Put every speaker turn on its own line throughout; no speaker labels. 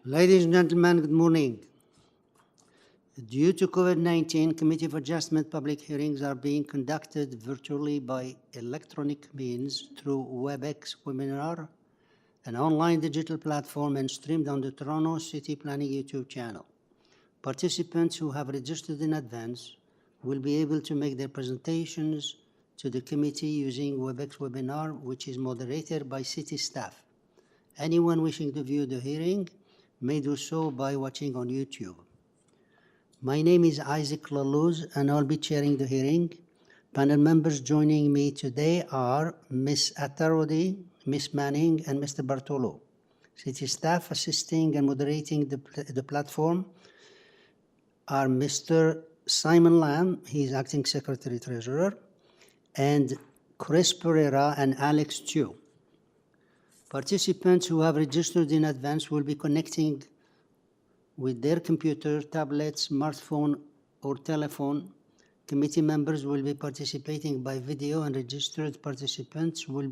Ladies and gentlemen, good morning. Due to COVID-19, Committee of Adjustment public hearings are being conducted virtually by electronic means through WebEx webinar, an online digital platform, and streamed on the Toronto City Planning YouTube channel. Participants who have registered in advance will be able to make their presentations to the committee using WebEx webinar, which is moderated by city staff. Anyone wishing to view the hearing may do so by watching on YouTube. My name is Isaac Lalouz, and I'll be chairing the hearing. Panel members joining me today are Ms. Attarodi, Ms. Manning, and Mr. Bartolo. City staff assisting and moderating the platform are Mr. Simon Lamb, he's acting secretary treasurer, and Chris Pereira and Alex Chu. Participants who have registered in advance will be connecting with their computer, tablet, smartphone, or telephone. Committee members will be participating by video, and registered participants will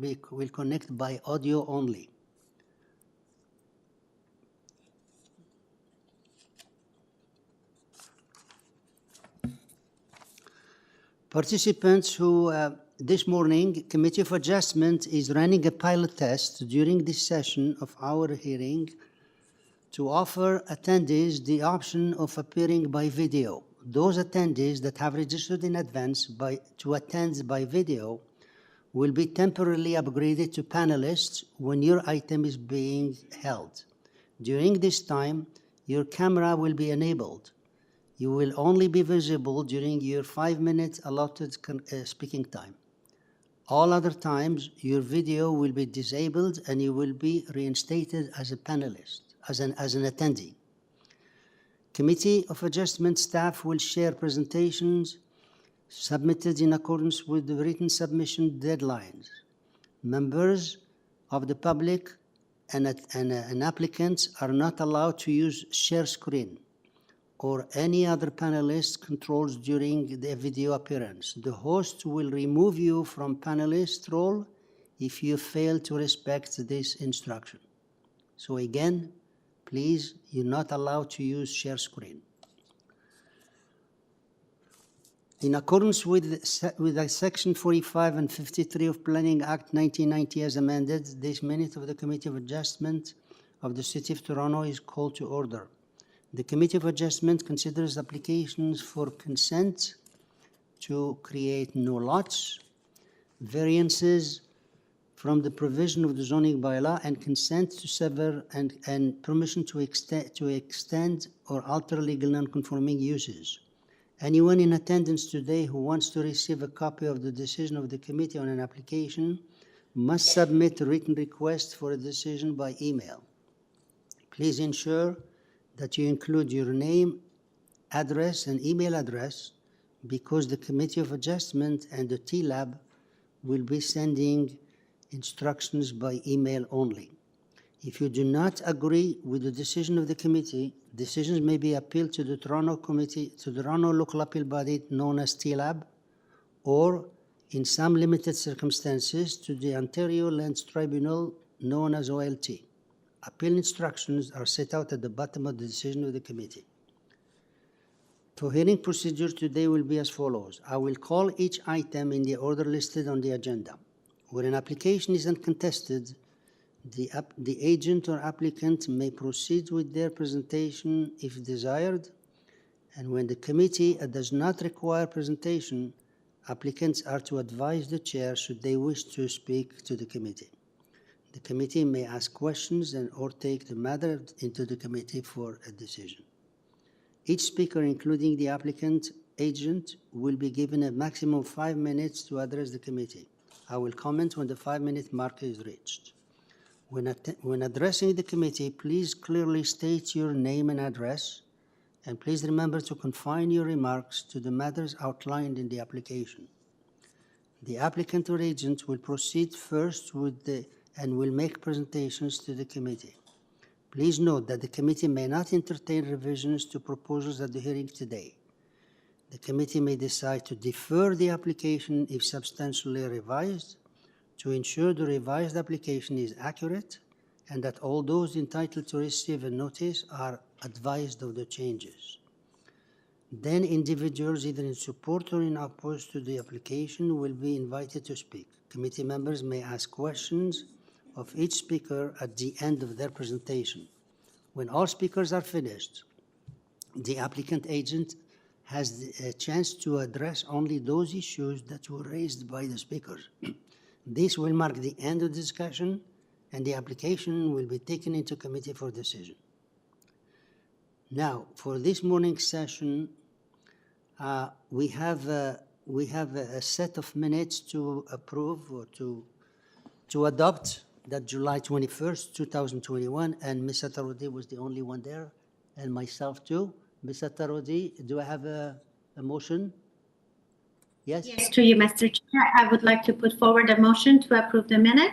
connect by audio only. Participants who this morning, Committee of Adjustment is running a pilot test during this session of our hearing to offer attendees the option of appearing by video. Those attendees that have registered in advance to attend by video will be temporarily upgraded to panelists when your item is being held. During this time, your camera will be enabled. You will only be visible during your 5-minute allotted speaking time. All other times, your video will be disabled and you will be reinstated as a panelist, as an attendee. Committee of Adjustment staff will share presentations submitted in accordance with the written submission deadlines. Members of the public and applicants are not allowed to use share screen or any other panelist controls during the video appearance. The host will remove you from panelist role if you fail to respect this instruction. So again, please, you're not allowed to use share screen. In accordance with Section 45 and 53 of Planning Act 1990 as amended, this minute of the Committee of Adjustment of the City of Toronto is called to order. The Committee of Adjustment considers applications for consent to create new lots, variances from the provision of the zoning bylaw, and consent to sever and permission to extend or alter legal non-conforming uses. Anyone in attendance today who wants to receive a copy of the decision of the committee on an application must submit a written request for a decision by email. Please ensure that you include your name, address, and email address, because the Committee of Adjustment and the TLAB will be sending instructions by email only. If you do not agree with the decision of the committee, decisions may be appealed to the Toronto local appeal body known as TLAB, or in some limited circumstances to the Ontario Lands Tribunal known as OLT. Appeal instructions are set out at the bottom of the decision of the committee. The hearing procedure today will be as follows. I will call each item in the order listed on the agenda. Where an application is uncontested, the agent or applicant may proceed with their presentation if desired, and when the committee does not require presentation, applicants are to advise the chair should they wish to speak to the committee. The committee may ask questions or take the matter into the committee for a decision. Each speaker, including the applicant agent, will be given a maximum of 5 minutes to address the committee. I will comment when the 5-minute mark is reached. When addressing the committee, please clearly state your name and address, and please remember to confine your remarks to the matters outlined in the application. The applicant or agent will proceed first and will make presentations to the committee. Please note that the committee may not entertain revisions to proposals at the hearing today. The committee may decide to defer the application if substantially revised, to ensure the revised application is accurate and that all those entitled to receive a notice are advised of the changes. Then individuals either in support or in opposed to the application will be invited to speak. Committee members may ask questions of each speaker at the end of their presentation. When all speakers are finished, the applicant agent has a chance to address only those issues that were raised by the speakers. This will mark the end of the discussion, and the application will be taken into committee for decision. Now, for this morning's session, we have a set of minutes to approve or to adopt. That July 21st, 2021, and Ms. Attarodi was the only one there, and myself too. Ms. Attarodi, do I have a motion? Yes?
Yes, to you, Mr. Chair. I would like to put forward a motion to approve the minute.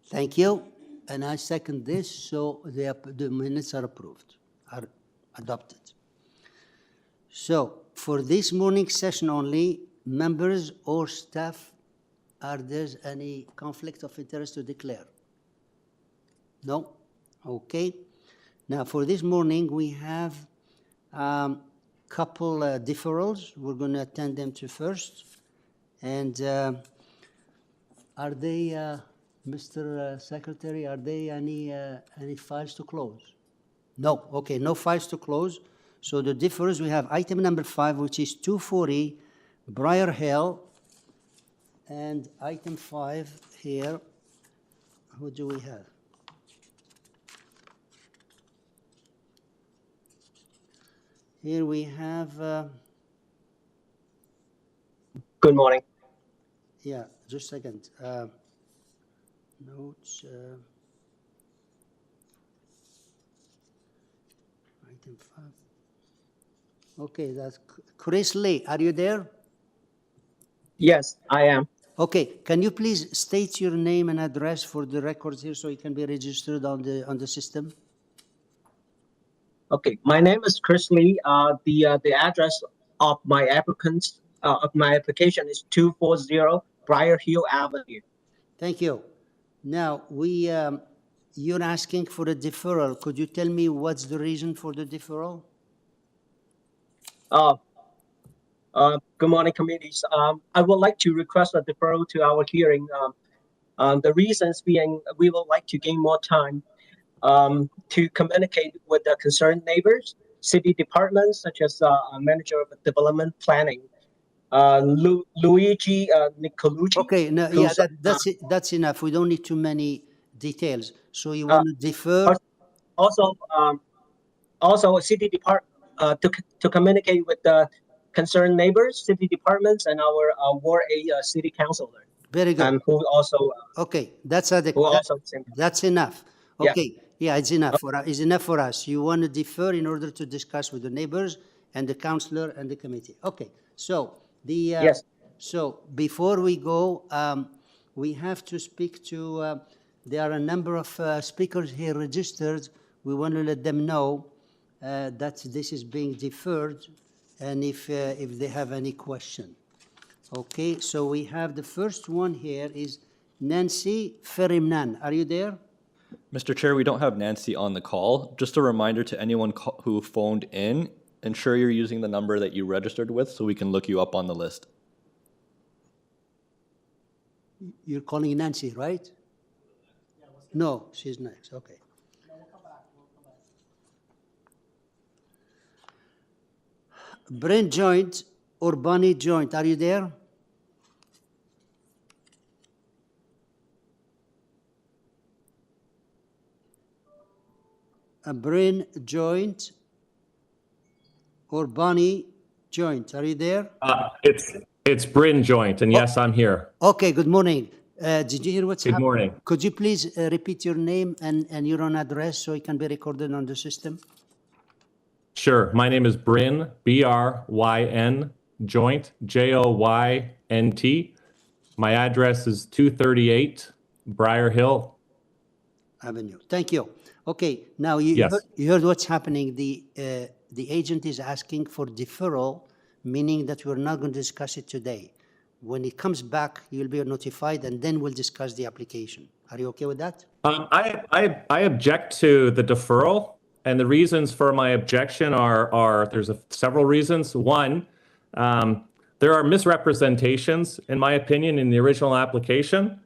Thank you. And I second this, so the minutes are approved, are adopted. So for this morning's session only, members or staff, are there any conflict of interest to declare? No? Okay. Now for this morning, we have couple deferrals. We're going to attend them to first. And are they, Mr. Secretary, are there any files to close? No. Okay, no files to close. So the deferrals, we have item number 5, which is 240 BRIAR Hill, and item 5 here. Who do we have? Here we have.
Good morning.
Yeah, just a second. Notes. Item 5. Okay, that's Chris Lee. Are you there?
Yes, I am.
Okay, can you please state your name and address for the records here so it can be registered on the system?
Okay, my name is Chris Lee. The address of my application is 240 Briar Hill Avenue.
Thank you. Now you're asking for a deferral. Could you tell me what's the reason for the deferral?
Good morning, committees. I would like to request a deferral to our hearing. The reasons being, we would like to gain more time to communicate with the concerned neighbors, city departments such as manager of development planning, Luigi Nicolucci.
Okay, no, yeah, that's enough. We don't need too many details. So you want to defer?
Also, city to communicate with the concerned neighbors, city departments, and our Ward A city councilor.
Very good.
Who also
okay, that's adequate. That's enough. Okay, yeah, it's enough for us. It's enough for us. You want to defer in order to discuss with the neighbors and the councilor and the committee. Okay, so
yes.
So before we go, we have to speak to. There are a number of speakers here registered. We want to let them know that this is being deferred, and if they have any question. Okay, so we have the first one here is Nancy Ferimnan. Are you there?
Mr. Chair, we don't have Nancy on the call. Just a reminder to anyone who phoned in, ensure you're using the number that you registered with so we can look you up on the list.
You're calling Nancy, right? No, she's next. Okay. Brent Joint or Bonnie Joint, are you there? A Bryn Joint or Bonnie Joint, are you there?
It's Bryn Joint, and yes, I'm here.
Okay, good morning. Did you hear what's happening?
Good morning.
Could you please repeat your name and your own address so it can be recorded on the system?
Sure. My name is Bryn, B-R-Y-N, Joint, J-O-Y-N-T. My address is 238 Briar Hill
Avenue. Thank you. Okay, now you heard what's happening. The agent is asking for deferral, meaning that we're not going to discuss it today. When it comes back, you'll be notified, and then we'll discuss the application. Are you okay with that?
I object to the deferral, and the reasons for my objection are there's several reasons. One, there are misrepresentations, in my opinion, in the original application.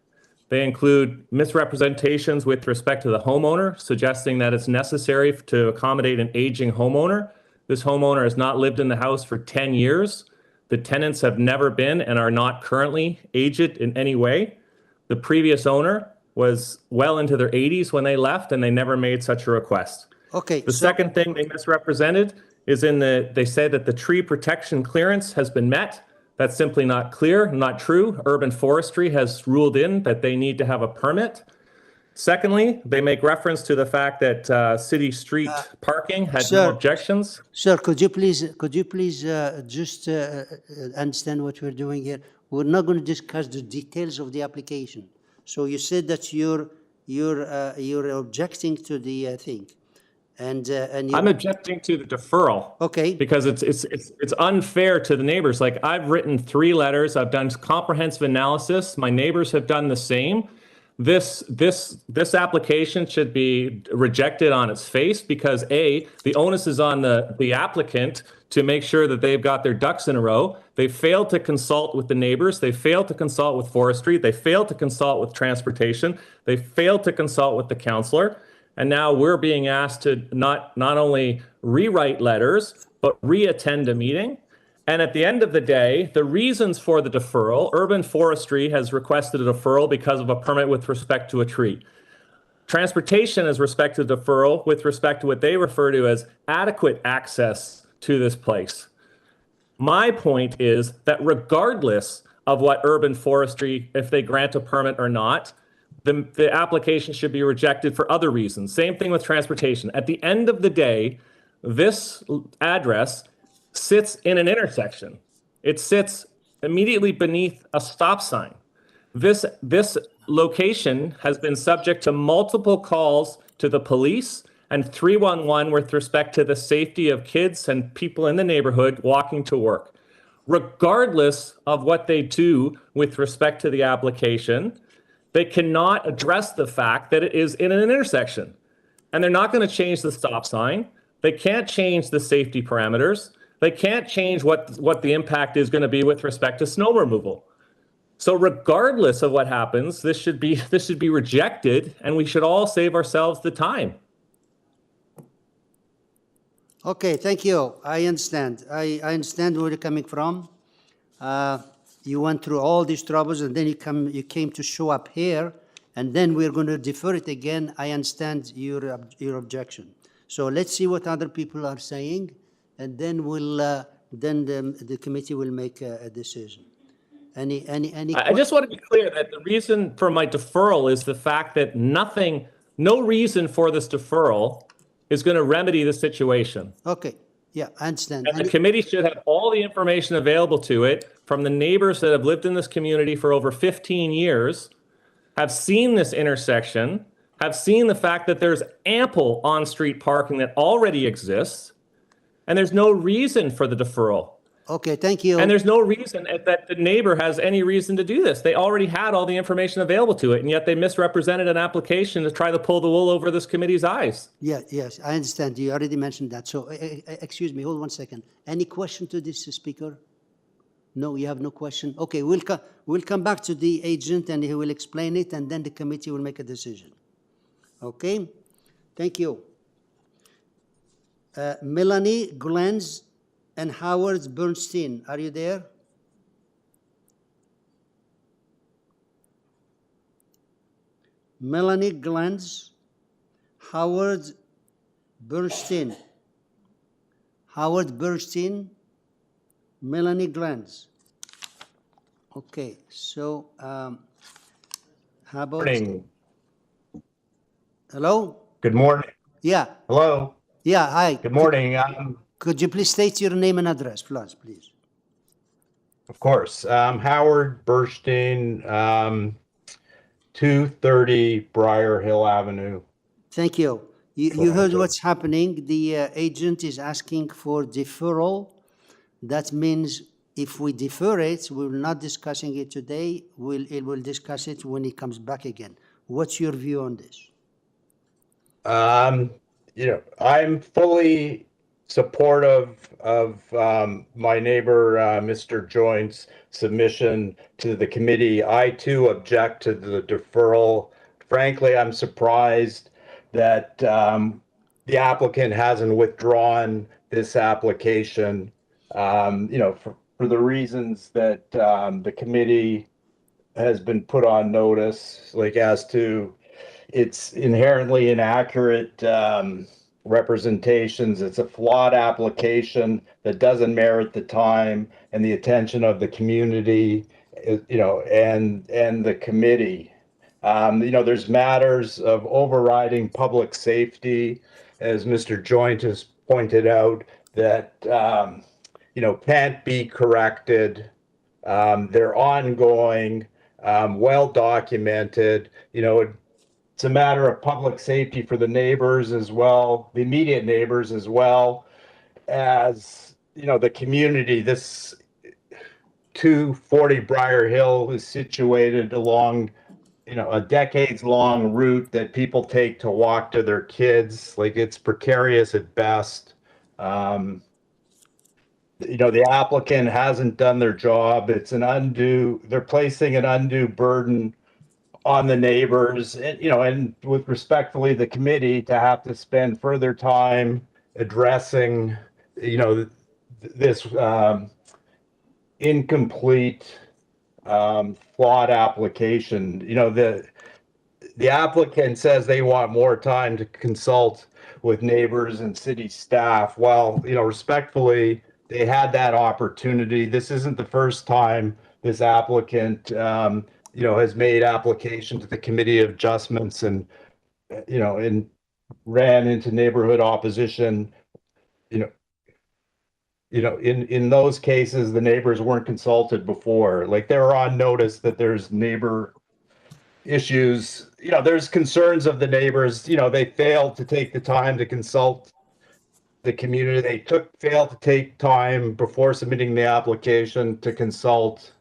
They include misrepresentations with respect to the homeowner, suggesting that it's necessary to accommodate an aging homeowner. This homeowner has not lived in the house for 10 years. The tenants have never been and are not currently aged in any way. The previous owner was well into their 80s when they left, and they never made such a request.
Okay.
The second thing they misrepresented is they said that the tree protection clearance has been met. That's simply not clear, not true. Urban Forestry has ruled in that they need to have a permit. Secondly, they make reference to the fact that city street parking had no
Sir.
objections.
Sir, could you please just understand what we're doing here? We're not going to discuss the details of the application. So you said that you're objecting to the thing, and you,
I'm objecting to the deferral.
Okay.
Because it's unfair to the neighbors. Like, I've written 3 letters. I've done comprehensive analysis. My neighbors have done the same. This application should be rejected on its face because A, the onus is on the applicant to make sure that they've got their ducks in a row. They failed to consult with the neighbors. They failed to consult with forestry. They failed to consult with transportation. They failed to consult with the councillor. And now we're being asked to not only rewrite letters, but re-attend a meeting. And at the end of the day, the reasons for the deferral, Urban Forestry has requested a deferral because of a permit with respect to a tree. Transportation has requested a deferral with respect to what they refer to as adequate access to this place. My point is that regardless of what Urban Forestry, if they grant a permit or not, the application should be rejected for other reasons. Same thing with transportation. At the end of the day, this address sits in an intersection. It sits immediately beneath a stop sign. This location has been subject to multiple calls to the police and 311 with respect to the safety of kids and people in the neighborhood walking to work. Regardless of what they do with respect to the application, they cannot address the fact that it is in an intersection. And they're not going to change the stop sign. They can't change the safety parameters. They can't change what the impact is going to be with respect to snow removal. So regardless of what happens, this should be rejected, and we should all save ourselves the time.
okay, thank you. I understand. I understand where you're coming from. You went through all these troubles, and then you came to show up here, and then we're going to defer it again. I understand your objection. So let's see what other people are saying, and then the committee will make a decision.
I just want to be clear that the reason for my deferral is the fact that no reason for this deferral is going to remedy the situation.
Okay, yeah, I understand.
And the committee should have all the information available to it from the neighbors that have lived in this community for over 15 years, have seen this intersection, have seen the fact that there's ample on-street parking that already exists, and there's no reason for the deferral.
Okay, thank you.
And there's no reason that the neighbor has any reason to do this. They already had all the information available to it, and yet they misrepresented an application to try to pull the wool over this committee's eyes.
Yeah, yes, I understand. You already mentioned that. So, excuse me, hold 1 second. Any question to this speaker? No, you have no question? Okay, we'll come back to the agent, and he will explain it, and then the committee will make a decision. Okay? Thank you. Melanie Glens and Howard Bernstein, are you there? Melanie Glens, Howard Bernstein. Howard Bernstein, Melanie Glens. Okay, so how about...
Morning.
Hello?
Good morning.
Yeah.
Hello.
Yeah, hi.
Good morning.
Could you please state your name and address, please?
Of course. Howard Burstein, 230 Briar Hill Avenue.
Thank you. You heard what's happening. The agent is asking for deferral. That means if we defer it, we're not discussing it today. We'll discuss it when he comes back again. What's your view on this?
I'm fully supportive of my neighbor, Mr. Joint's submission to the committee. I too object to the deferral. Frankly, I'm surprised that the applicant hasn't withdrawn this application. For the reasons that the committee has been put on notice, like as to it's inherently inaccurate representations. It's a flawed application that doesn't merit the time and the attention of the community, and the committee. There's matters of overriding public safety, as Mr. Joint has pointed out, that can't be corrected. They're ongoing, well documented. It's a matter of public safety for the neighbors as well, the immediate neighbors as well as, the community. This 240 Briar Hill is situated along, a decades-long route that people take to walk to their kids. Like, it's precarious at best. The applicant hasn't done their job. They're placing an undue burden on the neighbors, and with respectfully the committee to have to spend further time addressing, this incomplete, flawed application. The applicant says they want more time to consult with neighbors and city staff. Well, respectfully, they had that opportunity. This isn't the first time this applicant, has made application to the Committee of Adjustments and ran into neighborhood opposition. In those cases, the neighbors weren't consulted before. Like, they were on notice that there's neighbor issues. There's concerns of the neighbors. They failed to take the time to consult the community. They failed to take time before submitting the application to consult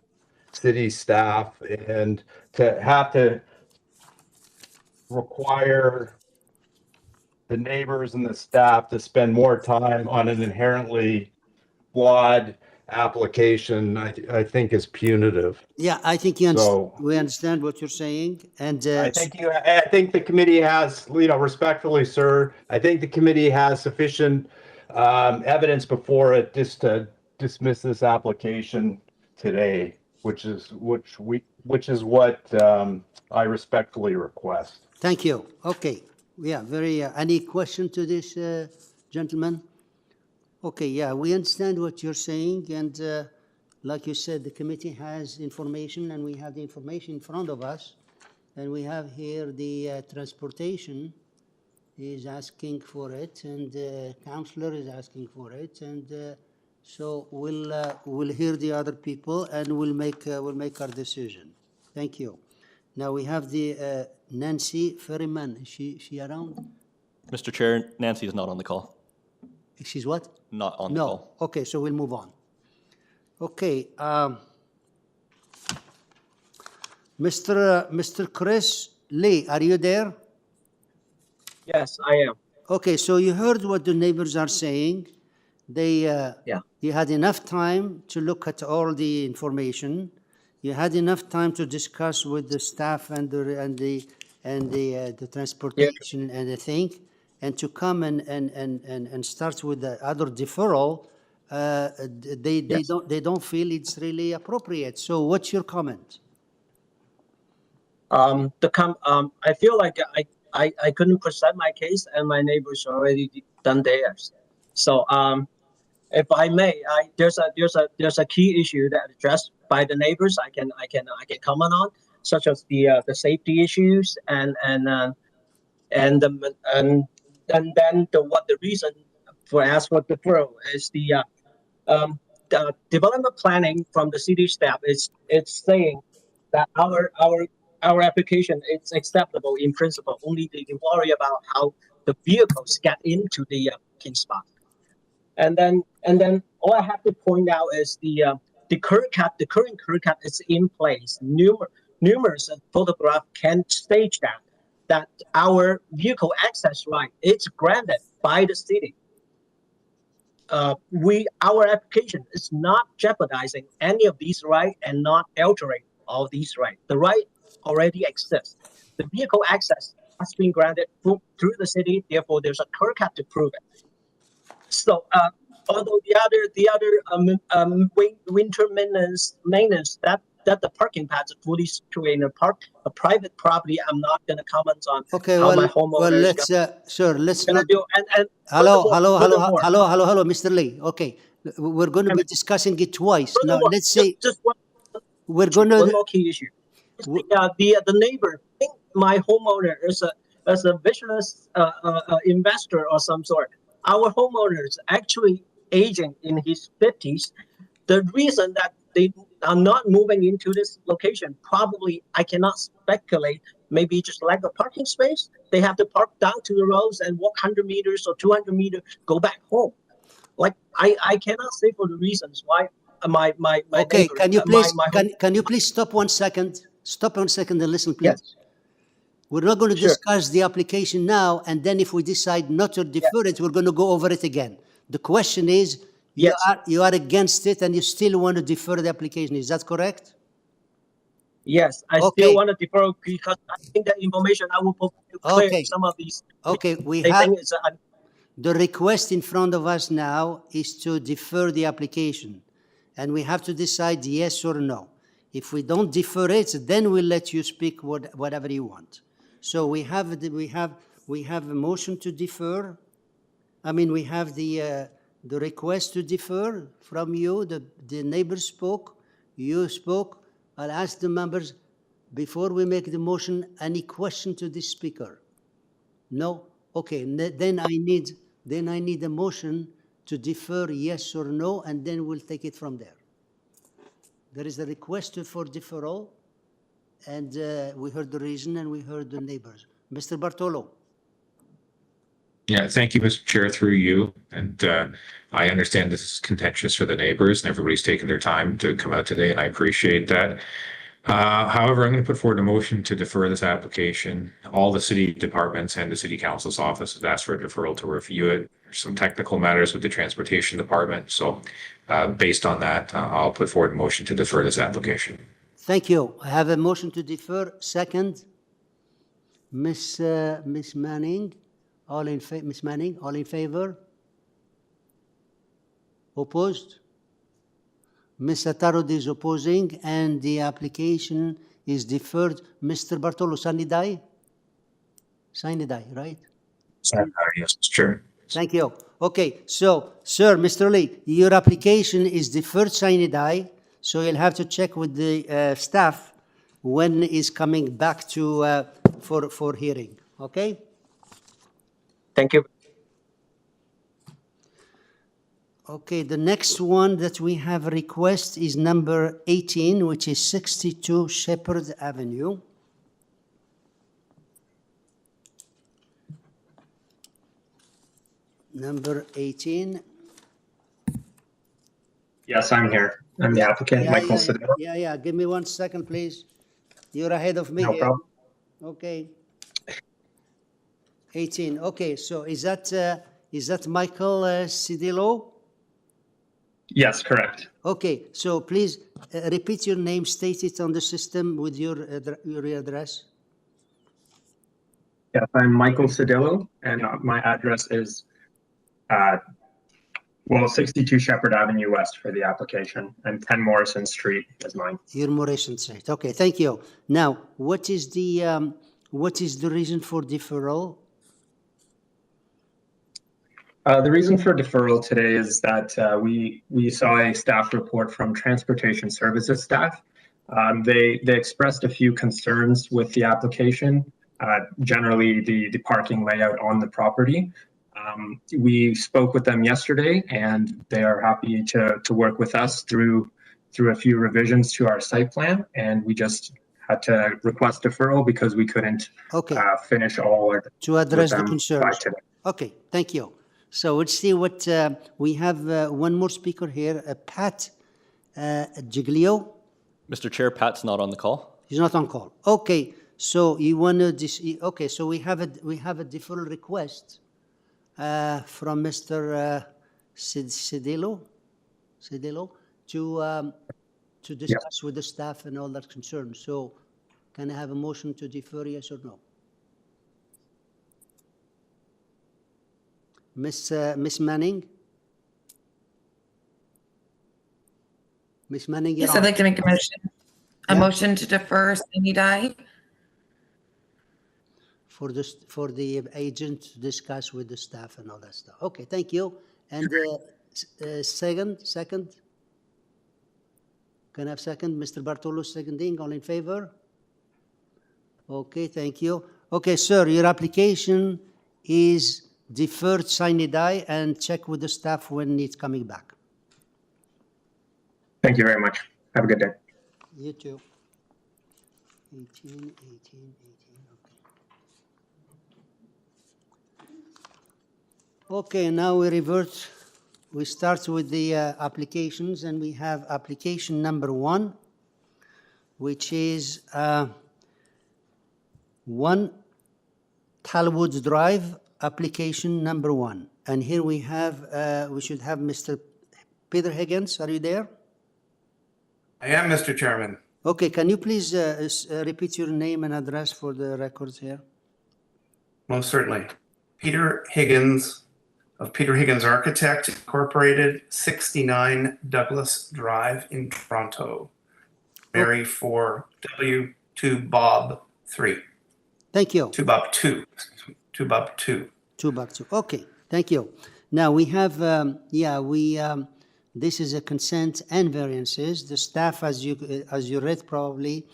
city staff, and to have to require the neighbors and the staff to spend more time on an inherently flawed application, I think is punitive.
Yeah, I think we understand what you're saying, and
I think the committee has, respectfully, sir, I think the committee has sufficient evidence before it just to dismiss this application today, which is what I respectfully request.
thank you. Okay, yeah, any question to this gentleman? Okay, yeah, we understand what you're saying, and like you said, the committee has information, and we have the information in front of us, and we have here the transportation is asking for it, and the counselor is asking for it, and so we'll hear the other people, and we'll make our decision. Thank you. Now we have the Nancy Ferryman. Is she around?
Mr. Chair, Nancy is not on the call.
She's what?
Not on the call.
No. Okay, so we'll move on. Okay. Mr. Chris Lee, are you there?
Yes, I am.
Okay, so you heard what the neighbors are saying. You had enough time to look at all the information. You had enough time to discuss with the staff and the transportation and the thing, and to come and start with the other deferral. They don't feel it's really appropriate. So what's your comment?
I feel like I couldn't present my case, and my neighbors already done theirs. So if I may, there's a key issue that addressed by the neighbors. I can comment on, such as the safety issues and then the reason for ask for deferral is the development planning from the city staff. It's saying that our application is acceptable in principle. Only they worry about how the vehicles get into the parking spot. And then all I have to point out is the curb cut. The current curb cut is in place. numerous photographs can state that our vehicle access right is granted by the city. Our application is not jeopardizing any of these rights and not altering all these rights. The right already exists. The vehicle access has been granted through the city. Therefore, there's a curb cut to prove it. So, although the other winter maintenance that the parking pads are fully situated in a private property, I'm not going to comment on
Okay,
how my
well,
homeowner
let's, sir, let's
gonna
not.
do. And
Hello, Mr. Lee. Okay, we're going to be discussing it twice. Now,
furthermore,
let's say
just one
we're going
one
to.
more key issue. The neighbor think my homeowner is a vicious investor or some sort. Our homeowner is actually aging in his 50s. The reason that they are not moving into this location, probably I cannot speculate. Maybe just lack of parking space. They have to park down to the roads and walk 100 meters or 200 meters, go back home. Like I cannot say for the reasons why my
Okay,
neighbor,
can you please
my
can you please stop 1 second? Stop 1 second and listen, please.
Yes.
We're not going to
Sure.
discuss the application now, and then if we decide not to defer it, we're going to go over it again. The question is,
Yes.
you are against it and you still want to defer the application. Is that correct?
Yes, I
Okay.
still want to defer because I think that information I will put to clear
Okay.
some of these.
Okay, we
They
have
think it's
the request in front of us now is to defer the application, and we have to decide yes or no. If we don't defer it, then we'll let you speak whatever you want. So we have a motion to defer. I mean, we have the request to defer from you. The neighbor spoke, you spoke. I'll ask the members, before we make the motion, any question to this speaker? No? Okay, then I need a motion to defer yes or no, and then we'll take it from there. There is a request for deferral, and we heard the reason and we heard the neighbors. Mr. Bartolo.
Yeah, thank you, Mr. Chair, through you. And I understand this is contentious for the neighbors and everybody's taken their time to come out today, and I appreciate that. However, I'm going to put forward a motion to defer this application. All the city departments and the city council's office has asked for a deferral to review it. There's some technical matters with the transportation department. So based on that, I'll put forward a motion to defer this application.
Thank you. I have a motion to defer. Second, Miss Manning. Miss Manning, all in favor? Opposed? Ms. Atarod is opposing, and the application is deferred. Mr. Bartolo, Sanidai? Sanidai, right?
Yes, Mr. Chair.
Thank you. Okay, so, sir, Mr. Lee, your application is deferred Sanidai, so you'll have to check with the staff when is coming back to for hearing. Okay?
Thank you.
Okay, the next one that we have a request is number 18, which is 62 Shepherd Avenue. Number 18.
Yes, I'm here. I'm the applicant, Michael Sedano.
Yeah. Give me 1 second, please. You're ahead of me
No
here.
problem.
Okay. 18. Okay, so is that Michael Cedillo?
Yes, correct.
Okay, so please repeat your name, state it on the system with your address.
Yes, I'm Michael Sedillo, and my address is 62 Shepherd Avenue West for the application, and 10 Morrison Street is mine.
Your Morrison Street. Okay, thank you. Now, what is the reason for deferral?
The reason for deferral today is that we saw a staff report from Transportation Services staff. They expressed a few concerns with the application, generally the parking layout on the property. We spoke with them yesterday, and they are happy to work with us through a few revisions to our site plan, and we just had to request deferral because we couldn't finish all our
to address the concerns.
by today.
Okay, thank you. So let's see what we have. One more speaker here, Pat Giglio.
Mr. Chair, Pat's not on the call.
He's not on call. Okay, so you want to, okay, so we have a deferral request from Mr. Cedillo to discuss with the staff and all that concern. So can I have a motion to defer, yes or no? Miss Manning? Miss Manning, you're
Yes, I'd
on.
like to make a motion. A
Yeah.
motion to defer sine die.
For the agent to discuss with the staff and all that stuff. Okay, thank you. And second? Can I have second? Mr. Bartolo seconding, all in favor? Okay, thank you. Okay, sir, your application is deferred sine die, and check with the staff when it's coming back.
Thank you very much. Have a good day.
You too. 18, okay. Okay, now we revert. We start with the applications, and we have application number 1, which is 1 TALWOOD Drive, application number 1. And here we have, we should have Mr. Peter Higgins. Are you there?
I am, Mr. Chairman.
Okay, can you please repeat your name and address for the records here?
Most certainly. Peter Higgins of Peter Higgins Architect Incorporated, 69 Douglas Drive in Toronto. Mary 4 W2 Bob 3.
Thank you.
2 Bob 2. 2 Bob 2.
2 Bob 2. Okay, thank you. Now we have, this is a consent and variances. The staff, as you read probably,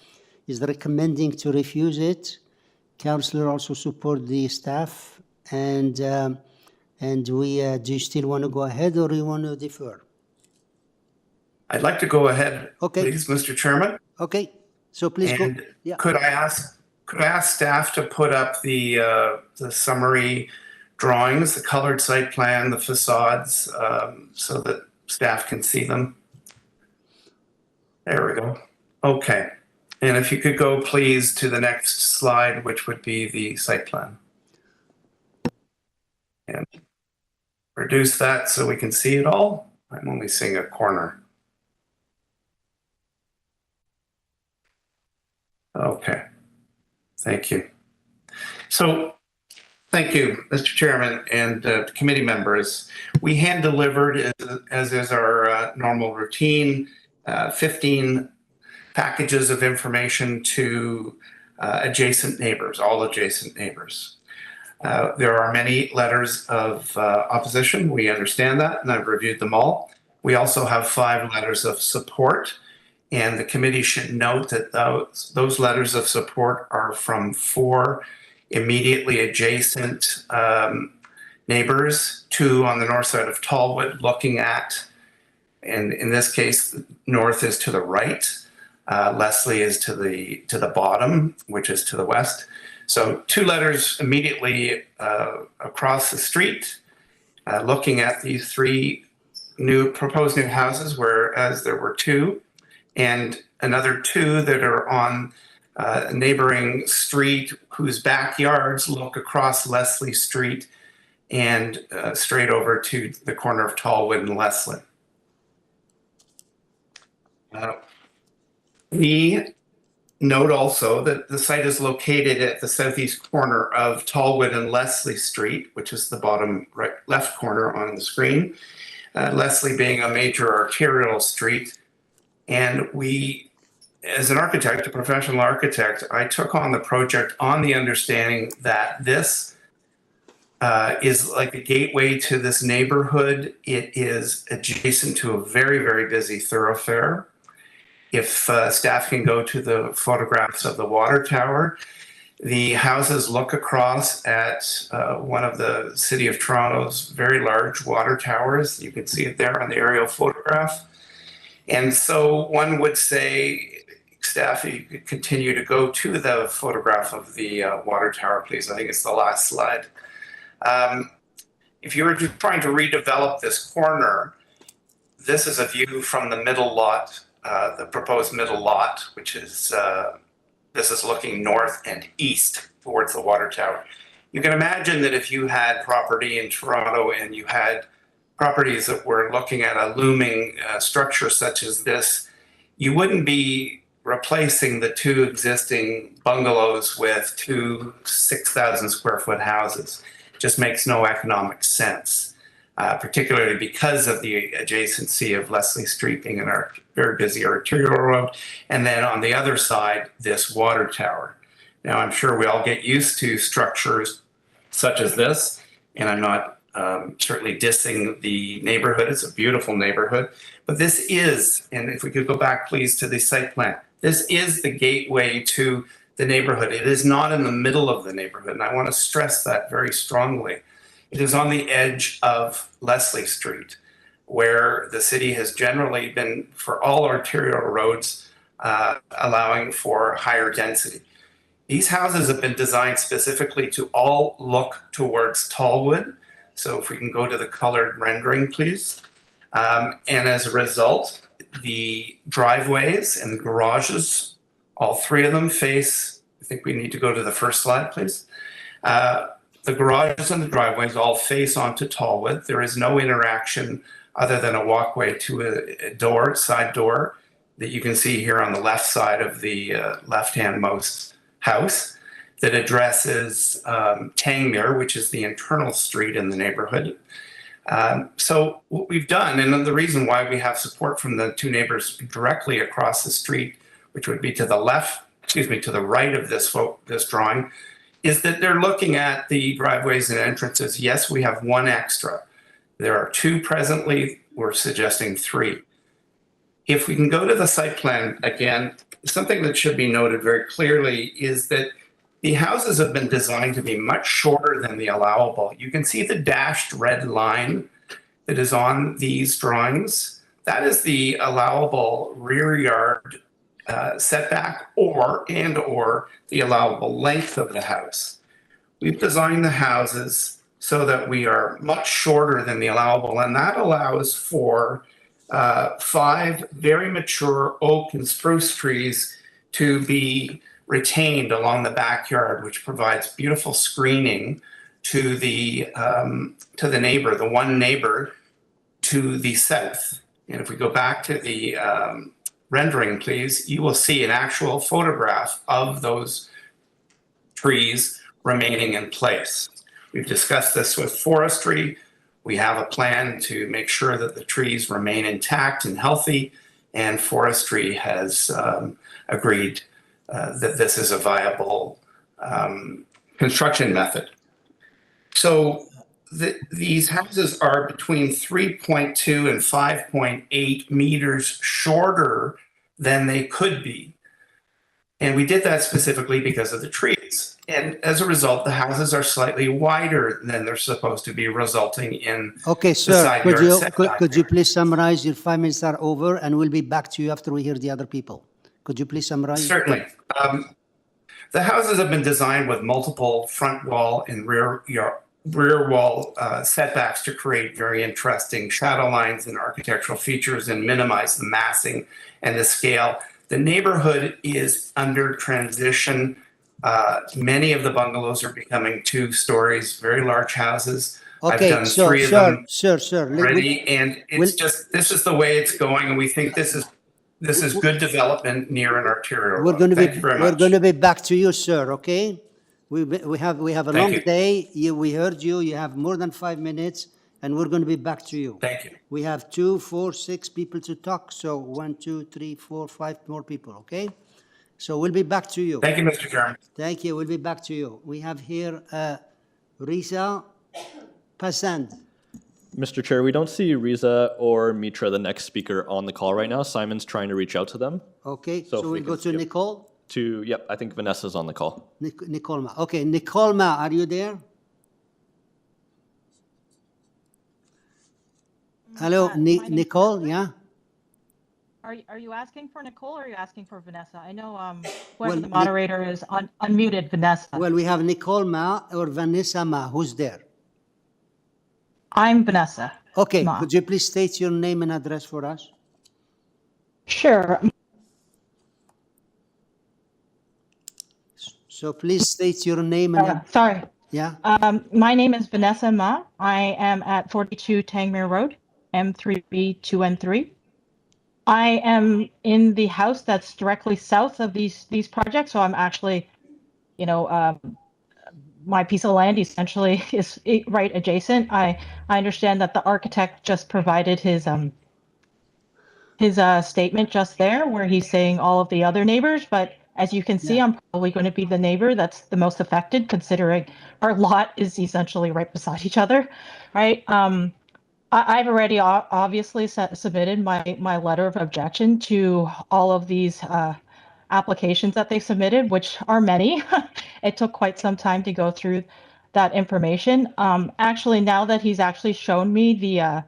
is recommending to refuse it. Councillor also support the staff, and we, do you still want to go ahead or you want to defer?
I'd like to go ahead,
Okay.
please, Mr. Chairman.
Okay, so please go.
And
Yeah.
could I ask staff to put up the summary drawings, the colored site plan, the facades, so that staff can see them? There we go. Okay. And if you could go, please, to the next slide, which would be the site plan. And reduce that so we can see it all. I'm only seeing a corner. Okay. Thank you. So, thank you, Mr. Chairman and committee members. We hand delivered, as is our normal routine, 15 packages of information to adjacent neighbors, all adjacent neighbors. There are many letters of opposition. We understand that, and I've reviewed them all. We also have 5 letters of support, and the committee should note that those letters of support are from 4 immediately adjacent neighbors, 2 on the north side of TALWOOD looking at, and in this case, north is to the right, Leslie is to the bottom, which is to the west. So 2 letters immediately across the street, looking at these 3 proposed new houses, whereas there were 2, and another 2 that are on a neighboring street whose backyards look across Leslie Street and straight over to the corner of TALWOOD and Leslie. We note also that the site is located at the southeast corner of TALWOOD and Leslie Street, which is the bottom right left corner on the screen. Leslie being a major arterial street. And we, as an architect, a professional architect, I took on the project on the understanding that this is like a gateway to this neighborhood. It is adjacent to a very, very busy thoroughfare. If staff can go to the photographs of the water tower, the houses look across at one of the City of Toronto's very large water towers. You can see it there on the aerial photograph. And so one would say, staff, you could continue to go to the photograph of the water tower, please. I think it's the last slide. If you were trying to redevelop this corner, this is a view from the middle lot, the proposed middle lot, which is This is looking north and east towards the water tower. You can imagine that if you had property in Toronto and you had properties that were looking at a looming structure such as this, you wouldn't be replacing the two existing bungalows with two 6,000 square foot houses. It just makes no economic sense, particularly because of the adjacency of Leslie Street being an very busy arterial road. And then on the other side, this water tower. Now, I'm sure we all get used to structures such as this, and I'm not certainly dissing the neighborhood. It's a beautiful neighborhood. But this is, and if we could go back, please, to the site plan, this is the gateway to the neighborhood. It is not in the middle of the neighborhood, and I want to stress that very strongly. It is on the edge of Leslie Street, where the city has generally been, for all arterial roads, allowing for higher density. These houses have been designed specifically to all look towards TALWOOD. So if we can go to the colored rendering, please. And as a result, the driveways and garages, all three of them face, I think we need to go to the first slide, please. The garages and the driveways all face onto TALWOOD. There is no interaction other than a walkway to a door, side door, that you can see here on the left side of the left-hand most house, that addresses Tangmere, which is the internal street in the neighborhood. So what we've done, and the reason why we have support from the two neighbors directly across the street, which would be to the left, excuse me, to the right of this drawing, is that they're looking at the driveways and entrances. Yes, we have one extra. There are two presently. We're suggesting three. If we can go to the site plan again, something that should be noted very clearly is that the houses have been designed to be much shorter than the allowable. You can see the dashed red line that is on these drawings. That is the allowable rear yard setback or the allowable length of the house. We've designed the houses so that we are much shorter than the allowable, and that allows for 5 very mature oak and spruce trees to be retained along the backyard, which provides beautiful screening to the neighbor, the one neighbor to the south. And if we go back to the rendering, please, you will see an actual photograph of those trees remaining in place. We've discussed this with forestry. We have a plan to make sure that the trees remain intact and healthy, and forestry has agreed that this is a viable construction method. So these houses are between 3.2 and 5.8 meters shorter than they could be. And we did that specifically because of the trees. And as a result, the houses are slightly wider than they're supposed to be, resulting in
Okay,
the
sir,
side yard setback.
could you please summarize? Your 5 minutes are over, and we'll be back to you after we hear the other people. Could you please summarize?
Certainly. The houses have been designed with multiple front wall and rear wall setbacks to create very interesting shadow lines and architectural features and minimize the massing and the scale. The neighborhood is under transition. Many of the bungalows are becoming 2 stories, very large houses.
Okay,
I've done 3 of them
sir.
already, and it's just, this is the way it's going, and we think this is good development near an arterial road. Thank you very much.
We're going to be back to you, sir. Okay, we have a long day. We heard you. You have more than 5 minutes, and we're going to be back to you.
Thank you.
We have 2, 4, 6 people to talk. So 1, 2, 3, 4, 5 more people. Okay, so we'll be back to you.
Thank you, Mr. Chairman.
Thank you. We'll be back to you. We have here Risa Pasand.
Mr. Chair, we don't see Riza or Mitra, the next speaker, on the call right now. Simon's trying to reach out to them.
Okay,
So if
so
we
we'll go
can
to
skip
Nicole.
Yep, I think Vanessa's on the call.
Nicolma. Okay, Nicolma, are you there? Hello, Nicole, yeah?
Are you asking for Nicole or are you asking for Vanessa? I know whoever the moderator is unmuted Vanessa.
Well, we have Nicole Ma or Vanessa Ma. Who's there?
I'm Vanessa.
Okay,
Ma.
could you please state your name and address for us?
Sure.
So please state your name and,
Sorry.
yeah,
My name is Vanessa Ma. I am at 42 Tangmere Road, M3B2N3. I am in the house that's directly south of these projects, so I'm actually, my piece of land essentially is right adjacent. I understand that the architect just provided his statement just there where he's saying all of the other neighbors, but as you can see, I'm probably going to be the neighbor that's the most affected, considering our lot is essentially right beside each other, right? I've already obviously submitted my letter of objection to all of these applications that they submitted, which are many. It took quite some time to go through that information. Actually, now that he's actually shown me the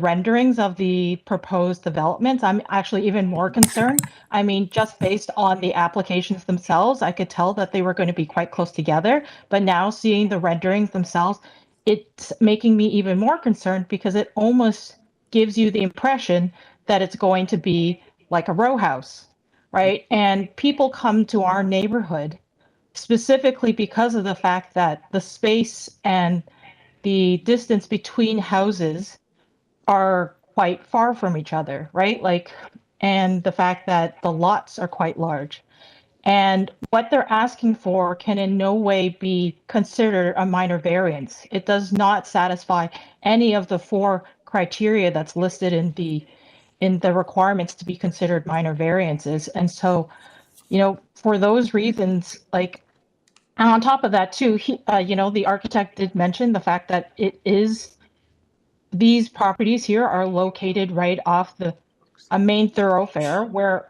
renderings of the proposed developments, I'm actually even more concerned. I mean, just based on the applications themselves, I could tell that they were going to be quite close together, but now seeing the renderings themselves, it's making me even more concerned because it almost gives you the impression that it's going to be like a row house, right? And people come to our neighborhood specifically because of the fact that the space and the distance between houses are quite far from each other, right? And the fact that the lots are quite large. And what they're asking for can in no way be considered a minor variance. It does not satisfy any of the 4 criteria that's listed in the requirements to be considered minor variances. And so, for those reasons, and on top of that too, the architect did mention the fact that these properties here are located right off a main thoroughfare where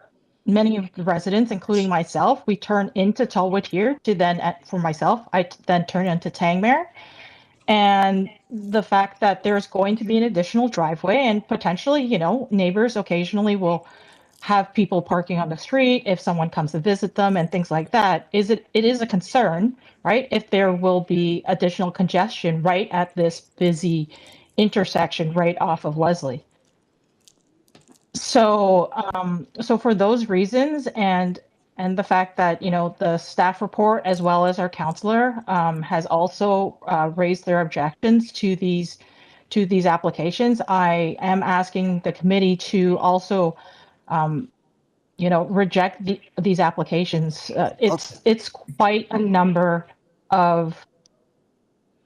many of the residents, including myself, we turn into TALWOOD here to then, for myself, I then turn into Tangmere. And the fact that there's going to be an additional driveway and potentially, neighbors occasionally will have people parking on the street if someone comes to visit them and things like that. It is a concern, right? If there will be additional congestion right at this busy intersection right off of Leslie. So, so for those reasons and the fact that, the staff report as well as our counselor has also raised their objections to these applications, I am asking the committee to also reject these applications. It's quite a number of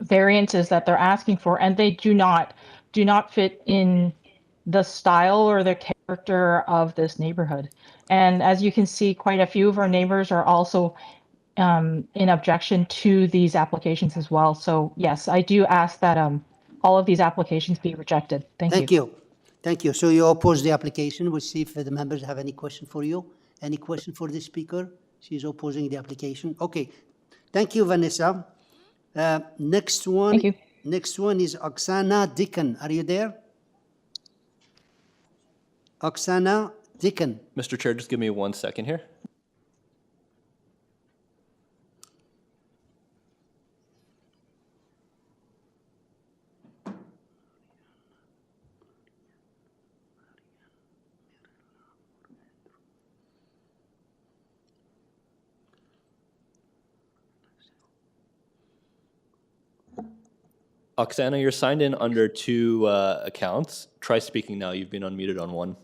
variances that they're asking for, and they do not fit in the style or the character of this neighborhood. And as you can see, quite a few of our neighbors are also in objection to these applications as well. So yes, I do ask that all of these applications be rejected. Thank you.
Thank you. So you oppose the application. We'll see if the members have any question for you. Any question for the speaker? She's opposing the application. Okay. Thank you, Vanessa. Next one.
Thank you.
Next one is Oksana Dicken. Are you there? Oksana Dicken.
Mr. Chair, just give me 1 second here. Oksana, you're signed in under 2 accounts. Try speaking now. You've been unmuted on 1.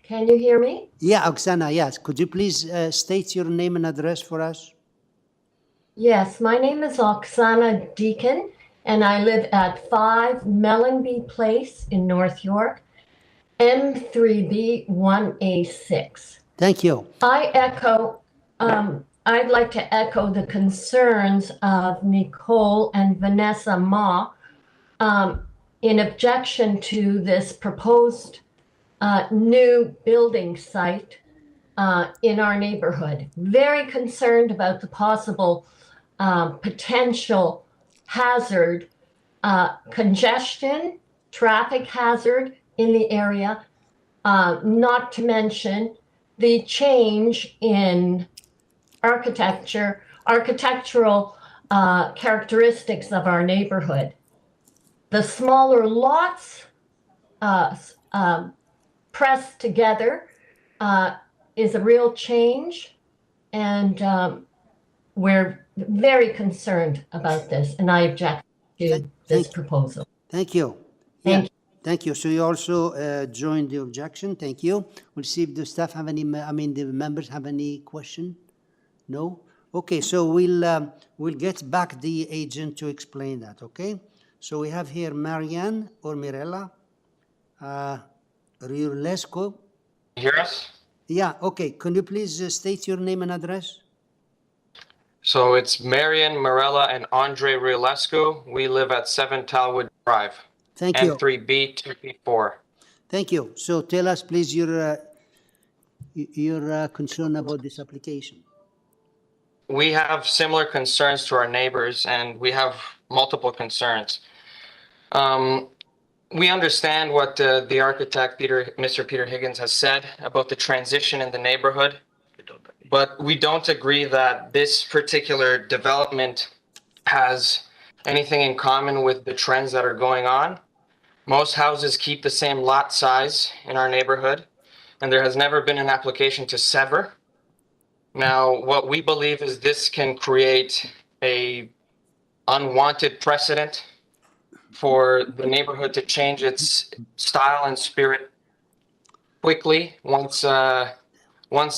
Can you hear me?
Yeah, Oksana, yes. Could you please state your name and address for us?
Yes, my name is Oksana Dicken, and I live at 5 Mellenby Place in North York, M3B1A6.
Thank you.
I'd like to echo the concerns of Nicole and Vanessa Ma in objection to this proposed new building site in our neighborhood. Very concerned about the possible potential hazard, congestion, traffic hazard in the area, not to mention the change in architectural characteristics of our neighborhood. The smaller lots pressed together is a real change. and we're very concerned about this, and I object to this proposal.
Thank you.
Thank you.
Thank you. So you also joined the objection. Thank you. We'll see if the staff have any, the members have any question. No? Okay, so we'll get back the agent to explain that, okay? So we have here Marianne or Mirella Riulesco.
Hear us?
Yeah, okay. Can you please state your name and address?
So it's Marian, Morella, and Andre Riolescu. We live at 7 Talwood Drive.
Thank you.
N3B 2P4.
Thank you. So tell us, please, your concern about this application.
We have similar concerns to our neighbors, and we have multiple concerns. We understand what the architect, Mr. Peter Higgins, has said about the transition in the neighborhood, but we don't agree that this particular development has anything in common with the trends that are going on. Most houses keep the same lot size in our neighborhood, and there has never been an application to sever. Now, what we believe is this can create a unwanted precedent for the neighborhood to change its style and spirit quickly once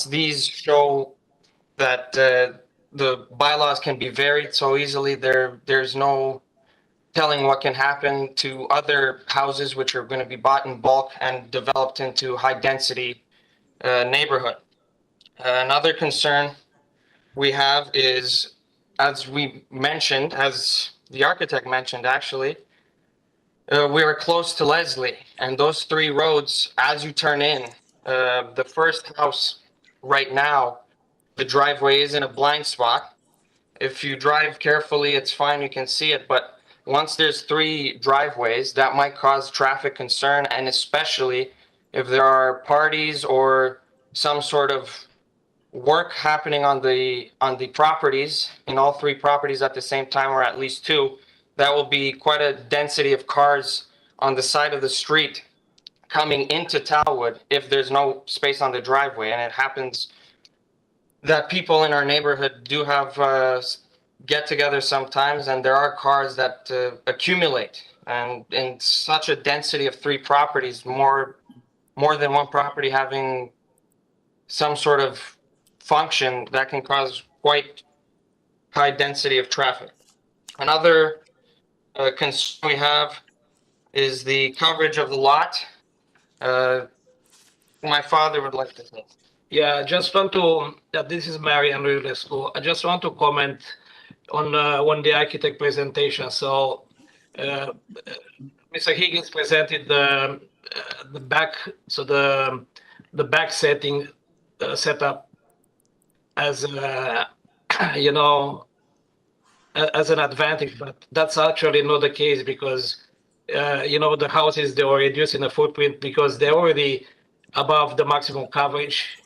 these show that the bylaws can be varied so easily. There's no telling what can happen to other houses which are going to be bought in bulk and developed into high density neighborhood. Another concern we have is, as we mentioned, as the architect mentioned, actually, we are close to Leslie, and those 3 roads, as you turn in, the first house right now, the driveway is in a blind spot. If you drive carefully, it's fine, you can see it, but once there's 3 driveways, that might cause traffic concern, and especially if there are parties or some sort of work happening on the properties, in all 3 properties at the same time, or at least 2, that will be quite a density of cars on the side of the street coming into Talwood if there's no space on the driveway. And it happens that people in our neighborhood do have get-together sometimes, and there are cars that accumulate. And in such a density of 3 properties, more than one property having some sort of function, that can cause quite high density of traffic. Another concern we have is the coverage of the lot. My father would like to say.
Yeah, I just want to, this is Mary and Riolescu. I just want to comment on the architect presentation. So Mr. Higgins presented the back, so the back setting setup as as an advantage, but that's actually not the case, because the houses, they were reducing the footprint because they're already above the maximum coverage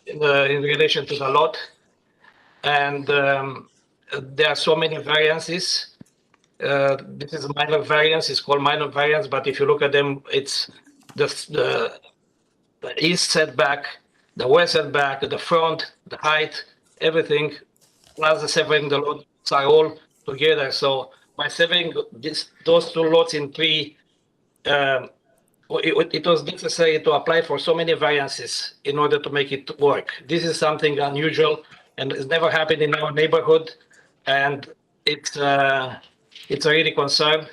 in relation to the lot, and there are so many variances. This is a minor variance. It's called minor variance, but if you look at them, it's the east setback, the west setback, the front, the height, everything, plus the severing the lots are all together. So by severing those 2 lots in 3, it was necessary to apply for so many variances in order to make it work. This is something unusual, and it's never happened in our neighborhood, and it's a really concern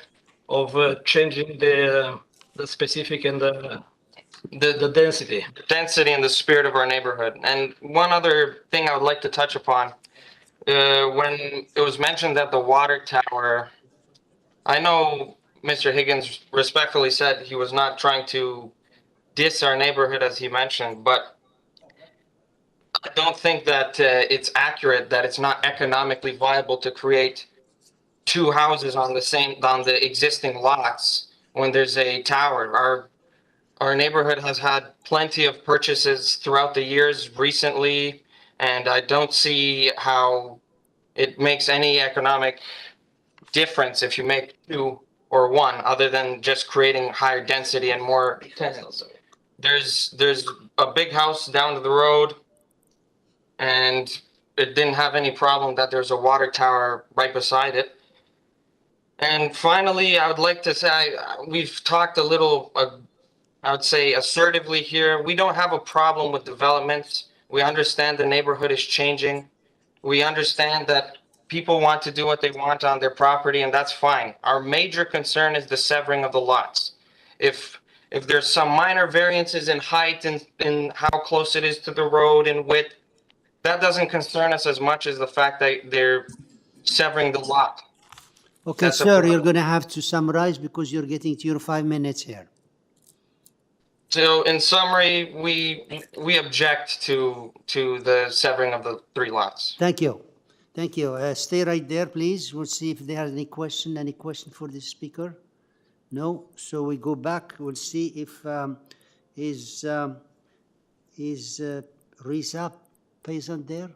of changing the specific and the density.
The density and the spirit of our neighborhood. And one other thing I would like to touch upon, when it was mentioned that the water tower, I know Mr. Higgins respectfully said he was not trying to diss our neighborhood, as he mentioned, but I don't think that it's accurate that it's not economically viable to create 2 houses on the existing lots when there's a tower. Our neighborhood has had plenty of purchases throughout the years recently, and I don't see how it makes any economic difference if you make 2 or 1, other than just creating higher density and more tenants. There's a big house down the road and it didn't have any problem that there's a water tower right beside it. And finally, I would like to say, we've talked a little, I would say assertively here. We don't have a problem with developments. We understand the neighborhood is changing. We understand that people want to do what they want on their property, and that's fine. Our major concern is the severing of the lots. If there's some minor variances in height and in how close it is to the road and width, that doesn't concern us as much as the fact that they're severing the lot.
Okay,
That's a
sir,
problem.
you're going to have to summarize because you're getting to your 5 minutes here.
So in summary, we object to the severing of the 3 lots.
Thank you. Thank you. Stay right there, please. We'll see if there are any question for the speaker. No? So we go back. We'll see if is Risa present there?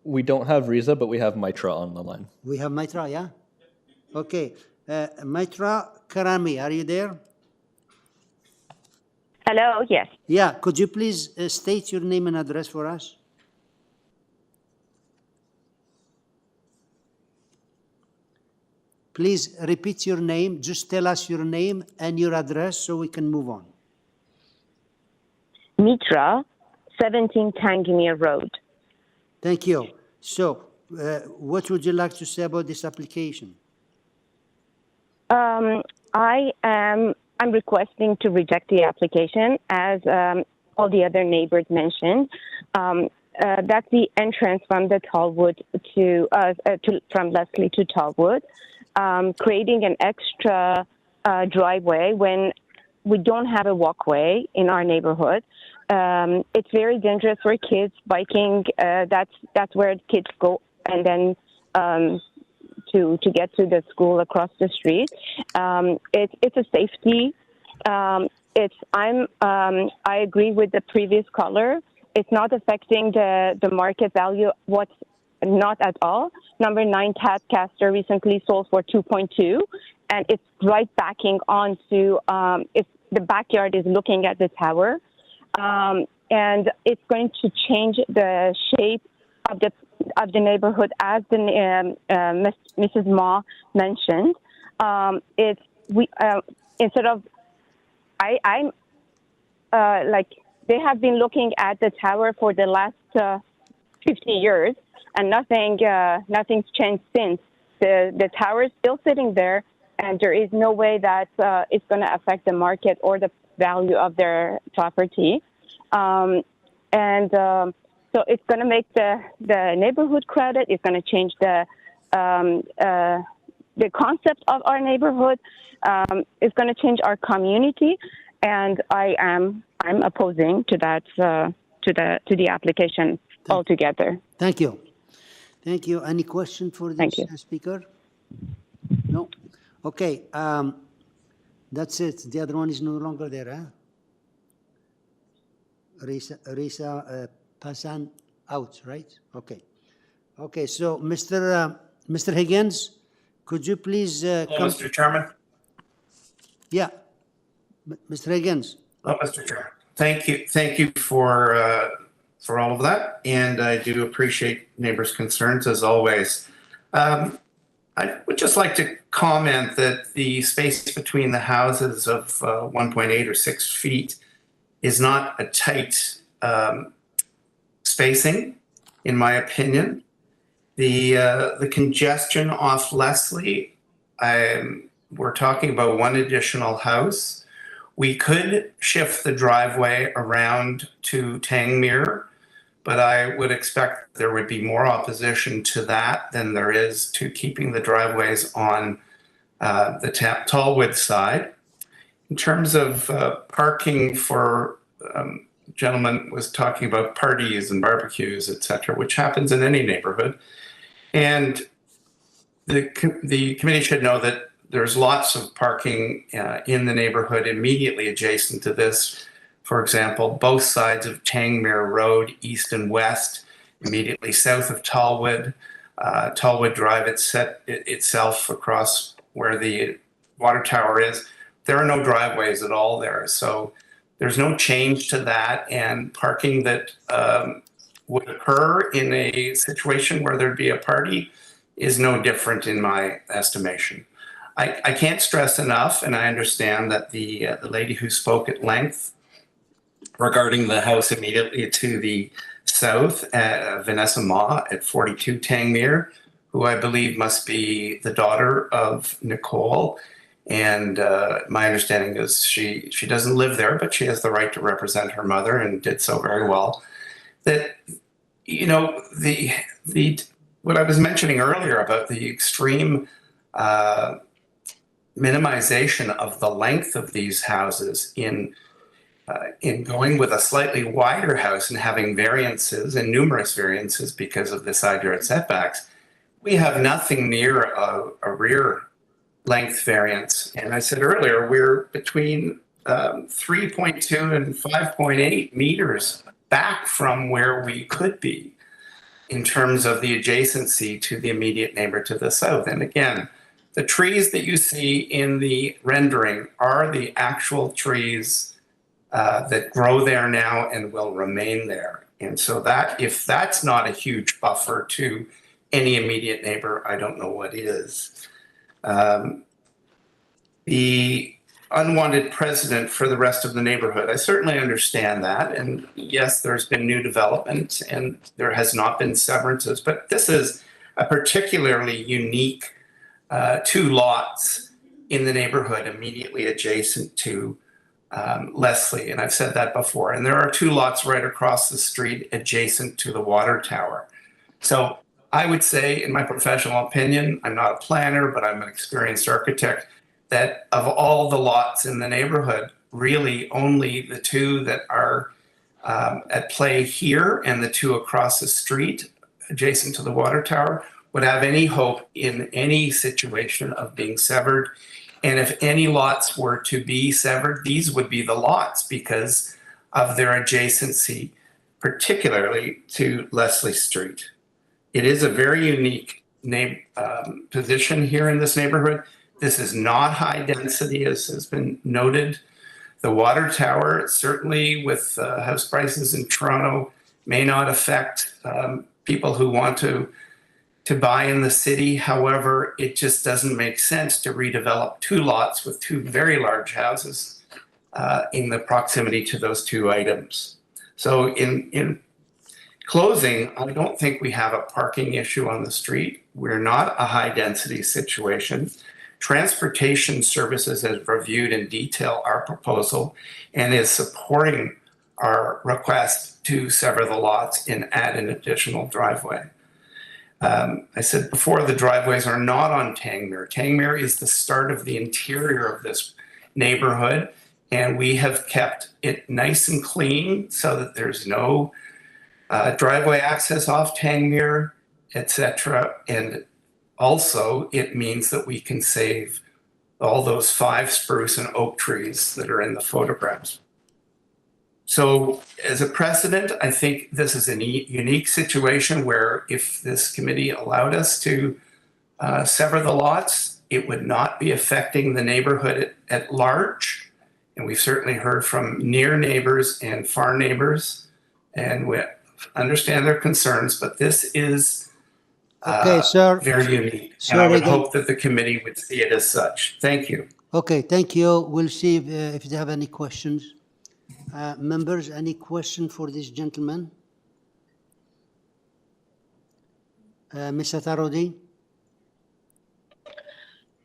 We don't have Riza, but we have Mitra on the line.
We have Mitra, yeah? Okay. Mitra Karami, are you there?
Hello, yes.
Yeah, could you please state your name and address for us? Please repeat your name. Just tell us your name and your address so we can move on.
Mitra, 17 Tangier Road.
Thank you. So, what would you like to say about this application?
I'm requesting to reject the application, as all the other neighbors mentioned. That's the entrance from the TALWOOD from Leslie to TALWOOD, creating an extra driveway when we don't have a walkway in our neighborhood. It's very dangerous for kids biking. That's where kids go, and then to get to the school across the street. It's a safety. I agree with the previous caller. It's not affecting the market value. What's not at all. Number 9 Tadcaster recently sold for 2.2, and it's right backing onto. The backyard is looking at the tower. And it's going to change the shape of the neighborhood, as the Mrs. Ma mentioned. Instead of they have been looking at the tower for the last 50 years, and nothing's changed since. The tower is still sitting there, and there is no way that it's going to affect the market or the value of their property. So it's going to make the neighborhood crowded. It's going to change the concept of our neighborhood. It's going to change our community, and I'm opposing to that to the application altogether.
Thank you. Thank you. Any question for this speaker? No. Okay. That's it. The other one is no longer there, huh? Risa Pasan out, right? Okay. Okay. So, Mr. Higgins, could you please come?
Mr. Chairman.
Yeah, Mr. Higgins.
Oh, Mr. Chairman. Thank you for all of that, and I do appreciate neighbors' concerns as always. I would just like to comment that the space between the houses of 1.8 or 6 feet is not a tight spacing, in my opinion. The congestion off Leslie, we're talking about one additional house. We could shift the driveway around to Tangmere, but I would expect there would be more opposition to that than there is to keeping the driveways on the TALWOOD side. In terms of parking for, gentleman was talking about parties and barbecues, etc., which happens in any neighborhood. And the committee should know that there's lots of parking in the neighborhood immediately adjacent to this. For example, both sides of Tangmere Road, east and west, immediately south of TALWOOD. TALWOOD Drive itself across where the water tower is. There are no driveways at all there. So there's no change to that. And parking that would occur in a situation where there'd be a party is no different in my estimation. I can't stress enough, and I understand that the lady who spoke at length regarding the house immediately to the south, Vanessa Ma at 42 Tangmere, who I believe must be the daughter of Nicole. And my understanding is she doesn't live there, but she has the right to represent her mother and did so very well. That, you know, the what I was mentioning earlier about the extreme minimization of the length of these houses in going with a slightly wider house and having variances and numerous variances because of the side yard setbacks, we have nothing near a rear length variance. And I said earlier, we're between 3.2 and 5.8 meters back from where we could be in terms of the adjacency to the immediate neighbor to the south. And again, the trees that you see in the rendering are the actual trees that grow there now and will remain there. And so that, if that's not a huge buffer to any immediate neighbor, I don't know what is. The unwanted precedent for the rest of the neighborhood, I certainly understand that. And yes, there's been new development and there has not been severances, but this is a particularly unique 2 lots in the neighborhood immediately adjacent to Leslie. And I've said that before. And there are 2 lots right across the street adjacent to the water tower. So I would say, in my professional opinion, I'm not a planner, but I'm an experienced architect, that of all the lots in the neighborhood, really only the 2 that are at play here and the 2 across the street adjacent to the water tower would have any hope in any situation of being severed. And if any lots were to be severed, these would be the lots because of their adjacency, particularly to Leslie Street. It is a very unique position here in this neighborhood. This is not high density, as has been noted. The water tower, certainly with house prices in Toronto, may not affect people who want to buy in the city. However, it just doesn't make sense to redevelop 2 lots with 2 very large houses in the proximity to those 2 items. So in closing, I don't think we have a parking issue on the street. We're not a high density situation. Transportation Services has reviewed in detail our proposal and is supporting our request to sever the lots and add an additional driveway. I said before, the driveways are not on Tangmere. Tangmere is the start of the interior of this neighborhood, and we have kept it nice and clean so that there's no driveway access off Tangmere, etc. And also, it means that we can save all those 5 spruce and oak trees that are in the photographs. So as a precedent, I think this is a unique situation where if this committee allowed us to sever the lots, it would not be affecting the neighborhood at large. And we've certainly heard from near neighbors and far neighbors, and we understand their concerns, but this is
Okay, sir.
very unique.
Sir,
And I would
again-
hope that the committee would see it as such. Thank you.
Okay, thank you. We'll see if they have any questions. Members, any question for this gentleman? Ms. Atarodi?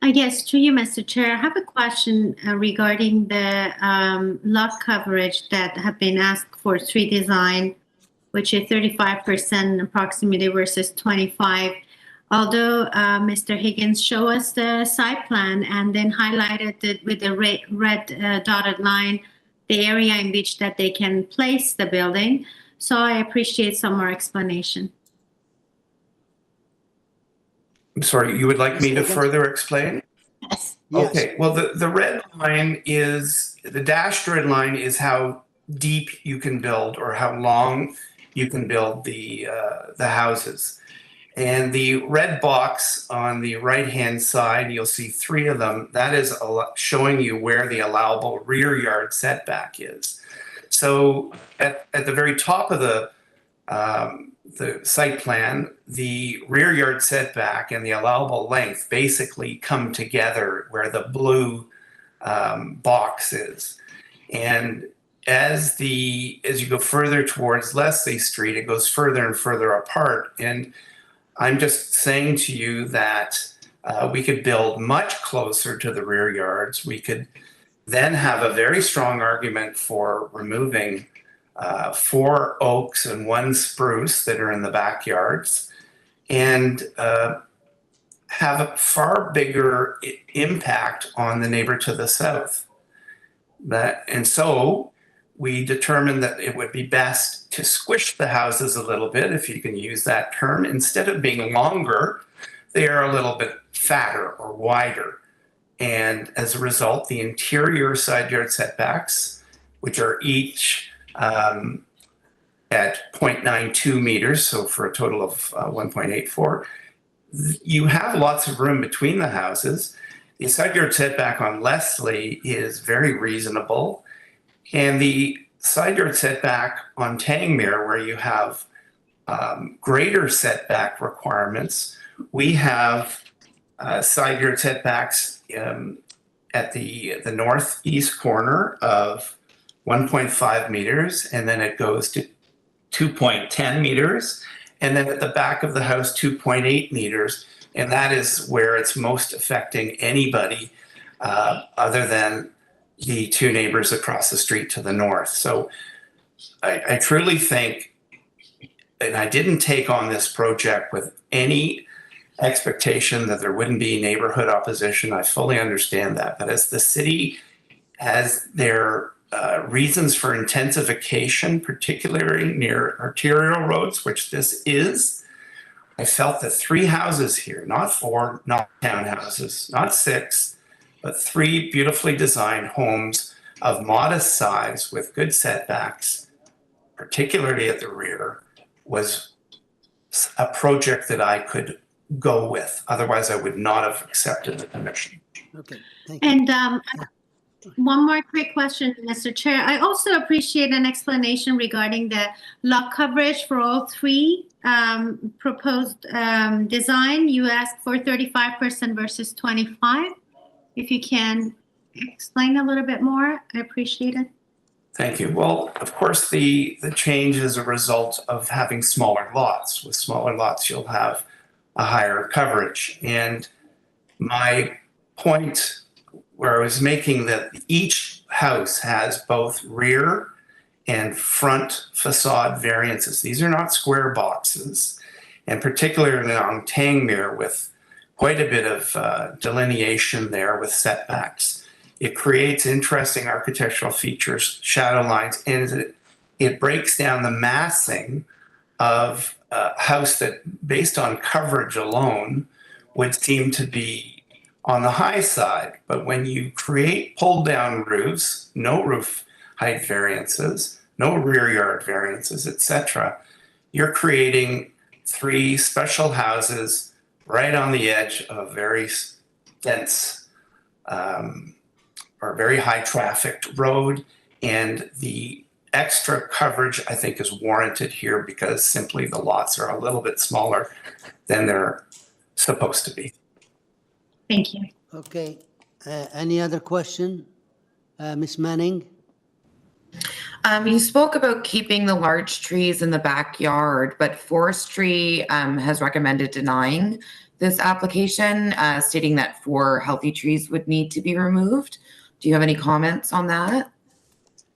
Yes, to you, Mr. Chair. I have a question regarding the lot coverage that have been asked for street design, which is 35% approximately versus 25. Although Mr. Higgins showed us the site plan and then highlighted it with the red dotted line, the area in which that they can place the building. So I appreciate some more explanation.
I'm sorry, you would like me to further explain?
Yes.
Okay, well, the red line is, the dashed red line is how deep you can build or how long you can build the houses. And the red box on the right-hand side, you'll see 3 of them. That is showing you where the allowable rear yard setback is. So at the very top of the the site plan, the rear yard setback and the allowable length basically come together where the blue box is. And as you go further towards Leslie Street, it goes further and further apart. And I'm just saying to you that we could build much closer to the rear yards. We could then have a very strong argument for removing 4 oaks and 1 spruce that are in the backyards, and have a far bigger impact on the neighbor to the south. And so we determined that it would be best to squish the houses a little bit, if you can use that term. Instead of being longer, they are a little bit fatter or wider. And as a result, the interior side yard setbacks, which are each at 0.92 meters, so for a total of 1.84, you have lots of room between the houses. The side yard setback on Leslie is very reasonable. And the side yard setback on Tangmere, where you have greater setback requirements, we have side yard setbacks at the northeast corner of 1.5 meters, and then it goes to 2.10 meters, and then at the back of the house, 2.8 meters. And that is where it's most affecting anybody other than the 2 neighbors across the street to the north. So I truly think, and I didn't take on this project with any expectation that there wouldn't be neighborhood opposition. I fully understand that. But as the city has their reasons for intensification, particularly near arterial roads, which this is, I felt that 3 houses here, not 4, not townhouses, not 6, but 3 beautifully designed homes of modest size with good setbacks, particularly at the rear, was a project that I could go with. Otherwise, I would not have accepted the permission.
Okay, thank you.
And one more quick question, Mr. Chair. I also appreciate an explanation regarding the lot coverage for all 3 proposed design. You asked for 35% versus 25%. If you can explain a little bit more, I appreciate it.
Thank you. Well, of course, the change is a result of having smaller lots. With smaller lots, you'll have a higher coverage. And my point where I was making that each house has both rear and front facade variances. These are not square boxes, and particularly on Tangmere with quite a bit of delineation there with setbacks. It creates interesting architectural features, shadow lines, and it breaks down the massing of a house that, based on coverage alone, would seem to be on the high side. But when you create pulled down roofs, no roof height variances, no rear yard variances, etc., you're creating 3 special houses right on the edge of a very dense or very high trafficked road. And the extra coverage, I think, is warranted here because simply the lots are a little bit smaller than they're supposed to be.
Thank you.
Okay, any other question? Ms. Manning?
You spoke about keeping the large trees in the backyard, but forestry has recommended denying this application, stating that 4 healthy trees would need to be removed. Do you have any comments on that?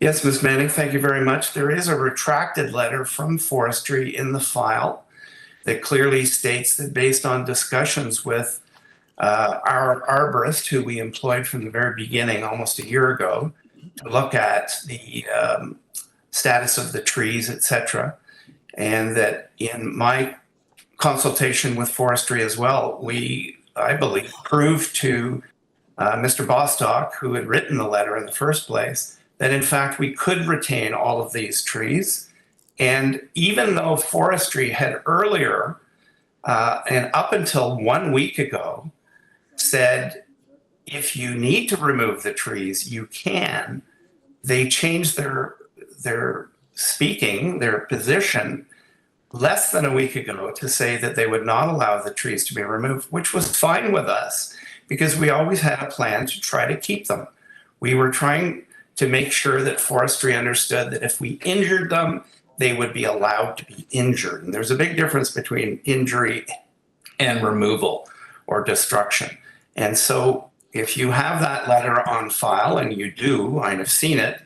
Yes, Ms. Manning, thank you very much. There is a retracted letter from forestry in the file that clearly states that, based on discussions with our arborist, who we employed from the very beginning almost a year ago, to look at the status of the trees, etc., and that in my consultation with forestry as well, we, I believe, proved to Mr. Bostock, who had written the letter in the first place, that in fact we could retain all of these trees. And even though forestry had earlier and up until 1 week ago said, if you need to remove the trees, you can, they changed their speaking, their position less than a week ago to say that they would not allow the trees to be removed, which was fine with us because we always had a plan to try to keep them. We were trying to make sure that forestry understood that if we injured them, they would be allowed to be injured. And there's a big difference between injury and removal or destruction. And so if you have that letter on file, and you do, I have seen it,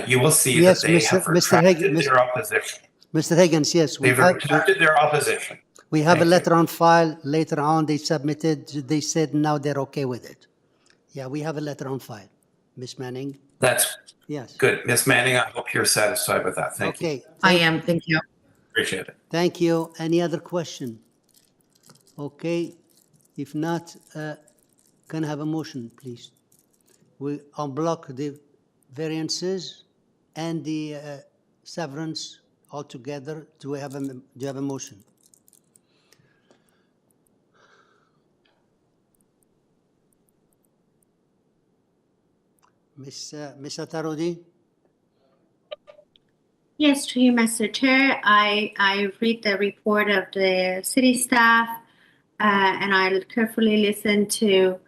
you will see
Yes,
that they
Mr.
have retracted their opposition.
Mr. Higgins, yes.
They've retracted their opposition.
We have a
Thank you.
letter on file. Later on, they submitted, they said now they're okay with it. Yeah, we have a letter on file. Ms. Manning?
That's
Yes.
good. Ms. Manning, I hope you're satisfied with that. Thank you.
Okay.
I am. Thank you.
Appreciate it.
Thank you. Any other question? Okay. If not, can I have a motion, please? We unblock the variances and the severance altogether. Do you have a motion? Ms. Atarodi?
Yes, to you, Mr. Chair. I read the report of the city staff and I carefully listened to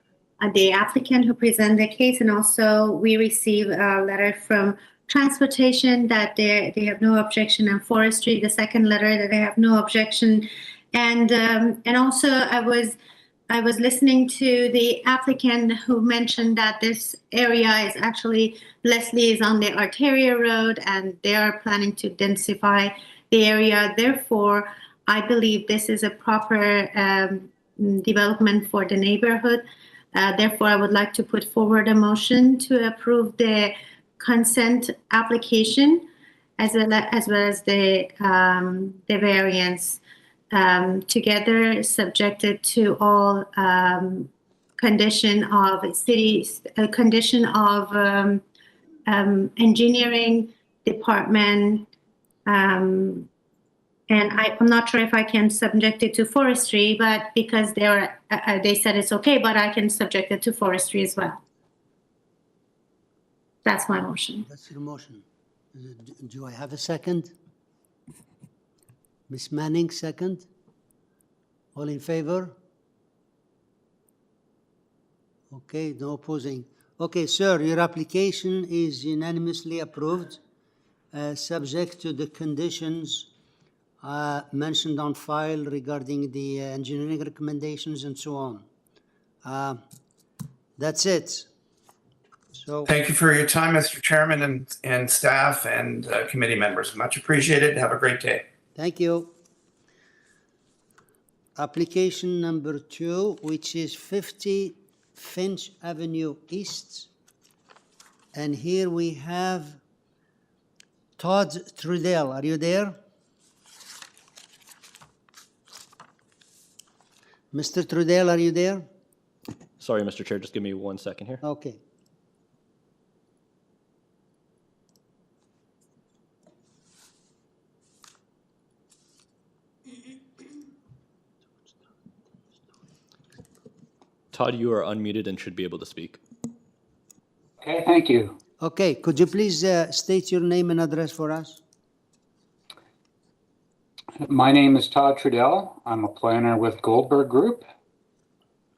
the applicant who presented the case, and also we received a letter from transportation that they have no objection, and forestry, the second letter that they have no objection, and also I was listening to the applicant who mentioned that this area is actually, Leslie is on the Arteria Road and they are planning to densify the area. Therefore, I believe this is a proper development for the neighborhood. Therefore, I would like to put forward a motion to approve the consent application as well as the variance. Together, subjected to all condition of engineering department, and I'm not sure if I can subject it to forestry, but because they said it's okay, but I can subject it to forestry as well. That's my motion.
That's your motion. Do I have a second? Ms. Manning, second. All in favor? Okay, no opposing. Okay, sir, your application is unanimously approved, subject to the conditions mentioned on file regarding the engineering recommendations and so on. That's it. So
Thank you for your time, Mr. Chairman and staff and committee members. Much appreciated. Have a great day.
thank you. Application number 2, which is 50 Finch Avenue East. And here we have Todd Trudell. Are you there? Mr. Trudell, are you there?
Sorry, Mr. Chair, just give me 1 second here.
Okay.
Todd, you are unmuted and should be able to speak.
Okay, thank you.
Okay, could you please state your name and address for us?
My name is Todd Trudell. I'm a planner with Goldberg Group.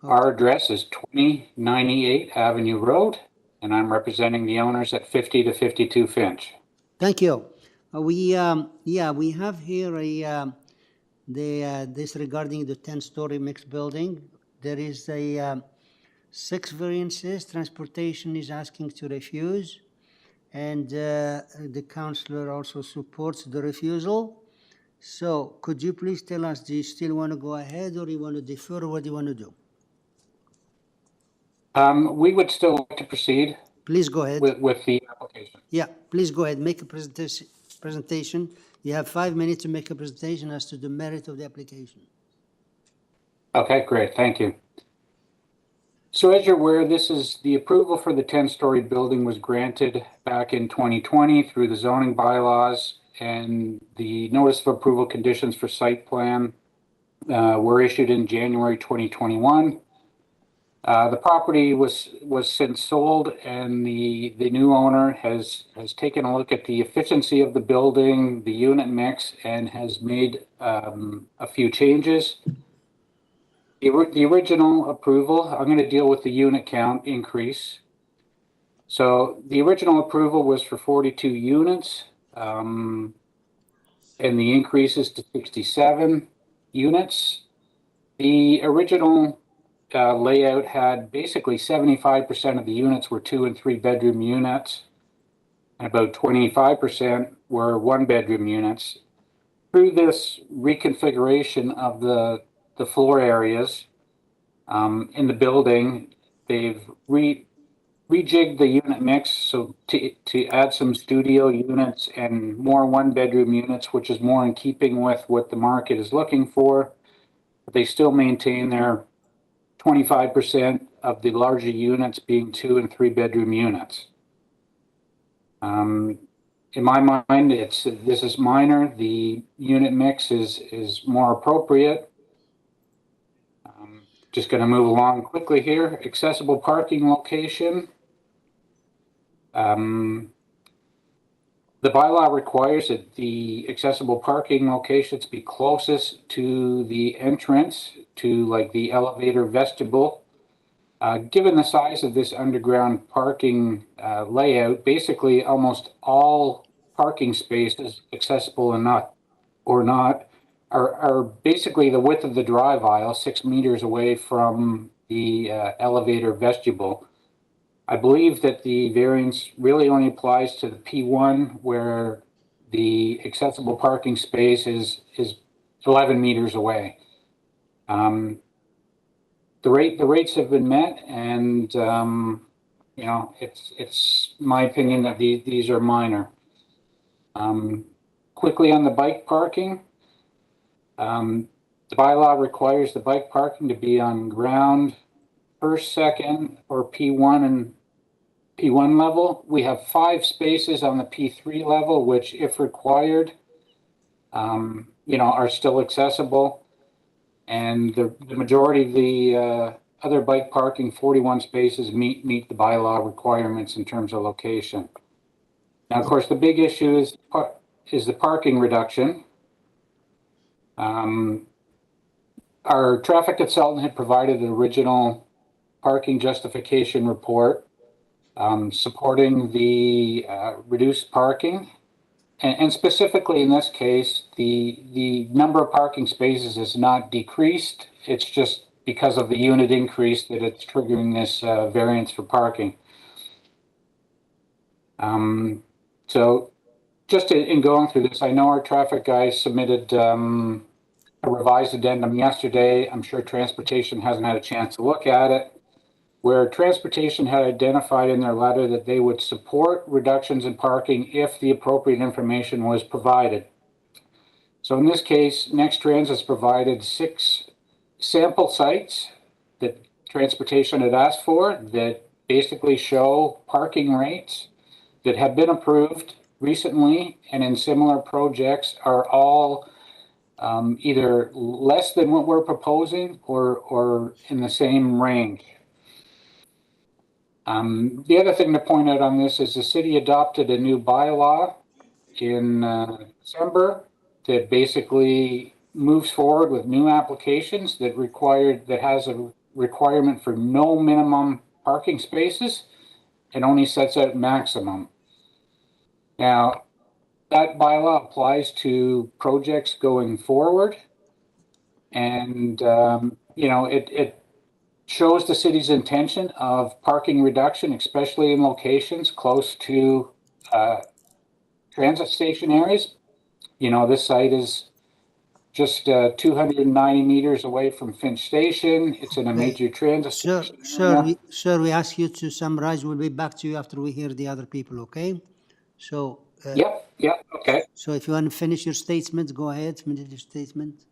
Our address is 2098 Avenue Road, and I'm representing the owners at 50 to 52 Finch.
Thank you. We have here this regarding the 10-story mixed building. There is 6 variances. Transportation is asking to refuse, and the councillor also supports the refusal. So could you please tell us, do you still want to go ahead or you want to defer, or what do you want to do?
We would still like to proceed.
Please go ahead.
With the application.
Yeah, please go ahead, make a presentation. You have 5 minutes to make a presentation as to the merit of the application.
Okay, great, thank you. So as you're aware, this is the approval for the 10-story building was granted back in 2020 through the zoning bylaws, and the notice of approval conditions for site plan were issued in January 2021. The property was since sold, and the new owner has taken a look at the efficiency of the building, the unit mix, and has made a few changes. The original approval, I'm going to deal with the unit count increase. So the original approval was for 42 units, and the increase is to 67 units. The original layout had basically 75% of the units were 2 and 3 bedroom units, and about 25% were 1 bedroom units. Through this reconfiguration of the floor areas in the building, they've rejigged the unit mix so to add some studio units and more 1 bedroom units, which is more in keeping with what the market is looking for. But they still maintain their 25% of the larger units being 2 and 3 bedroom units. In my mind, this is minor. The unit mix is more appropriate. Just going to move along quickly here. Accessible parking location. The bylaw requires that the accessible parking locations be closest to the entrance, to like the elevator vestibule. Given the size of this underground parking layout, basically almost all parking spaces, accessible or not, are basically the width of the drive aisle, 6 meters away from the elevator vestibule. I believe that the variance really only applies to the P1, where the accessible parking space is 11 meters away. The rates have been met, and you know, it's my opinion that these are minor. Quickly on the bike parking, the bylaw requires the bike parking to be on ground, first, second, or P1 and P1 level. We have 5 spaces on the P3 level, which, if required, you know, are still accessible. And the majority of the other bike parking, 41 spaces, meet the bylaw requirements in terms of location. Now, of course, the big issue is the parking reduction. Our traffic consultant had provided an original parking justification report supporting the reduced parking. And specifically in this case, the number of parking spaces is not decreased. It's just because of the unit increase that it's triggering this variance for parking. So just in going through this, I know our traffic guys submitted a revised addendum yesterday. I'm sure transportation hasn't had a chance to look at it, where transportation had identified in their letter that they would support reductions in parking if the appropriate information was provided. So in this case, NextTrans has provided 6 sample sites that transportation had asked for that basically show parking rates that have been approved recently and in similar projects are all either less than what we're proposing or in the same range. The other thing to point out on this is the city adopted a new bylaw in December that basically moves forward with new applications that has a requirement for no minimum parking spaces and only sets out maximum. Now, that bylaw applies to projects going forward, and you know, it shows the city's intention of parking reduction, especially in locations close to transit station areas. You know, this site is just 290 meters away from Finch Station. It's in a major transit station.
Sir, we ask you to summarize. We'll be back to you after we hear the other people, okay? So.
Yep, okay.
So if you want to finish your statement, go ahead, finish your statement.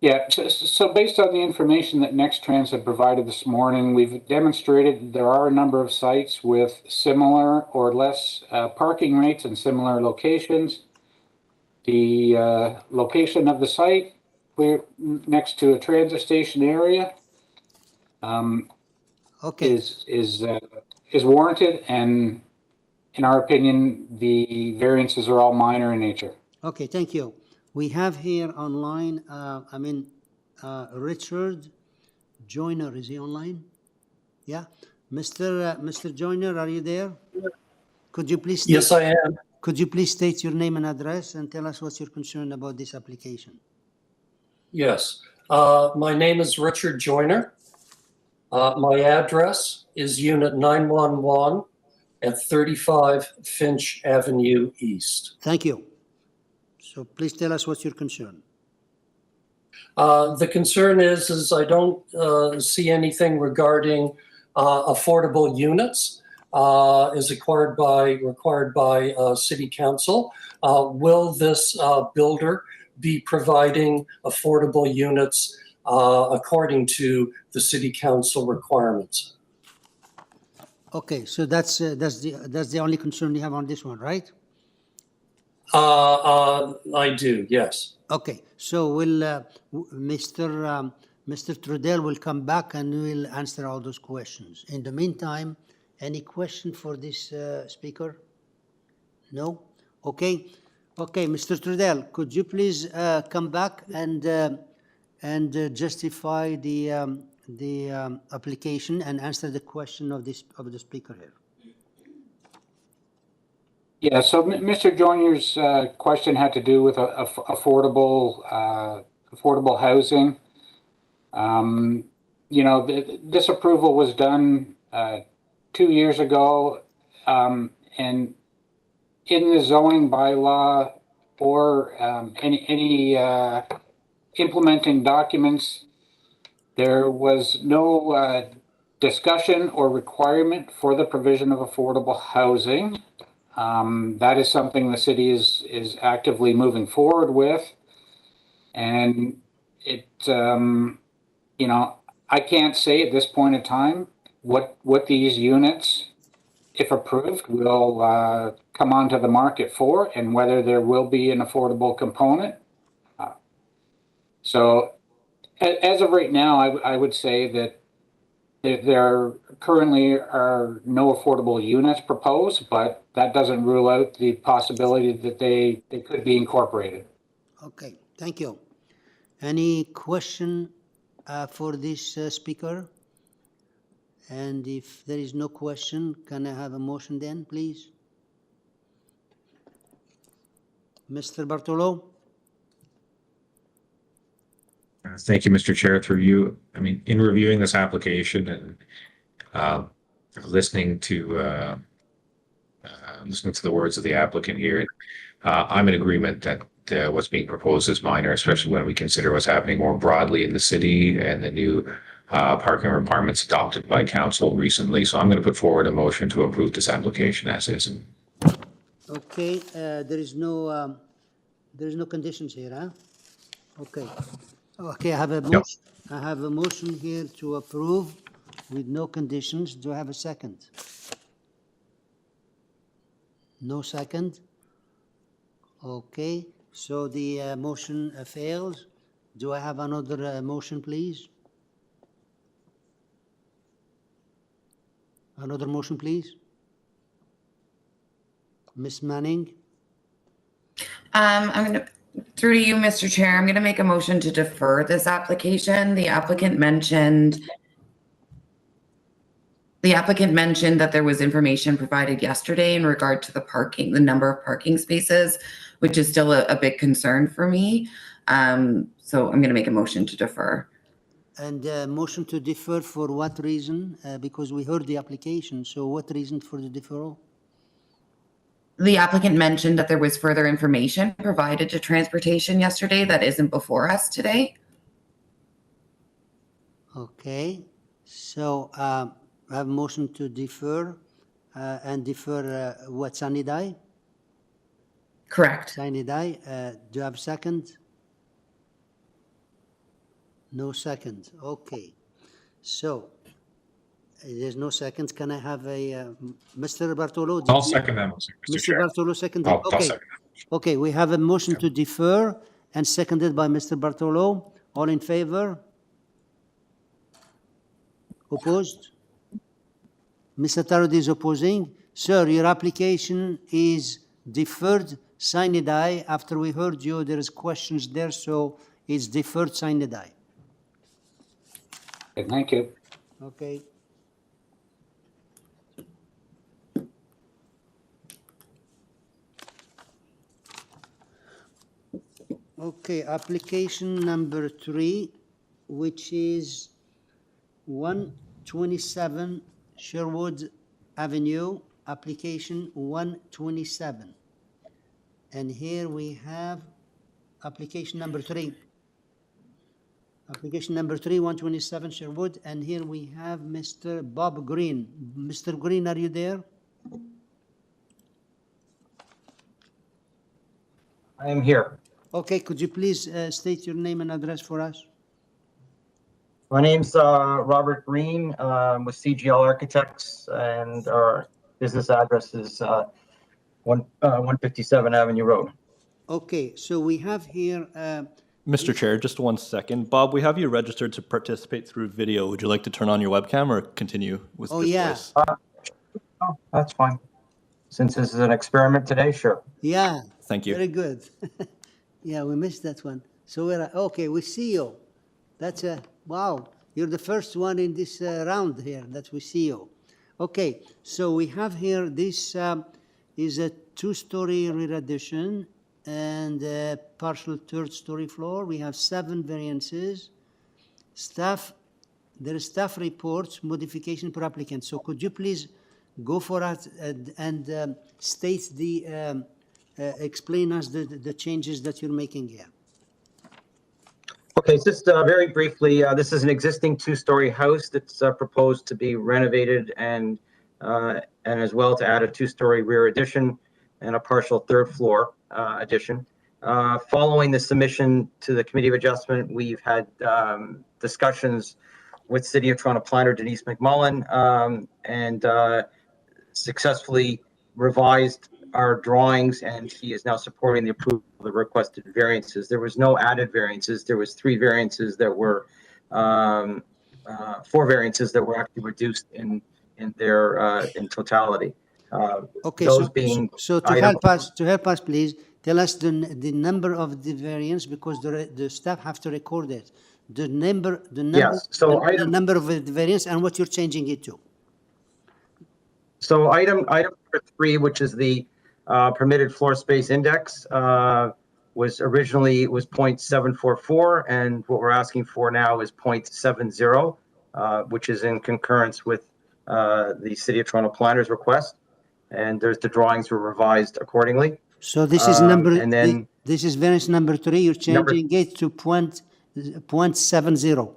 Yeah, so based on the information that NextTrans had provided this morning, we've demonstrated there are a number of sites with similar or less parking rates in similar locations. The location of the site, we're next to a transit station area.
Okay.
is warranted, and in our opinion, the variances are all minor in nature.
Okay, thank you. We have here online, Richard Joyner, is he online? Yeah. Mr. Joyner, are you there? Could you please state,
Yes, I am.
Could you please state your name and address and tell us what's your concern about this application?
Yes. My name is Richard Joyner. My address is Unit 911 at 35 Finch Avenue East.
Thank you. So please tell us what's your concern.
The concern is I don't see anything regarding affordable units is required by City Council. Will this builder be providing affordable units according to the City Council requirements?
Okay, so that's the only concern you have on this one, right?
I do, yes.
Okay, so we'll Mr. Trudell will come back and we'll answer all those questions. In the meantime, any question for this speaker? No? Okay. Okay, Mr. Trudell, could you please come back and justify the application and answer the question of the speaker here?
Yeah, so Mr. Joyner's question had to do with affordable housing. You know, this approval was done 2 years ago, and in the zoning bylaw or any implementing documents, there was no discussion or requirement for the provision of affordable housing. That is something the city is actively moving forward with, and it you know, I can't say at this point in time what these units, if approved, will come onto the market for, and whether there will be an affordable component. So as of right now, I would say that there currently are no affordable units proposed, but that doesn't rule out the possibility that they could be incorporated.
Okay, thank you. Any question for this speaker? And if there is no question, can I have a motion then, please? Mr. Bartolo?
Thank you, Mr. Chair. Through you, I mean, in reviewing this application and listening to the words of the applicant here, I'm in agreement that what's being proposed is minor, especially when we consider what's happening more broadly in the city and the new parking requirements adopted by council recently. So I'm going to put forward a motion to approve this application as is.
Okay, there is no conditions here, huh? Okay. Okay, I have a motion. I have a motion here to approve with no conditions. Do I have a second? No second. Okay, so the motion fails. Do I have another motion, please? Another motion, please. Ms. Manning?
I'm going to, through to you, Mr. Chair, I'm going to make a motion to defer this application. The applicant mentioned that there was information provided yesterday in regard to the parking, the number of parking spaces, which is still a big concern for me. So I'm going to make a motion to defer.
And motion to defer for what reason? Because we heard the application, so what reason for the deferral?
The applicant mentioned that there was further information provided to transportation yesterday that isn't before us today.
Okay, so I have a motion to defer and defer what, Sanidai?
Correct.
Sanidai, do you have a second? No second, okay. So there's no seconds. Can I have a Mr. Bartolo?
I'll second that motion, Mr. Chair.
Bartolo seconded.
I'll
Okay.
second that.
Okay, we have a motion to defer and seconded by Mr. Bartolo. All in favor? Opposed? Mr. Tarod is opposing. Sir, your application is deferred sine die. After we heard you, there is questions there, so it's deferred sine die.
Okay, thank you.
Okay. Okay, application number 3, which is 127 Sherwood Avenue, application 127. And here we have application number 3. Application number 3, 127 Sherwood, and here we have Mr. Bob Green. Mr. Green, are you there?
I am here.
Okay, could you please state your name and address for us?
My name's Robert Green with CGL Architects, and our business address is 157 Avenue Road.
Okay, so we have here...
Mr. Chair, just 1 second. Bob, we have you registered to participate through video. Would you like to turn on your webcam or continue with this voice?
Oh, that's fine. Since this is an experiment today, sure.
Yeah.
Thank you.
Very good. Yeah, we missed that one. So we're okay. We see you. That's a wow. You're the first one in this round here that we see you. Okay. So we have here this is a 2-story rear addition and a partial 3rd-story floor. We have 7 variances. Staff. There is staff reports modification per applicant. So could you please go for it and state the. Explain us the changes that you're making here.
Okay, just very briefly, this is an existing 2-story house that's proposed to be renovated and as well to add a 2-story rear addition and a partial 3rd floor addition. Following the submission to the Committee of Adjustment, we've had discussions with City of Toronto planner Denise McMullen and successfully revised our drawings, and he is now supporting the approval of the requested variances. There was no added variances. There was 3 variances that were 4 variances that were actually reduced in their in totality.
Okay,
those being
so to help us, please tell us the number of the variance, because the staff have to record it. The number,
yes. So
the number of the variance and what you're changing it to.
So item number 3, which is the permitted floor space index, was originally 0.744, and what we're asking for now is 0.70, which is in concurrence with the City of Toronto planner's request, and the drawings were revised accordingly.
So this is this is variance number 3. You're changing it to 0.70.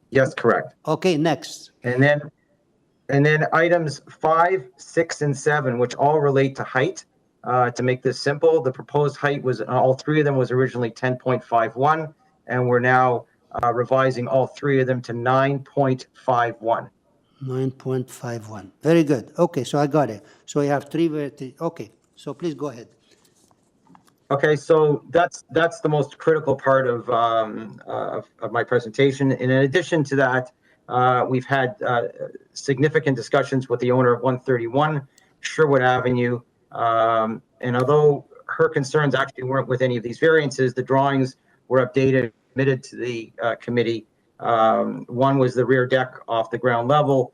Yes, correct.
Okay, next.
And then items 5, 6, and 7, which all relate to height. To make this simple, the proposed height was, all 3 of them was originally 10.51, and we're now revising all 3 of them to 9.51.
9.51. Very good. Okay, so I got it. So we have 3. Okay, so please go ahead.
Okay, so that's the most critical part of my presentation. And in addition to that, we've had significant discussions with the owner of 131 Sherwood Avenue. And although her concerns actually weren't with any of these variances, the drawings were updated, submitted to the committee. One was the rear deck off the ground level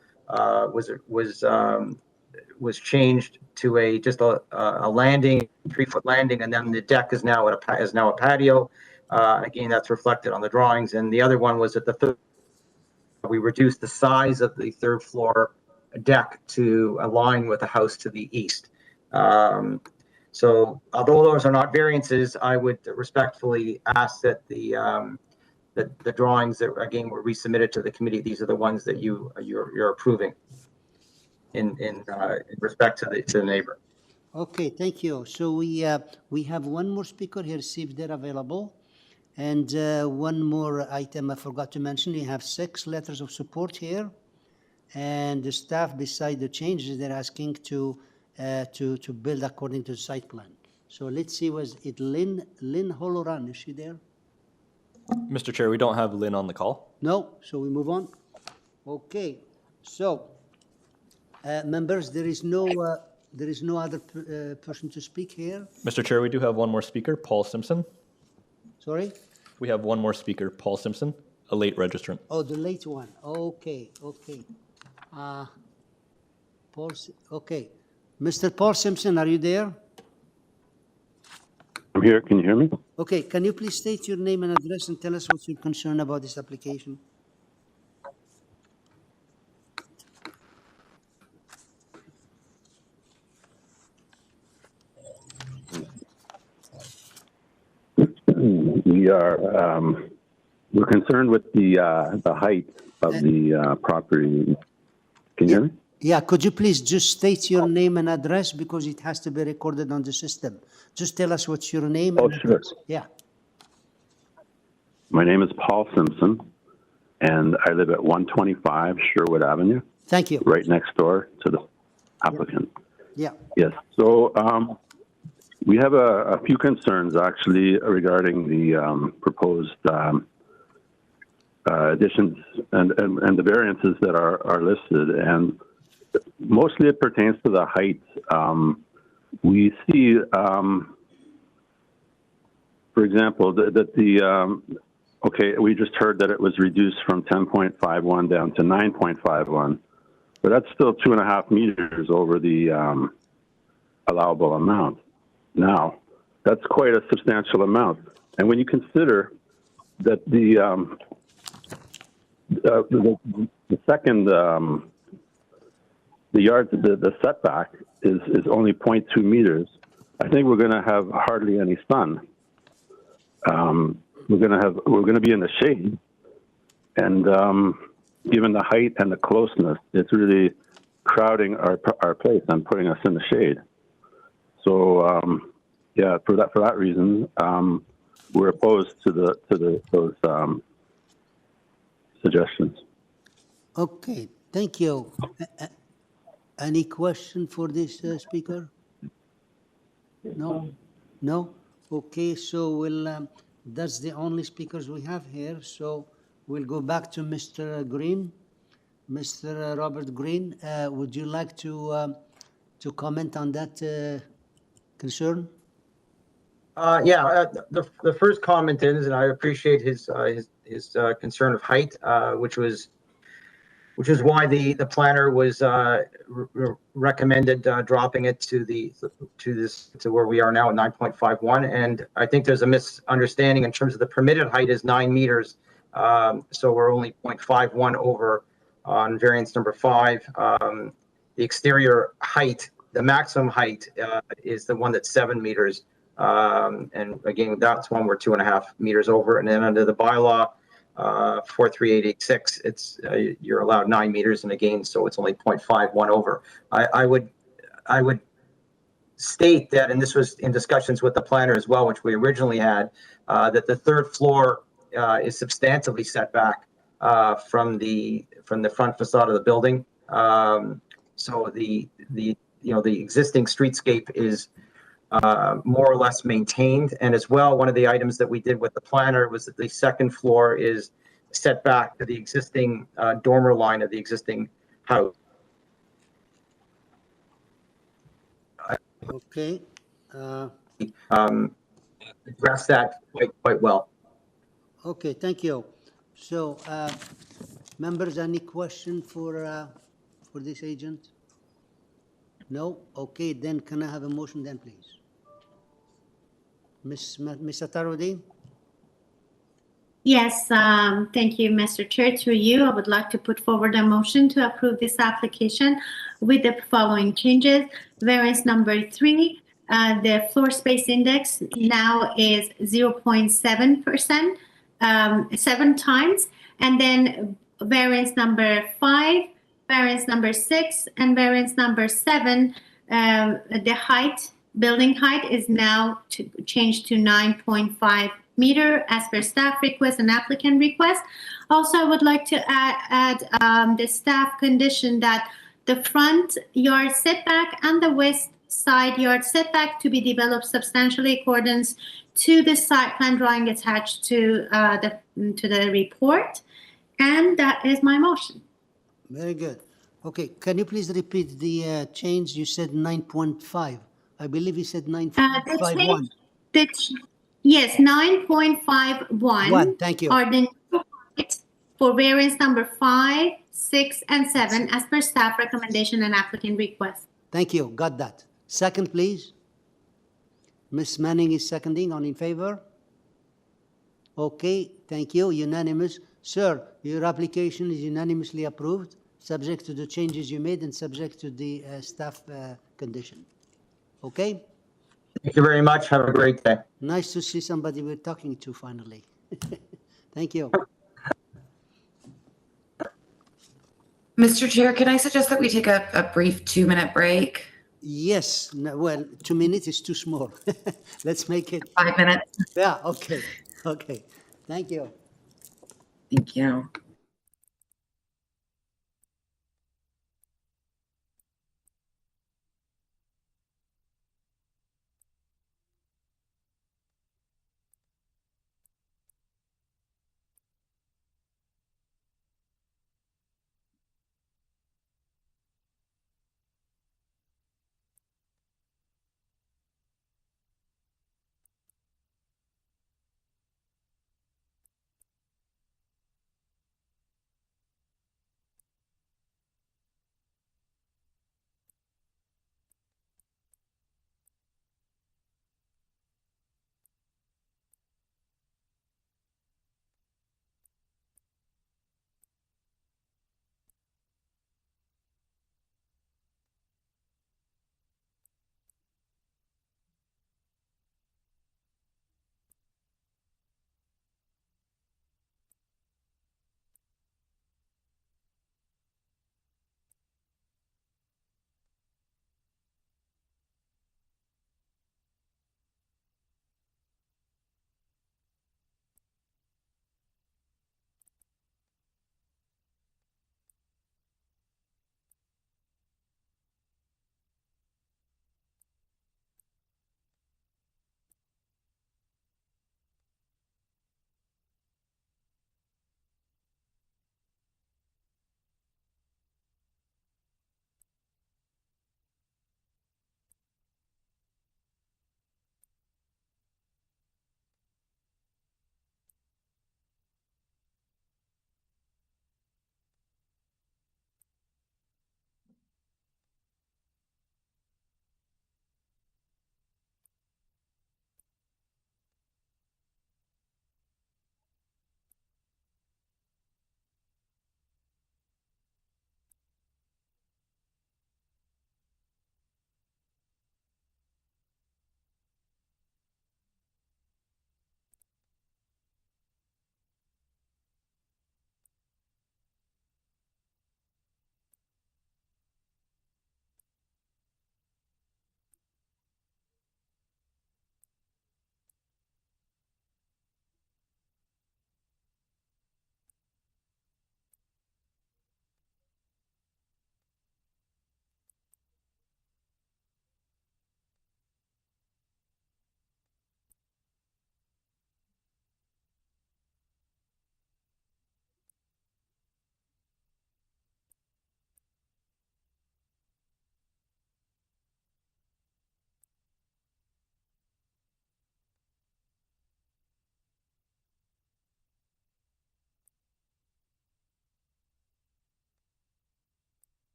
was changed to just a landing, 3-foot landing, and then the deck is now a patio. Again, that's reflected on the drawings. And the other one was at the 3rd. We reduced the size of the 3rd floor deck to align with the house to the east. So although those are not variances, I would respectfully ask that the drawings that again were resubmitted to the committee, these are the ones that you're approving in respect to the neighbor.
Okay, thank you. So we have one more speaker here, see if they're available. And one more item I forgot to mention, we have 6 letters of support here. And the staff, beside the changes, they're asking to build according to the site plan. So let's see, was it Lynn Holoran, is she there?
Mr. Chair, we don't have Lynn on the call.
No, so we move on. Okay, so, members, there is no other person to speak here.
Mr. Chair, we do have one more speaker, Paul Simpson.
Sorry?
We have one more speaker, Paul Simpson, a late registrant.
Oh, the late one. Okay. Okay. Mr. Paul Simpson, are you there?
I'm here. Can you hear me?
Okay, can you please state your name and address and tell us what's your concern about this application?
We're concerned with the height of the property. Can you hear me?
Yeah, could you please just state your name and address because it has to be recorded on the system. Just tell us what's your name.
Oh,
and
sure.
address. Yeah.
My name is Paul Simpson, and I live at 125 Sherwood Avenue.
Thank you.
Right next door to the applicant.
Yeah.
Yes. So we have a few concerns actually regarding the proposed additions and the variances that are listed, and mostly it pertains to the height. We see, for example, okay, we just heard that it was reduced from 10.51 down to 9.51, but that's still 2.5 meters over the allowable amount. Now, that's quite a substantial amount. And when you consider that the second, the setback is only 0.2 meters, I think we're going to have hardly any sun. We're going to be in the shade, and given the height and the closeness, it's really crowding our place and putting us in the shade. So yeah, for that reason, we're opposed to those suggestions.
Okay, thank you. Any question for this speaker? No? No? Okay, so we'll, that's the only speakers we have here. So we'll go back to Mr. Green. Mr. Robert Green, would you like to comment on that concern?
Yeah, the first comment is, and I appreciate his concern of height, which is why the planner was recommended dropping it to where we are now at 9.51. And I think there's a misunderstanding in terms of the permitted height is 9 meters, so we're only 0.51 over on variance number 5. The exterior height, the maximum height, is the one that's 7 meters. And again, that's one we're 2.5 meters over. And then under the bylaw 43886, it's you're allowed 9 meters, and again, so it's only 0.51 over. I would state that, and this was in discussions with the planner as well, which we originally had, that the third floor is substantially set back from the front facade of the building. So the existing streetscape is more or less maintained. And as well, one of the items that we did with the planner was that the second floor is set back to the existing dormer line of the existing house.
Okay.
Address that quite well.
Okay, thank you. So, members, any question for this agent? No? Okay, then can I have a motion then, please? Ms. Atarudi?
Yes, thank you, Mr. Chair. Through you, I would like to put forward a motion to approve this application with the following changes. Variance number 3, the floor space index now is 0.7%, 7 times, and then variance number 5, variance number 6, and variance number 7, the height, building height is now changed to 9.5 meter as per staff request and applicant request. Also, I would like to add the staff condition that the front yard setback and the west side yard setback to be developed substantially in accordance to the site plan drawing attached to the report. And that is my motion.
Very good. Okay, can you please repeat the change? You said 9.5. I believe you said 9.51.
Yes, 9.51
One, thank you.
are the new height for variance number 5, 6, and 7 as per staff recommendation and applicant request.
Thank you, got that. Second, please. Ms. Manning is seconding, on in favor? Okay, thank you, unanimous. Sir, your application is unanimously approved, subject to the changes you made and subject to the staff condition. Okay?
Thank you very much. Have a great day.
Nice to see somebody we're talking to finally. Thank you.
Mr. Chair, can I suggest that we take a brief 2-minute break?
Yes, no, well, 2 minutes is too small. Let's make it
5 minutes?
Yeah, okay, okay. Thank you.
Thank you.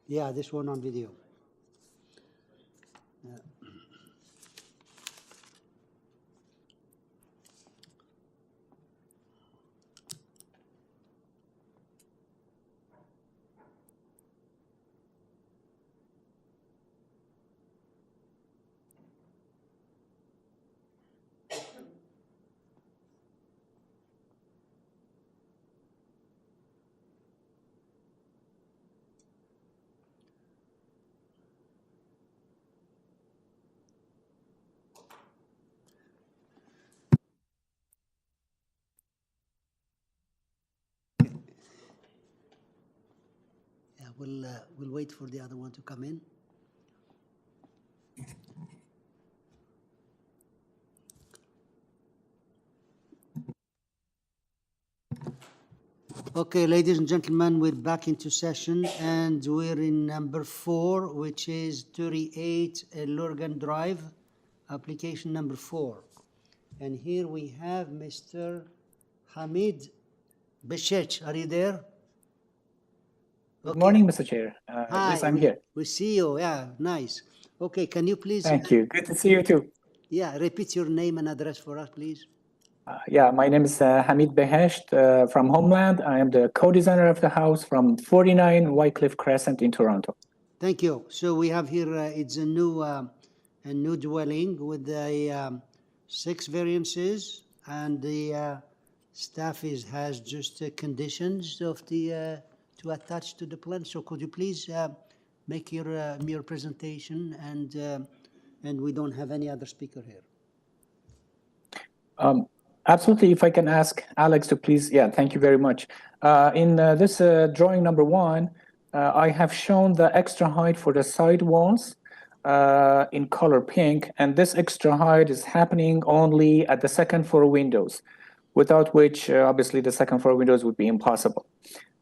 Yeah, this one on video. Yeah. Yeah, we'll wait for the other one to come in. Okay, ladies and gentlemen, we're back into session and we're in number 4, which is 38 LURGAN Drive, application number 4. And here we have Mr. Hamid Beshech. Are you there?
Good morning, Mr. Chair.
Hi,
Yes, I'm here.
We see you. Yeah, nice. Okay, can you please?
Thank you. Good to see you too.
Yeah, repeat your name and address for us, please.
Yeah, my name is Hamid Behesht from Homeland. I am the co-designer of the house from 49 Wycliffe Crescent in Toronto.
Thank you. So we have here, it's a new dwelling with the 6 variances, and the staff has just conditions of the to attach to the plan. So could you please make your presentation, and we don't have any other speaker here.
Absolutely. If I can ask Alex to please, yeah, thank you very much. In this drawing number 1, I have shown the extra height for the side walls in color pink, and this extra height is happening only at the second floor windows, without which obviously the second floor windows would be impossible.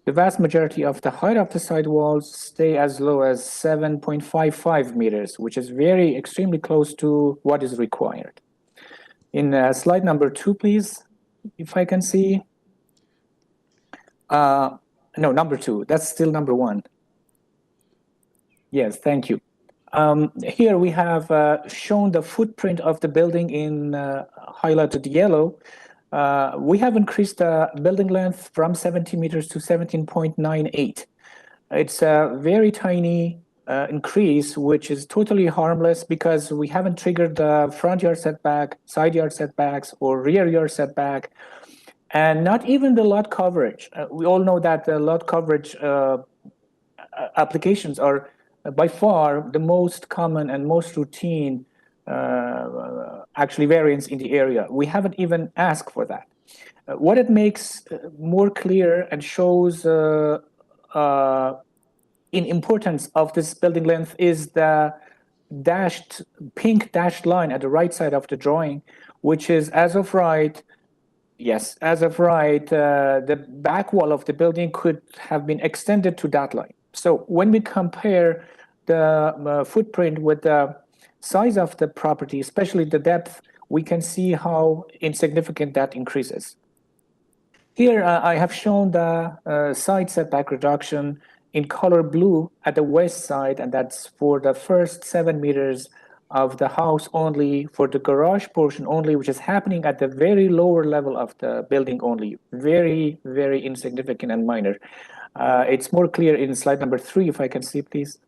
The vast majority of the height of the side walls stay as low as 7.55 meters, which is extremely close to what is required. In slide number 2, please, if I can see. No, number 2, that's still number 1. Yes, thank you. Here we have shown the footprint of the building in highlighted yellow. We have increased the building length from 17 meters to 17.98. It's a very tiny increase, which is totally harmless because we haven't triggered the front yard setback, side yard setbacks, or rear yard setback, and not even the lot coverage. We all know that the lot coverage applications are by far the most common and most routine actually variance in the area. We haven't even asked for that. What it makes more clear and shows in importance of this building length is the pink dashed line at the right side of the drawing, which is as of right, yes, as of right, the back wall of the building could have been extended to that line. So when we compare the footprint with the size of the property, especially the depth, we can see how insignificant that increases. Here I have shown the side setback reduction in color blue at the west side, and that's for the first 7 meters of the house only, for the garage portion only, which is happening at the very lower level of the building only. Very, very insignificant and minor. It's more clear in slide number 3, if I can see, please.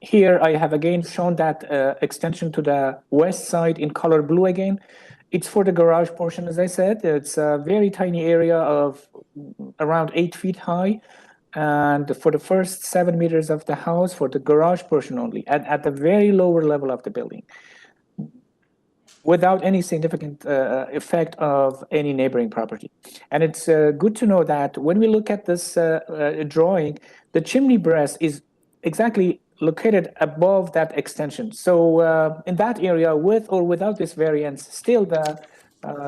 Here I have again shown that extension to the west side in color blue again. It's for the garage portion, as I said. It's a very tiny area of around 8 feet high. And for the first 7 meters of the house, for the garage portion only, at the very lower level of the building, without any significant effect of any neighboring property. And it's good to know that when we look at this drawing, the chimney breast is exactly located above that extension. So in that area, with or without this variance, still the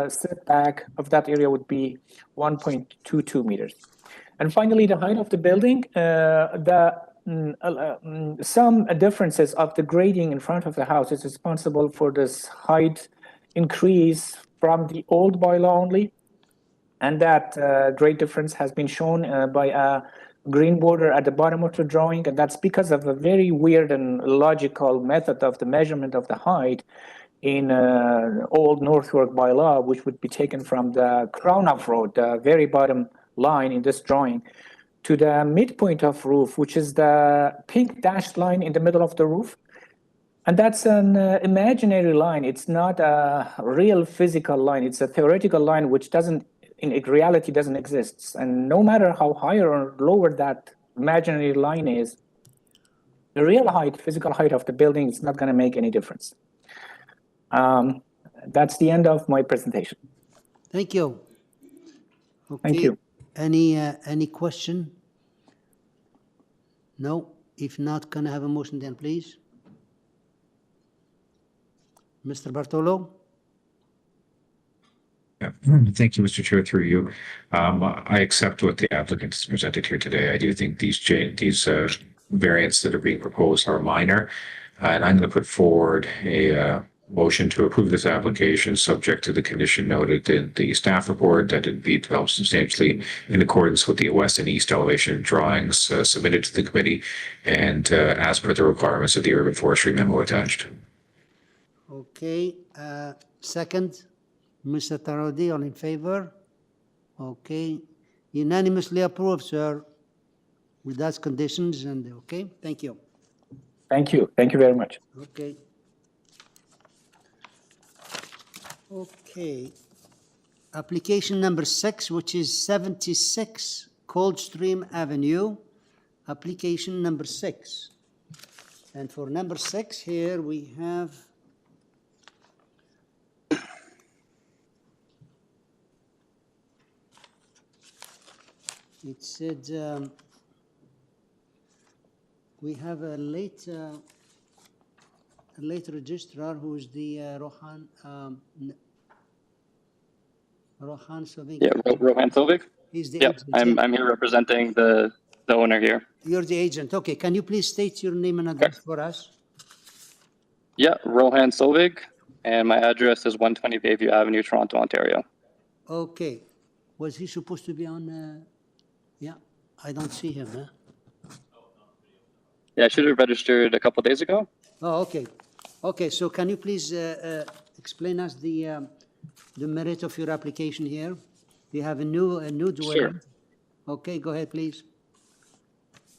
setback of that area would be 1.22 meters. And finally, the height of the building, some differences of the grading in front of the house is responsible for this height increase from the old bylaw only. And that grade difference has been shown by a green border at the bottom of the drawing, and that's because of a very weird and logical method of the measurement of the height in old North York bylaw, which would be taken from the crown of road, the very bottom line in this drawing, to the midpoint of roof, which is the pink dashed line in the middle of the roof. And that's an imaginary line. It's not a real physical line. It's a theoretical line which doesn't, in reality, doesn't exist. And no matter how higher or lower that imaginary line is, the real height, physical height of the building is not going to make any difference. That's the end of my presentation.
Thank you. Okay.
Thank you.
Any question? No. If not, can I have a motion then, please? Mr. Bartolo?
Yeah. Thank you, Mr. Chair, through you. I accept what the applicant has presented here today. I do think these variants that are being proposed are minor, and I'm going to put forward a motion to approve this application subject to the condition noted in the staff report that it be developed substantially in accordance with the west and east elevation drawings submitted to the committee and as per the requirements of the urban forestry memo attached.
Okay. Second, Mr. Tarodi, all in favor? Okay. Unanimously approved, sir, with those conditions. And okay, thank you.
Thank you. Thank you very much.
Okay. Okay. Application number 6, which is 76 Coldstream Avenue. Application number 6. And for number 6 here we have it said we have a late registrar who is the Rohan Sovik.
Yeah, Rohan Sovik.
He's the
Yep,
agent.
I'm here representing the owner here.
You're the agent. Okay, can you please state your name and address for us?
Yeah, Rohan Sovik, and my address is 120 Bayview Avenue, Toronto, Ontario.
Okay. Was he supposed to be on? Yeah, I don't see him. Huh?
Yeah, I should have registered a couple days ago.
Oh, okay. Okay, so can you please explain us the merit of your application here? You have a new dwelling.
Sure.
Okay, go ahead, please.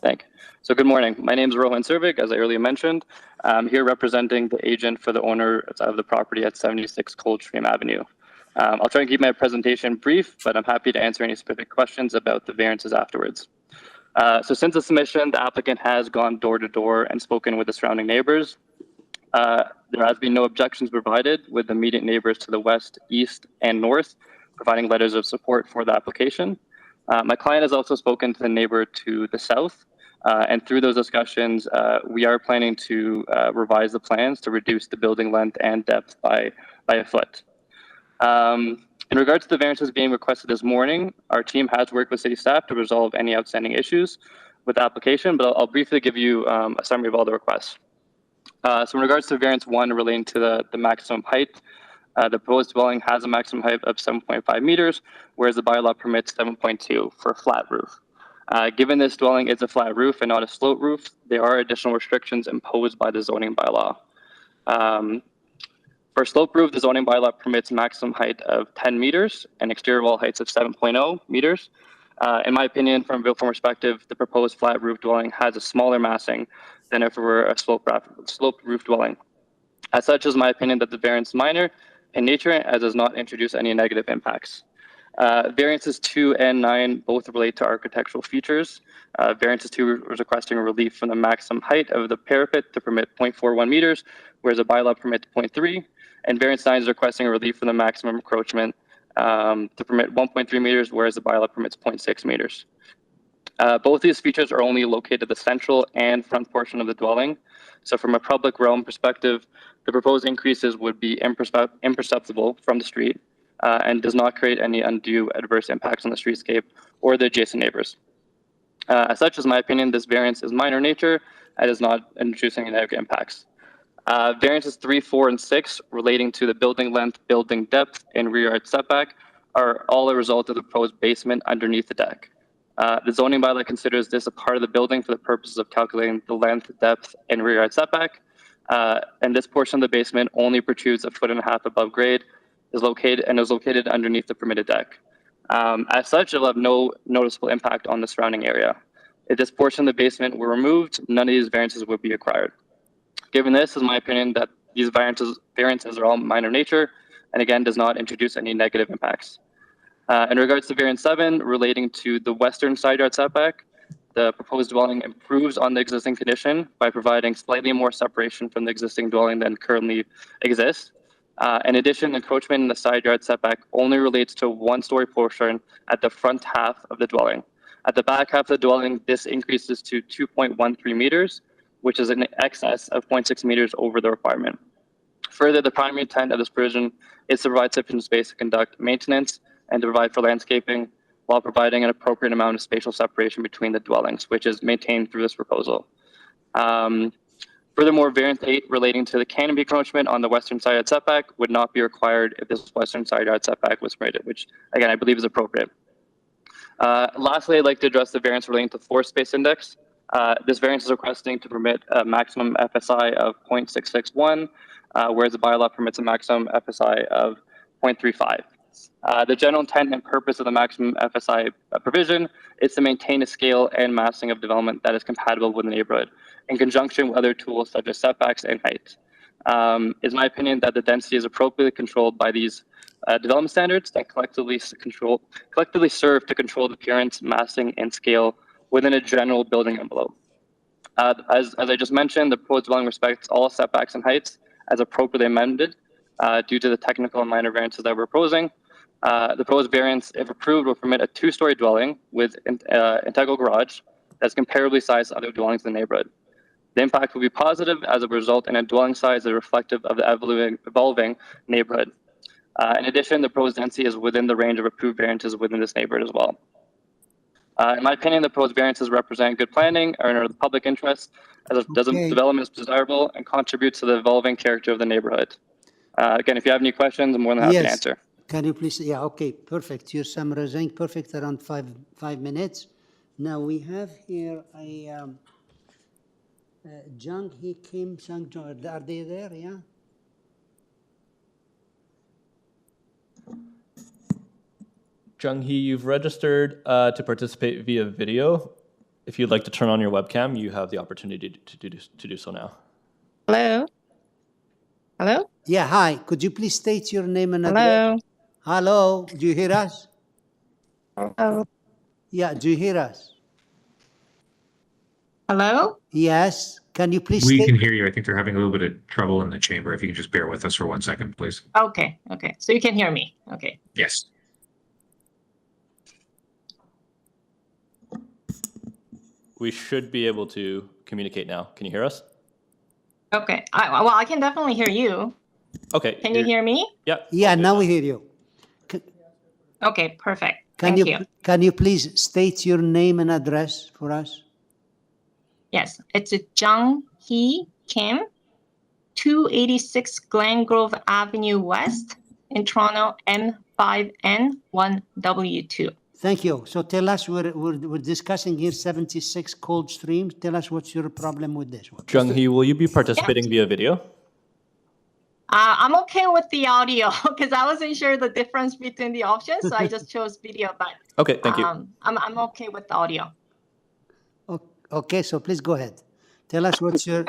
Thank you. So good morning. My name is Rohan Sovik, as I earlier mentioned. I'm here representing the agent for the owner of the property at 76 Coldstream Avenue. I'll try and keep my presentation brief, but I'm happy to answer any specific questions about the variances afterwards. So since the submission, the applicant has gone door to door and spoken with the surrounding neighbors. There has been no objections provided, with the immediate neighbors to the west, east, and north providing letters of support for the application. My client has also spoken to the neighbor to the south, and through those discussions, we are planning to revise the plans to reduce the building length and depth by a foot. In regards to the variances being requested this morning, our team has worked with city staff to resolve any outstanding issues with the application, but I'll briefly give you a summary of all the requests. So in regards to variance 1 relating to the maximum height, the proposed dwelling has a maximum height of 7.5 meters, whereas the bylaw permits 7.2 for a flat roof. Given this dwelling is a flat roof and not a sloped roof, there are additional restrictions imposed by the zoning bylaw. For sloped roof, the zoning bylaw permits maximum height of 10 meters and exterior wall heights of 7.0 meters. In my opinion, from a built form perspective, the proposed flat roof dwelling has a smaller massing than if it were a sloped roof dwelling. As such, is my opinion that the variance is minor in nature, as does not introduce any negative impacts. Variances 2 and 9 both relate to architectural features. Variances 2 is requesting a relief from the maximum height of the parapet to permit 0.41 meters, whereas the bylaw permits 0.3. And variance 9 is requesting a relief from the maximum encroachment to permit 1.3 meters, whereas the bylaw permits 0.6 meters. Both these features are only located at the central and front portion of the dwelling. So from a public realm perspective, the proposed increases would be imperceptible from the street and does not create any undue adverse impacts on the streetscape or the adjacent neighbors. As such, is my opinion, this variance is minor in nature and is not introducing any negative impacts. Variances 3, 4, and 6 relating to the building length, building depth, and rear yard setback are all a result of the proposed basement underneath the deck. The zoning bylaw considers this a part of the building for the purposes of calculating the length, depth, and rear yard setback. And this portion of the basement only protrudes 1.5 feet above grade, is located underneath the permitted deck. As such, it will have no noticeable impact on the surrounding area. If this portion of the basement were removed, none of these variances would be required. Given this, is my opinion that these variances are all minor nature, and again, does not introduce any negative impacts. In regards to variance 7, relating to the western side yard setback, the proposed dwelling improves on the existing condition by providing slightly more separation from the existing dwelling than currently exists. In addition, encroachment in the side yard setback only relates to a 1-story portion at the front half of the dwelling. At the back half of the dwelling, this increases to 2.13 meters, which is in excess of 0.6 meters over the requirement. Further, the primary intent of this provision is to provide sufficient space to conduct maintenance and to provide for landscaping while providing an appropriate amount of spatial separation between the dwellings, which is maintained through this proposal. Furthermore, variance 8 relating to the canopy encroachment on the western side yard setback would not be required if this western side yard setback was permitted, which again, I believe is appropriate. Lastly, I'd like to address the variance relating to floor space index. This variance is requesting to permit a maximum FSI of 0.661, whereas the bylaw permits a maximum FSI of 0.35. The general intent and purpose of the maximum FSI provision is to maintain a scale and massing of development that is compatible with the neighborhood, in conjunction with other tools such as setbacks and height. It's my opinion that the density is appropriately controlled by these development standards that collectively serve to control the appearance, massing, and scale within a general building envelope. As I just mentioned, the proposed dwelling respects all setbacks and heights as appropriately amended due to the technical and minor variances that we're proposing. The proposed variance, if approved, will permit a 2-story dwelling with integral garage that's comparably sized to other dwellings in the neighborhood. The impact will be positive as it will result in a dwelling size that is reflective of the evolving neighborhood. In addition, the proposed density is within the range of approved variances within this neighborhood as well. In my opinion, the proposed variances represent good planning or in the public interest, as development is desirable and contributes to the evolving character of the neighborhood. Again, if you have any questions, I'm more than happy to answer.
Can you please, yeah, okay, perfect. You're summarizing perfect around five minutes. Now we have here a Jung Hee Kim Sang Jung. Are they there? Yeah.
Jung Hee, you've registered to participate via video. If you'd like to turn on your webcam, you have the opportunity to do so now.
Hello? Hello?
Yeah, hi. Could you please state your name and
Hello?
address? Hello? Do you hear us?
Hello?
Yeah, do you hear us?
Hello?
Yes. Can you please
We
state?
can hear you. I think they're having a little bit of trouble in the chamber. If you can just bear with us for 1 second, please.
Okay, okay. So you can hear me. Okay.
Yes.
We should be able to communicate now. Can you hear us?
Okay. Well, I can definitely hear you.
Okay.
Can you hear me?
Yeah.
Yeah, now we hear you.
Okay, perfect. Thank you.
Can you please state your name and address for us?
Yes, it's Jung Hee Kim, 286 Glengrove Avenue West in Toronto, M5N1W2.
Thank you. So tell us, we're discussing here 76 Coldstream. Tell us what's your problem with this one.
Jung Hee, will you be participating via video?
I'm okay with the audio because I wasn't sure the difference between the options, so I just chose video. But
okay, thank you.
I'm okay with the audio.
Okay, so please go ahead. Tell us what's your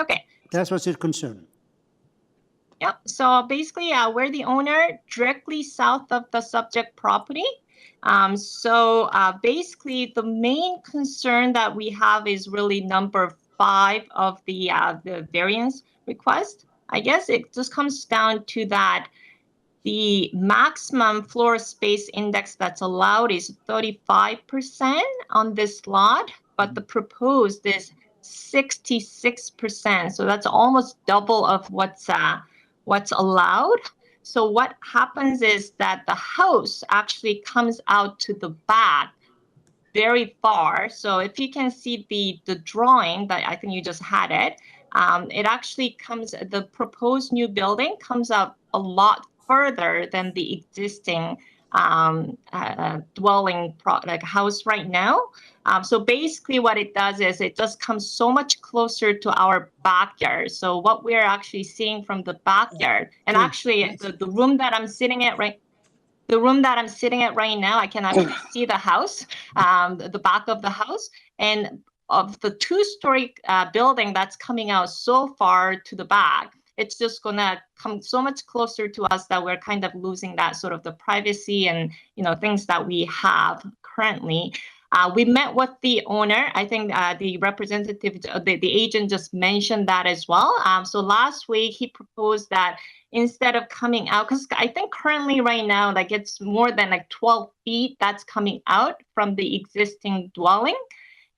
concern.
Yeah. So basically, we're the owner directly south of the subject property. Basically, the main concern that we have is really number 5 of the variance request. I guess it just comes down to that the maximum floor space index that's allowed is 35% on this lot, but the proposed is 66%. So that's almost double of what's allowed. So what happens is that the house actually comes out to the back very far. So if you can see the drawing that I think you just had it, it actually the proposed new building comes out a lot further than the existing dwelling like house right now. So basically what it does is it just comes so much closer to our backyard. So what we're actually seeing from the backyard, and actually the room that I'm sitting at right now, I can actually see the house, the back of the house, and of the two-story building that's coming out so far to the back, it's just gonna come so much closer to us that we're kind of losing that sort of the privacy and, you know, things that we have currently. We met with the owner. I think the representative, the agent just mentioned that as well. So last week he proposed that instead of coming out, because I think currently right now, like it's more than like 12 feet that's coming out from the existing dwelling.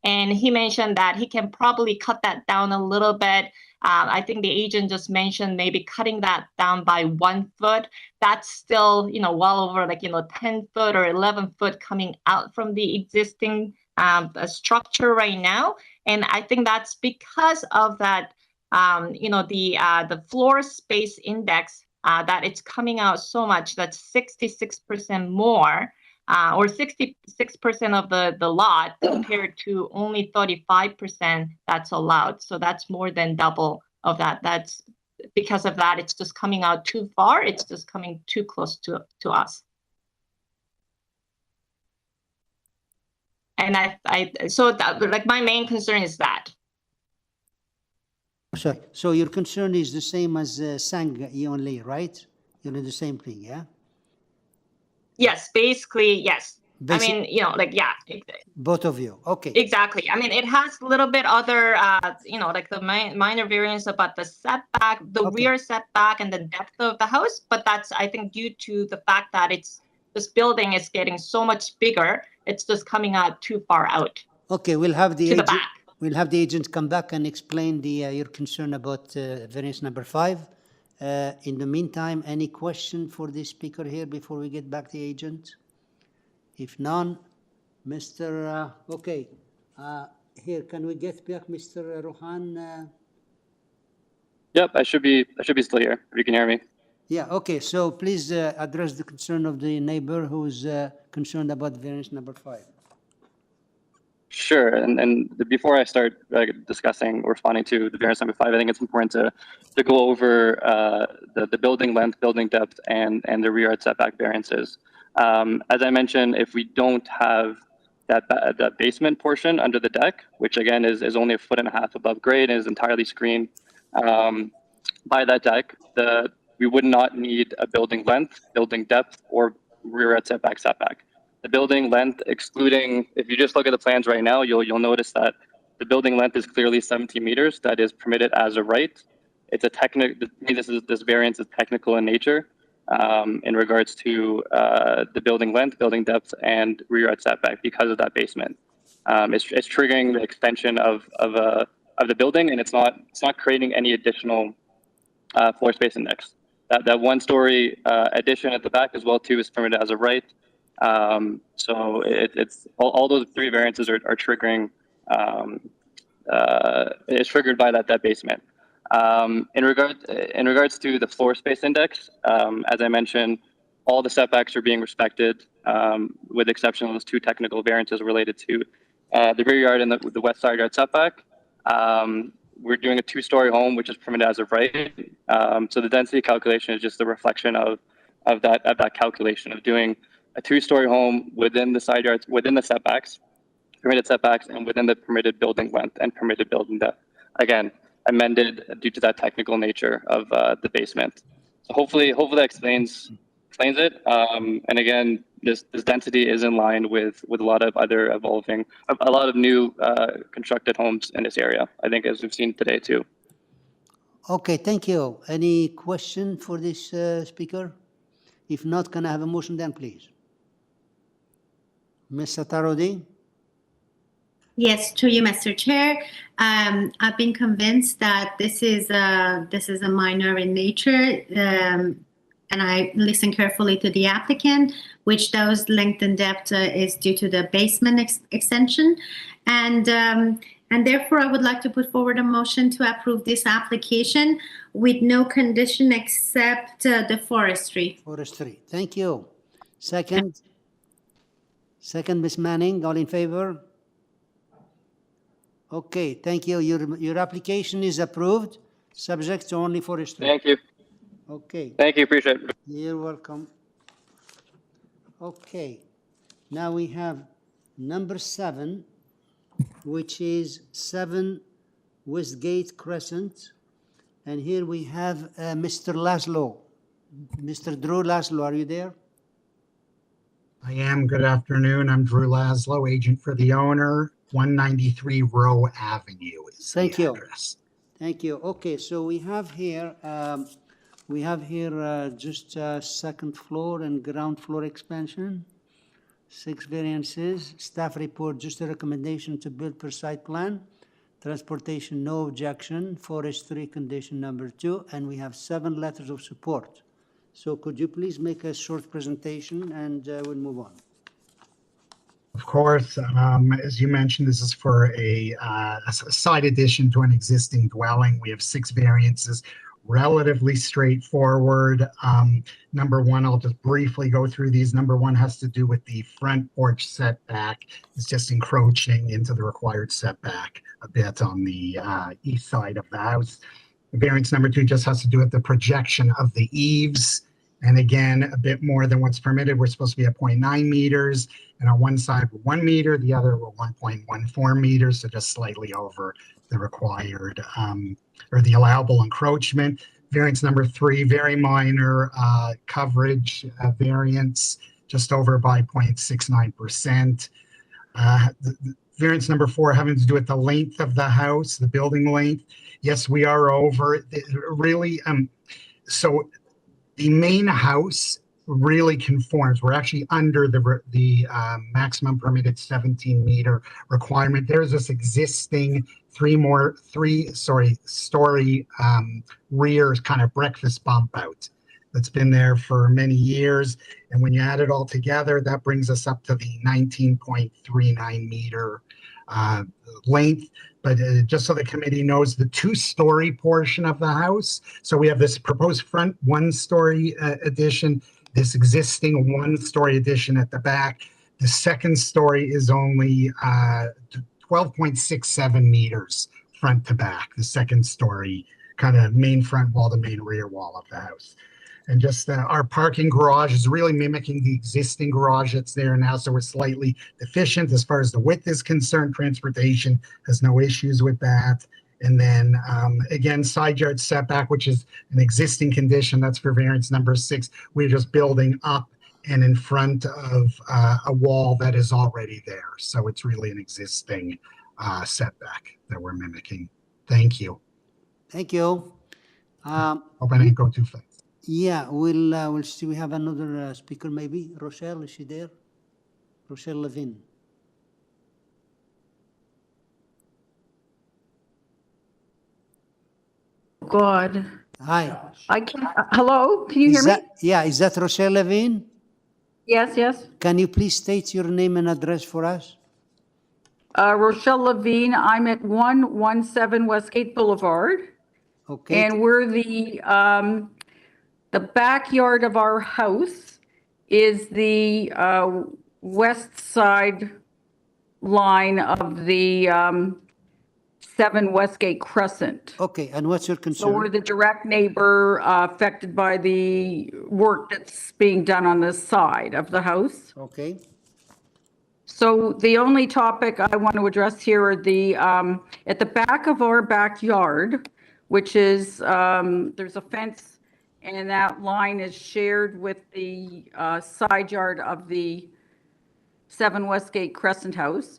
And he mentioned that he can probably cut that down a little bit. I think the agent just mentioned maybe cutting that down by 1 foot. That's still, you know, well over like, you know, 10 foot or 11 foot coming out from the existing structure right now. And I think that's because of that, you know, the floor space index that it's coming out so much. That's 66% more. Or 66% of the lot compared to only 35% that's allowed. So that's more than double of that. That's because of that, it's just coming out too far. It's just coming too close to us. And so that, like my main concern is that.
Sorry. So your concern is the same as Sang only, right? You know, the same thing, yeah?
Yes, basically, yes. I mean, you know, like, yeah.
Both of you, okay.
Exactly. I mean, it has a little bit other, you know, like the minor variance about the setback, the rear setback and the depth of the house. But that's, I think, due to the fact that this building is getting so much bigger, it's just coming out too far out.
Okay, we'll have the agent come back and explain your concern about variance number 5. In the meantime, any question for the speaker here before we get back to the agent? If none, Mr. Okay, here, can we get back Mr. Rohan?
Yep, I should be still here, if you can hear me.
Yeah, okay, so please address the concern of the neighbor who's concerned about variance number 5.
Sure, and before I start responding to the variance number 5, I think it's important to go over the building length, building depth, and the rear yard setback variances. As I mentioned, if we don't have that basement portion under the deck, which again is only 1.5 feet above grade and is entirely screened by that deck, we would not need a building length, building depth, or rear yard setback. The building length, excluding, if you just look at the plans right now, you'll notice that the building length is clearly 17 meters. That is permitted as a right. It's a technical. This variance is technical in nature in regards to the building length, building depth, and rear yard setback because of that basement. It's triggering the extension of the building, and it's not creating any additional floor space index. That one-story addition at the back as well too is permitted as a right. So it's all those 3 variances are triggering. It's triggered by that basement. In regards to the floor space index, as I mentioned, all the setbacks are being respected, with the exception of those 2 technical variances related to the rear yard and the west side yard setback. We're doing a 2-story home, which is permitted as of right. So the density calculation is just a reflection of that calculation of doing a 2-story home within the side yards, within the setbacks, permitted setbacks, and within the permitted building length and permitted building depth. Again, amended due to that technical nature of the basement. So hopefully that explains it. And again, this density is in line with a lot of other a lot of new constructed homes in this area, I think, as we've seen today too.
Okay, thank you. Any question for this speaker? If not, can I have a motion then, please? Ms. Satarodi?
Yes, to you, Mr. Chair. I've been convinced that this is a minor in nature, and I listened carefully to the applicant, which those length and depth is due to the basement extension, and therefore I would like to put forward a motion to approve this application with no condition except the forestry.
Forestry, thank you. Second? Second, Ms. Manning, all in favor? Okay, thank you. Your application is approved, subject to only forestry.
Thank you.
Okay.
Thank you. Appreciate it.
You're welcome. Okay, now we have number 7, which is 7 Westgate Crescent. And here we have Mr. Laszlo. Mr. Drew Laszlo, are you there?
I am. Good afternoon. I'm Drew Laszlo, agent for the owner, 193 Rowe Avenue is the address.
Thank you. Okay, so we have here just second floor and ground floor expansion, 6 variances. Staff report, just a recommendation to build per site plan. Transportation, no objection. Forestry, condition number 2, and we have 7 letters of support. So could you please make a short presentation and we'll move on.
Of course, as you mentioned, this is for a side addition to an existing dwelling. We have 6 variances, relatively straightforward. Number 1, I'll just briefly go through these. Number 1 has to do with the front porch setback. It's just encroaching into the required setback a bit on the east side of the house. Variance number 2 just has to do with the projection of the eaves. And again, a bit more than what's permitted. We're supposed to be at 0.9 meters, and on one side we're 1 meter, the other we're 1.14 meters, so just slightly over the required or the allowable encroachment. Variance number 3, very minor coverage variance, just over by 0.69%. Variance number 4 having to do with the length of the house, the building length. Yes, we are over. Really, so the main house really conforms. We're actually under the maximum permitted 17-meter requirement. There's this existing story rear kind of breakfast bump out that's been there for many years. And when you add it all together, that brings us up to the 19.39 meter length. But just so the committee knows, the 2-story portion of the house. So we have this proposed front 1-story addition, this existing 1-story addition at the back. The second story is only 12.67 meters front to back. The second story, kind of main front wall to main rear wall of the house. And just our parking garage is really mimicking the existing garage that's there now. So we're slightly deficient as far as the width is concerned. Transportation has no issues with that. And then again, side yard setback, which is an existing condition. That's for variance number 6. We're just building up and in front of a wall that is already there. So it's really an existing setback that we're mimicking. Thank you.
Thank you.
Hope I didn't go too fast.
Yeah, we'll see. We have another speaker, maybe. Rochelle, is she there? Rochelle Levin.
God.
Hi.
I can't. Hello, can you hear me?
Yeah, is that Rochelle Levin?
Yes, yes.
Can you please state your name and address for us?
Rochelle Levine. I'm at 117 Westgate Boulevard.
Okay.
And we're the backyard of our house is the west side line of the 7 Westgate Crescent.
Okay, and what's your concern?
So we're the direct neighbor affected by the work that's being done on this side of the house.
Okay.
So the only topic I want to address here are the at the back of our backyard, which is there's a fence, and that line is shared with the side yard of the 7 Westgate Crescent house.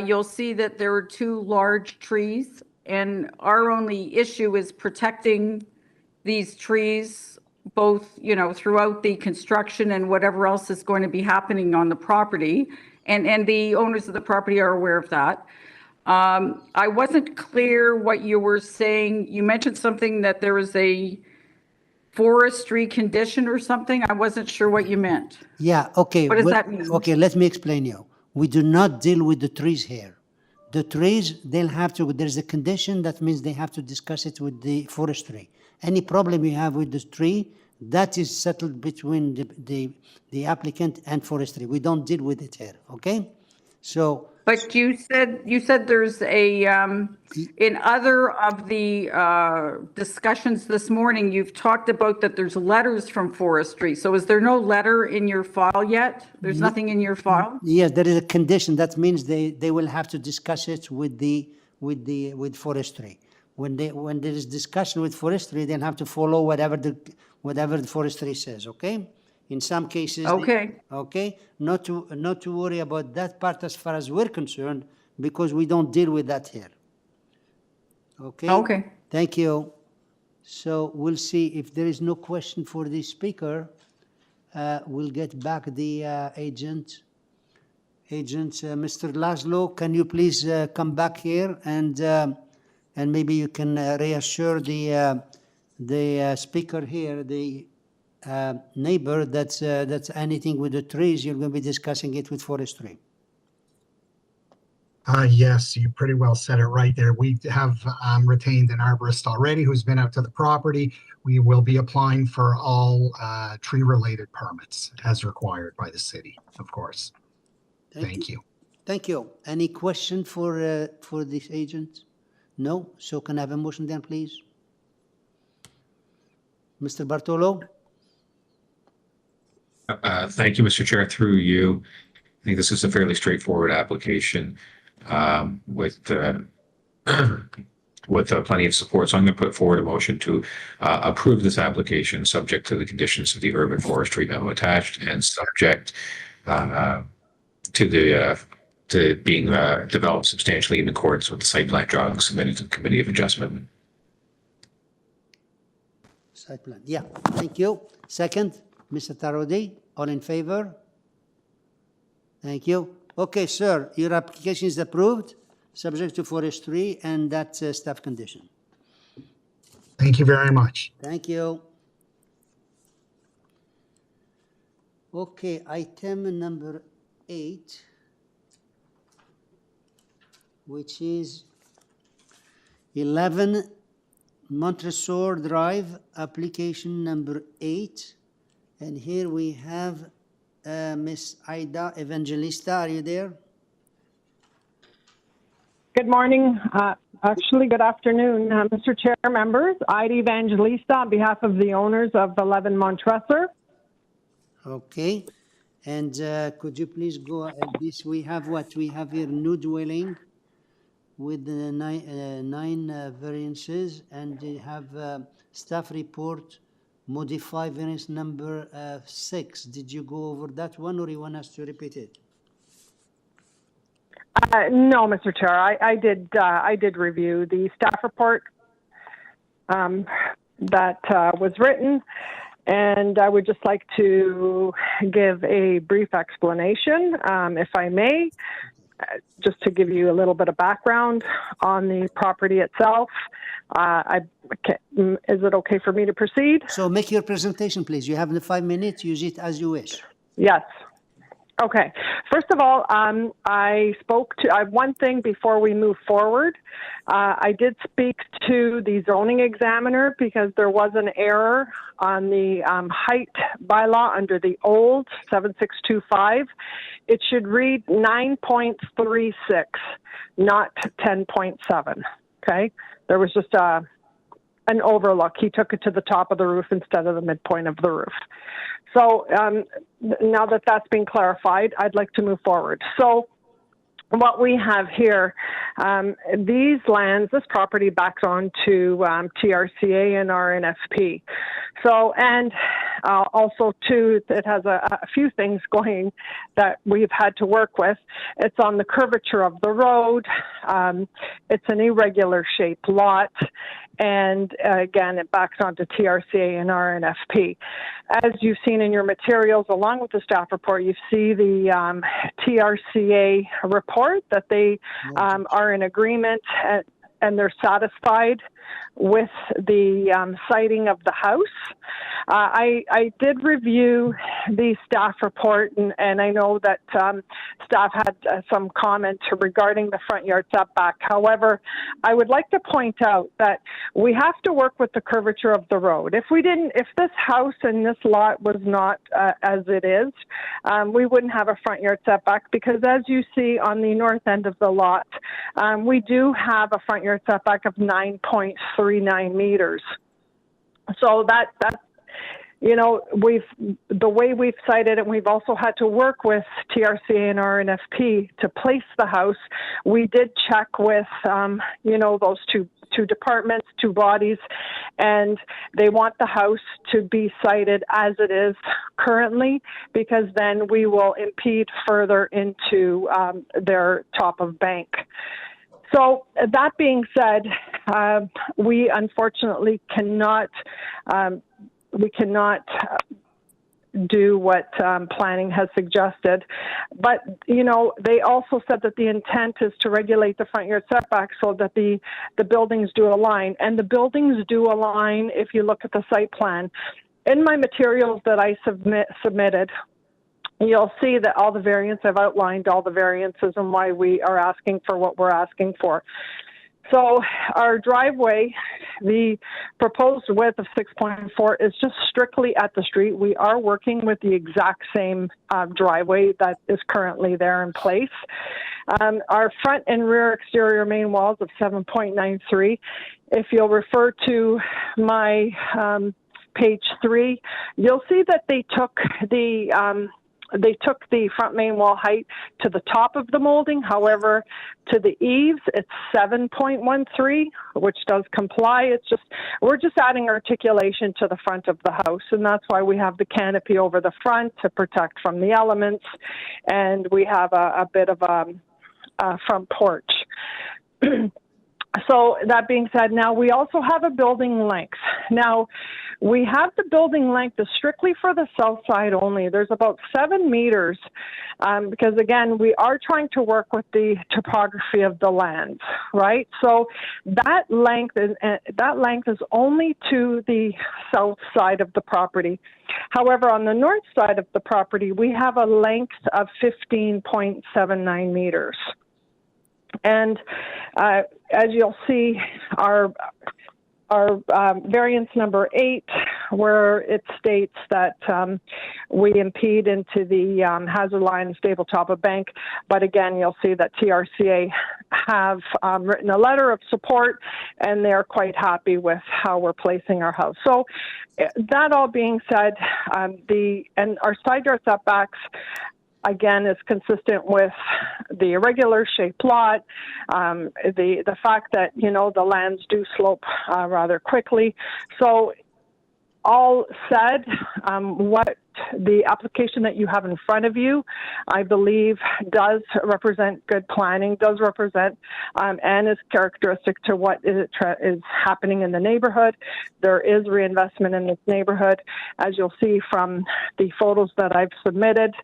You'll see that there are 2 large trees, and our only issue is protecting these trees, both, throughout the construction and whatever else is going to be happening on the property. And the owners of the property are aware of that. I wasn't clear what you were saying. You mentioned something that there was a forestry condition or something. I wasn't sure what you meant.
Yeah, okay.
What does that mean?
Okay, let me explain you. We do not deal with the trees here. The trees, there's a condition that means they have to discuss it with the forestry. Any problem you have with the tree, That is settled between the applicant and forestry. We don't deal with it here, okay? So.
But you said there's a, in other of the discussions this morning, you've talked about that there's letters from forestry. So is there no letter in your file yet? There's nothing in your file?
Yes, there is a condition. That means they will have to discuss it with forestry. When there is discussion with forestry, they'll have to follow whatever the forestry says, okay? In some cases,
okay.
Not to worry about that part as far as we're concerned, because we don't deal with that here. Okay.
Okay.
Thank you. So we'll see if there is no question for the speaker. We'll get back the agent. Mr. Laszlo, can you please come back here and maybe you can reassure the speaker here, the neighbor, that's anything with the trees, you're going to be discussing it with forestry.
Yes, you pretty well said it right there. We have retained an arborist already who's been out to the property. We will be applying for all tree-related permits as required by the city, of course. Thank you.
Thank you. Any question for this agent? No? So can I have a motion then, please? Mr. Bartolo?
Thank you, Mr. Chair. Through you, I think this is a fairly straightforward application with plenty of support. So I'm going to put forward a motion to approve this application subject to the conditions of the urban forestry memo attached and subject to being developed substantially in accordance with the site plan drawing submitted to the Committee of Adjustment.
Site plan, yeah. Thank you. Second, Mr. Tarodi, all in favor? Thank you. Okay, sir, your application is approved, subject to forestry and that staff condition.
Thank you very much.
Thank you. Okay, item number 8, which is 11 Montressor Drive, application number 8. And here we have Miss Ida Evangelista. Are you there?
Good morning. Actually, good afternoon, Mr. Chair, members. Ida Evangelista on behalf of the owners of 11 Montressor.
Okay. And could you please go at this? We have what? We have here new dwelling with the nine variances, and they have staff report modify variance number 6. Did you go over that one, or you want us to repeat it?
No, Mr. Chair. I did review the staff report that was written, and I would just like to give a brief explanation, if I may, just to give you a little bit of background on the property itself. Is it okay for me to proceed?
So make your presentation, please. You have the 5 minutes. Use it as you wish.
Yes. Okay. First of all, I have one thing before we move forward. I did speak to the zoning examiner because there was an error on the height bylaw under the old 7625. It should read 9.36, not 10.7. Okay. There was just an overlook. He took it to the top of the roof instead of the midpoint of the roof. So now that that's been clarified, I'd like to move forward. So what we have here, these lands, this property backs on to TRCA and RNFP. So, and also too, it has a few things going that we've had to work with. It's on the curvature of the road. It's an irregular shaped lot. And again, it backs onto TRCA and RNFP. As you've seen in your materials, along with the staff report, you see the TRCA report that they are in agreement and they're satisfied with the siting of the house. I did review the staff report, and I know that staff had some comments regarding the front yard setback. However, I would like to point out that we have to work with the curvature of the road. If this house and this lot was not as it is, we wouldn't have a front yard setback, because as you see on the north end of the lot, we do have a front yard setback of 9.39 meters. So that's, you know, the way we've cited it, we've also had to work with TRCA and RNFP to place the house. We did check with, you know, those two departments, two bodies, and they want the house to be cited as it is currently, because then we will impede further into their top of bank. So that being said, we unfortunately cannot do what planning has suggested. But, you know, they also said that the intent is to regulate the front yard setback so that the buildings do align. And the buildings do align if you look at the site plan. In my materials that I submitted, you'll see that all the variants, I've outlined all the variances and why we are asking for what we're asking for. So our driveway, the proposed width of 6.4 is just strictly at the street. We are working with the exact same driveway that is currently there in place. Our front and rear exterior main walls of 7.93. If you'll refer to my page 3, you'll see that they took the front main wall height to the top of the molding. However, to the eaves, it's 7.13, which does comply. It's just, we're just adding articulation to the front of the house, and that's why we have the canopy over the front to protect from the elements, and we have a bit of a front porch. So that being said, now we also have a building length. Now, we have the building length is strictly for the south side only. There's about 7 meters because, again, we are trying to work with the topography of the land, right? So that length is only to the south side of the property. However, on the north side of the property, we have a length of 15.79 meters. And as you'll see, our variance number 8, where it states that we impede into the hazard line and stable top of bank. But again, you'll see that TRCA have written a letter of support, and they're quite happy with how we're placing our house. So that all being said, our side yard setbacks, again, is consistent with the irregular shaped lot, the fact that, you know, the lands do slope rather quickly. So all said, what the application that you have in front of you, I believe, does represent good planning, does represent and is characteristic to what is happening in the neighborhood. There is reinvestment in this neighborhood, as you'll see from the photos that I've submitted.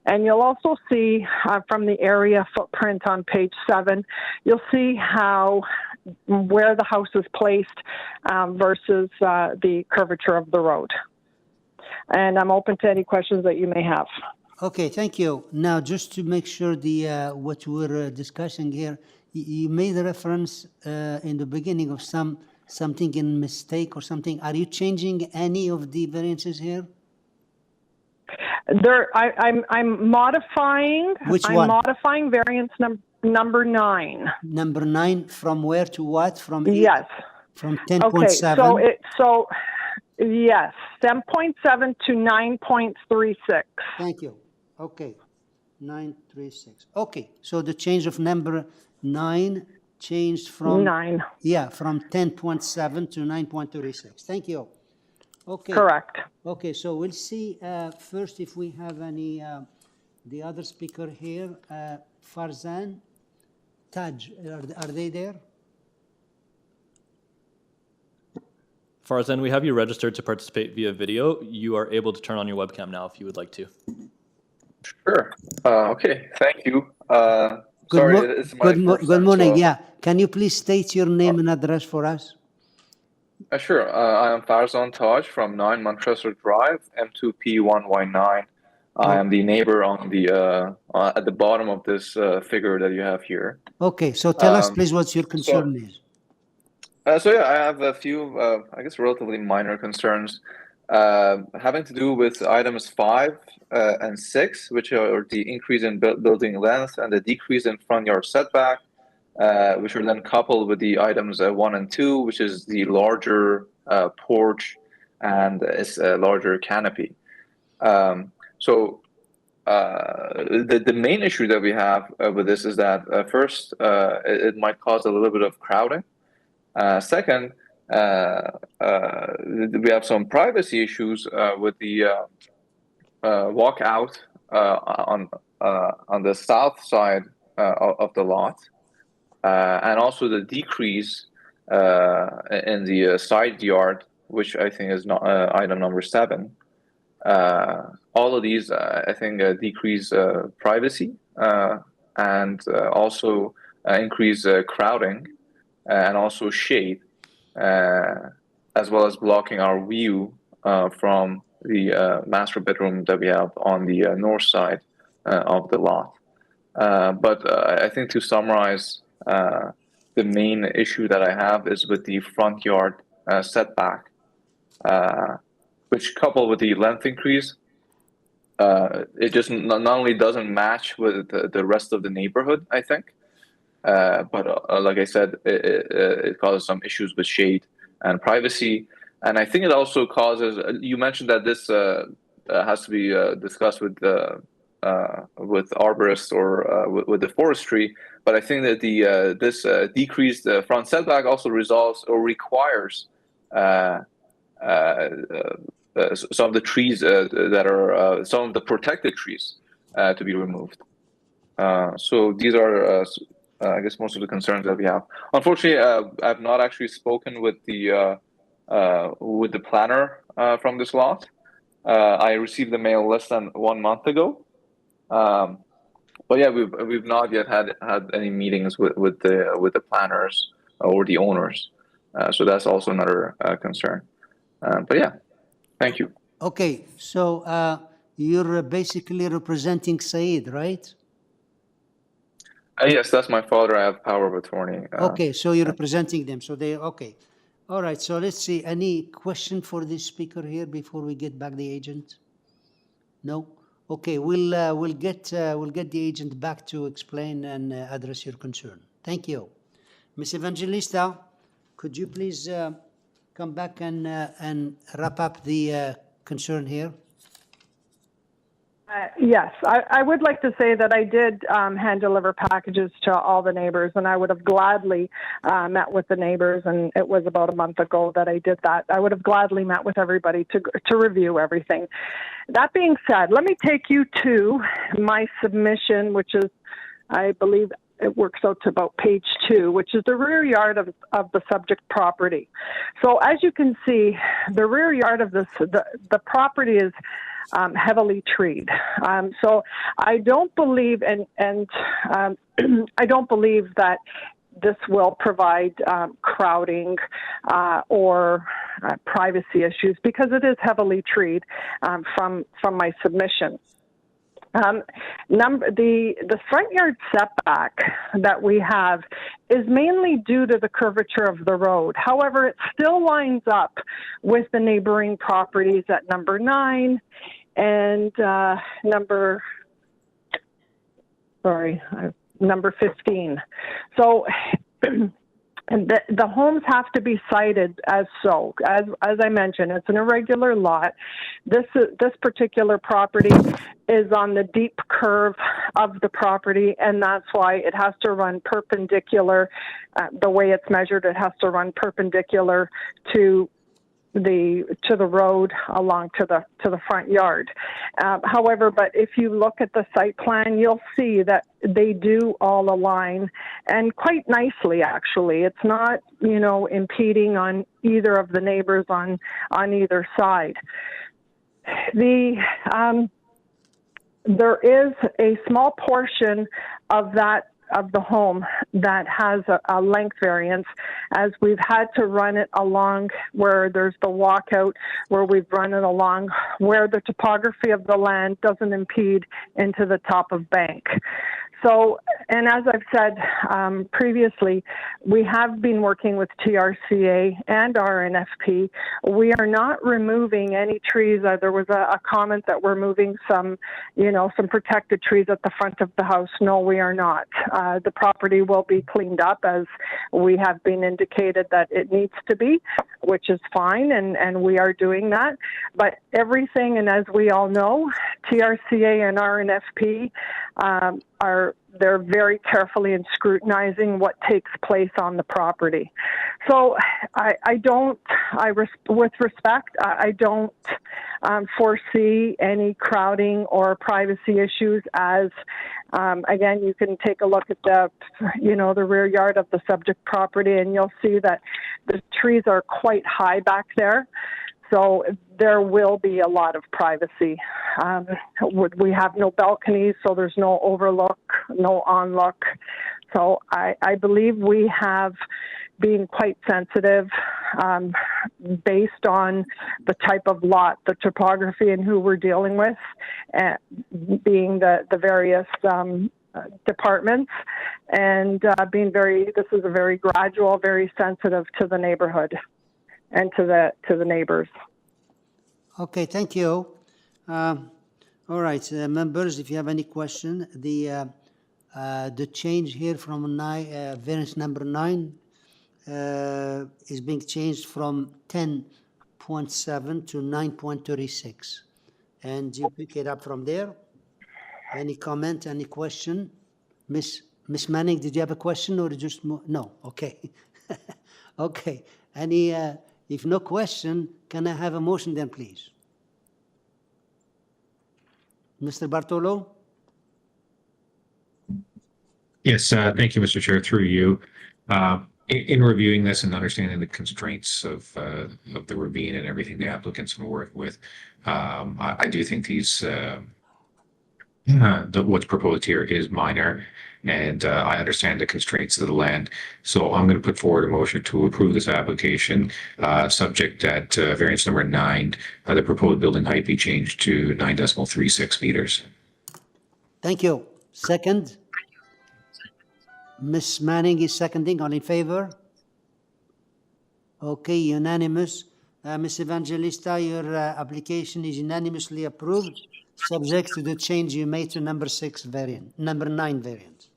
And you'll also see from the area footprint on page 7, you'll see where the house is placed versus the curvature of the road. And I'm open to any questions that you may have.
Okay, thank you. Now, just to make sure what we're discussing here, you made a reference in the beginning of something in mistake or something. Are you changing any of the variances here?
I'm modifying.
Which one?
I'm modifying variance number 9.
Number 9 from where to what? From
yes.
From 10.7.
Okay, so yes, 10.7 to 9.36.
Thank you. Okay, 936. Okay, so the change of number 9 changed from
9.
Yeah, from 10.7 to 9.36. Thank you. Okay.
Correct.
Okay, so we'll see first if we have any the other speaker here. Farzan, Taj, are they there?
Farzan, we have you registered to participate via video. You are able to turn on your webcam now if you would like to.
Sure. Okay. Thank you. Sorry, it's my
good morning. Yeah. Can you please state your name and address for us?
Sure. I am Farzan Taj from 9 Montressor Drive, M2P1Y9. I am the neighbor on the at the bottom of this figure that you have here.
Okay, so tell us, please, what's your concern is.
So yeah, I have a few, I guess, relatively minor concerns having to do with items 5 and 6, which are the increase in building length and the decrease in front yard setback, which are then coupled with the items 1 and 2, which is the larger porch and its larger canopy. So the main issue that we have with this is that first, it might cause a little bit of crowding. Second, we have some privacy issues with the walkout on the south side of the lot, and also the decrease in the side yard, which I think is not item number 7. All of these, I think, decrease privacy and also increase crowding and also shade, as well as blocking our view from the master bedroom that we have on the north side of the lot. But I think to summarize, the main issue that I have is with the front yard setback, which coupled with the length increase, it just not only doesn't match with the rest of the neighborhood, I think, but like I said, it causes some issues with shade and privacy. And I think it also causes, you mentioned that this has to be discussed with arborists or with the forestry, but I think that this decreased front setback also resolves or requires some of the trees that are some of the protected trees to be removed. So these are, I guess, most of the concerns that we have. Unfortunately, I've not actually spoken with the planner from this lot. I received the mail less than 1 month ago. But yeah, we've not yet had any meetings with the planners or the owners. So that's also another concern. But yeah, thank you.
Okay, so you're basically representing Saeed, right?
Yes, that's my father. I have power of attorney.
Okay, so you're representing them. So okay. All right, so let's see. Any question for this speaker here before we get back the agent? No? Okay, we'll get the agent back to explain and address your concern. Thank you. Ms. Evangelista, could you please come back and wrap up the concern here?
Yes, I would like to say that I did hand deliver packages to all the neighbors, and I would have gladly met with the neighbors, and it was about a month ago that I did that. I would have gladly met with everybody to review everything. That being said, let me take you to my submission, which is, I believe, it works out to about page 2, which is the rear yard of the subject property. So as you can see, the rear yard of the property is heavily treed. So I don't believe, I don't believe that this will provide crowding or privacy issues because it is heavily treed from my submission. The front yard setback that we have is mainly due to the curvature of the road. However, it still lines up with the neighboring properties at number 9 and number 15. So and the homes have to be cited as so. As I mentioned, it's an irregular lot. This particular property is on the deep curve of the property, and that's why it has to run perpendicular. The way it's measured, it has to run perpendicular to the road along to the front yard. However, but if you look at the site plan, you'll see that they do all align, and quite nicely actually. It's not, impeding on either of the neighbors on either side. There is a small portion of that of the home that has a length variance, as we've had to run it along where there's the walkout, where we've run it along where the topography of the land doesn't impede into the top of bank. So, and as I've said previously, we have been working with TRCA and RNFP. We are not removing any trees. There was a comment that we're moving some, some protected trees at the front of the house. No, we are not. The property will be cleaned up as we have been indicated that it needs to be, which is fine, and we are doing that. But everything, and as we all know, TRCA and RNFP they're very carefully and scrutinizing what takes place on the property. So with respect, I don't foresee any crowding or privacy issues, as again, you can take a look at the rear yard of the subject property, and you'll see that the trees are quite high back there. So there will be a lot of privacy. We have no balconies, so there's no overlook, no onlook. So I believe we have been quite sensitive based on the type of lot, the topography, and who we're dealing with, being the various departments, and this is a very gradual, very sensitive to the neighborhood and to the neighbors.
Okay, thank you. All right, members, if you have any question, the change here from variance number 9 is being changed from 10.7 to 9.36, and you pick it up from there. Any comment? Any question? Miss Manning, did you have a question or just no? Okay. Okay. Any? If no question, can I have a motion then, please? Mr. Bartolo?
Yes, thank you, Mr. Chair, through you. In reviewing this and understanding the constraints of the ravine and everything the applicants will work with, I do think what's proposed here is minor, and I understand the constraints of the land. So I'm going to put forward a motion to approve this application, subject that variance number 9, the proposed building height be changed to 9.36 meters.
Thank you. Second? Ms. Manning is seconding. All in favor? Okay, unanimous. Ms. Evangelista, your application is unanimously approved, subject to the change you made to number 9 variant.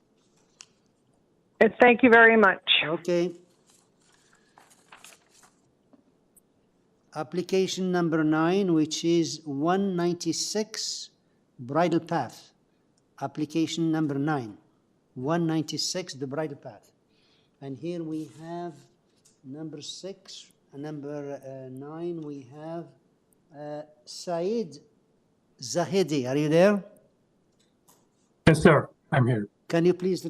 Thank you very much.
Okay. Application number 9, which is 196 Bridle Path. Application number 9, 196 the Bridle Path. And here we have number 6, number 9, we have Saeed Zahidi. Are you there?
Yes, sir. I'm here.
Can you please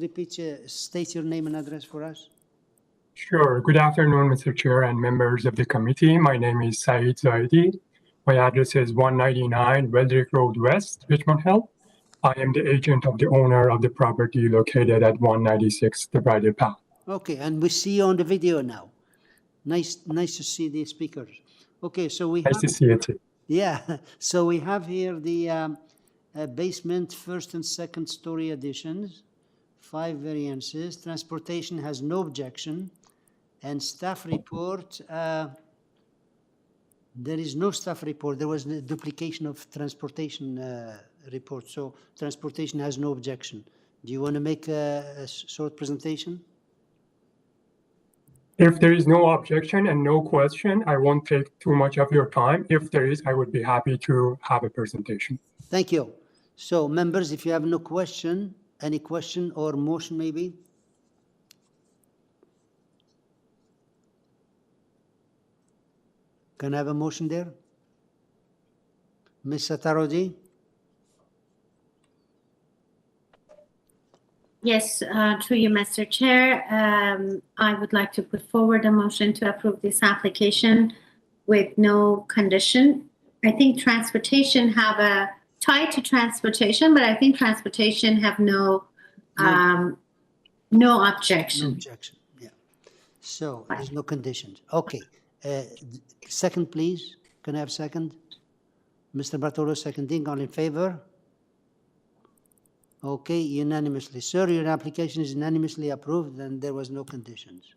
state your name and address for us?
Sure. Good afternoon, Mr. Chair and members of the committee. My name is Saeed Zahidi. My address is 199 Weldrick Road West, Richmond Hill. I am the agent of the owner of the property located at 196 the Bridle Path.
Okay, and we see you on the video now. Nice to see the speakers. Okay, so we
nice to see you too.
Yeah, so we have here the basement first and second story additions, 5 variances. Transportation has no objection, and staff report. There is no staff report. There was a duplication of transportation report, so transportation has no objection. Do you want to make a short presentation?
If there is no objection and no question, I won't take too much of your time. If there is, I would be happy to have a presentation.
Thank you. So, members, if you have no question, any question or motion maybe? Can I have a motion there? Ms. Satarodi?
Yes, through you, Mr. Chair. I would like to put forward a motion to approve this application with no condition. I think transportation have a tie to transportation, but I think transportation have no No
No
objection.
objection, yeah. So there's no conditions. Okay. Second, please. Can I have second? Mr. Bartolo seconding. All in favor? Okay, unanimously. Sir, your application is unanimously approved and there was no conditions.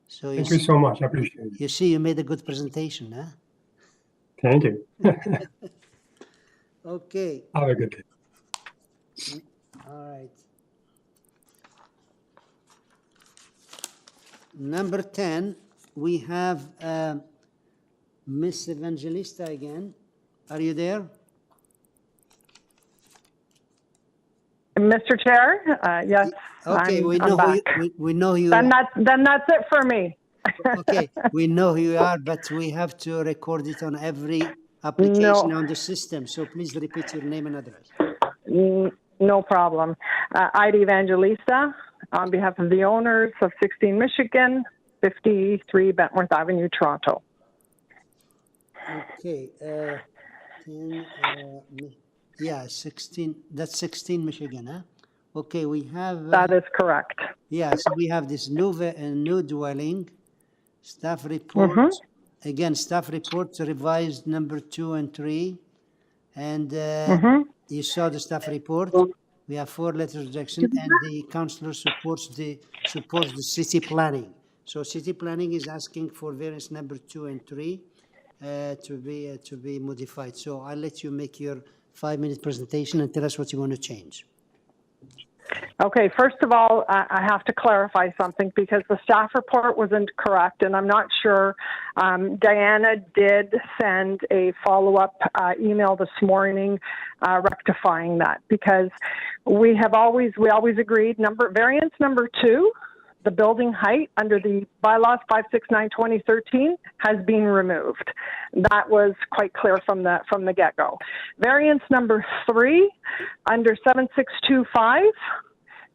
So
Thank you so much. I appreciate it.
you see, you made a good presentation, huh?
Thank you.
Okay.
Have a good day.
All right. Number 10, we have Miss Evangelista again. Are you there?
Mr. Chair, yes.
Okay, we
I'm
know
back.
we know you.
Then that's it for me.
Okay, we know who you are, but we have to record it on every application on the system. So please repeat your name and address.
No problem. Ida Evangelista, on behalf of the owners of 16 Michigan, 53 Bentworth Avenue, Toronto.
Okay. 16. That's 16 Michigan, huh? Okay, we have.
That is correct.
Yes, we have this new dwelling. Staff report. Again, staff report revised number 2 and 3. And you saw the staff report. We have 4 letters of rejection, and the councillor supports the city planning. So city planning is asking for variance number 2 and 3 to be modified. So I'll let you make your 5-minute presentation and tell us what you want to change.
Okay, first of all, I have to clarify something because the staff report wasn't correct, and I'm not sure. Diana did send a follow-up email this morning rectifying that, because we always agreed variance number 2, the building height under the bylaws 569/2013 has been removed. That was quite clear from the get-go. Variance number 3 under 7625,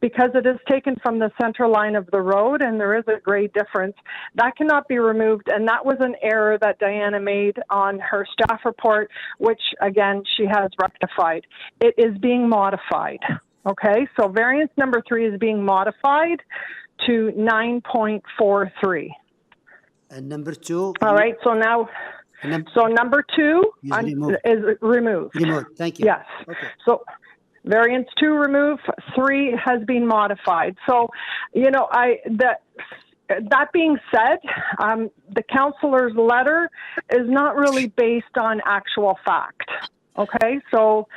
because it is taken from the center line of the road and there is a grade difference, that cannot be removed. And that was an error that Diana made on her staff report, which again, she has rectified. It is being modified. Okay, so variance number 3 is being modified to 9.43.
And number 2?
All right, so now, number 2 is removed.
Removed, thank you.
Yes.
Okay.
So variance 2 removed, 3 has been modified. So, that being said, the councillor's letter is not really based on actual fact. Okay, so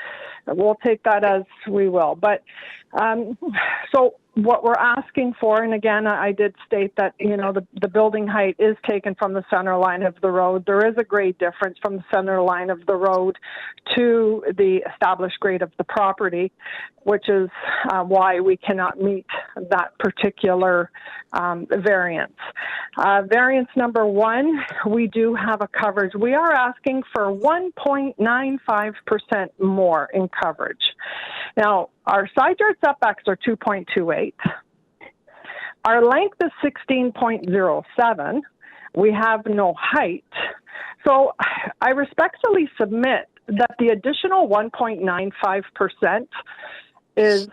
we'll take that as we will. But so what we're asking for, and again, I did state that, the building height is taken from the center line of the road. There is a grade difference from the center line of the road to the established grade of the property, which is why we cannot meet that particular variance. Variance number 1, we do have a coverage. We are asking for 1.95% more in coverage. Now, our side yard setbacks are 2.28. Our length is 16.07. We have no height. So I respectfully submit that the additional 1.95% is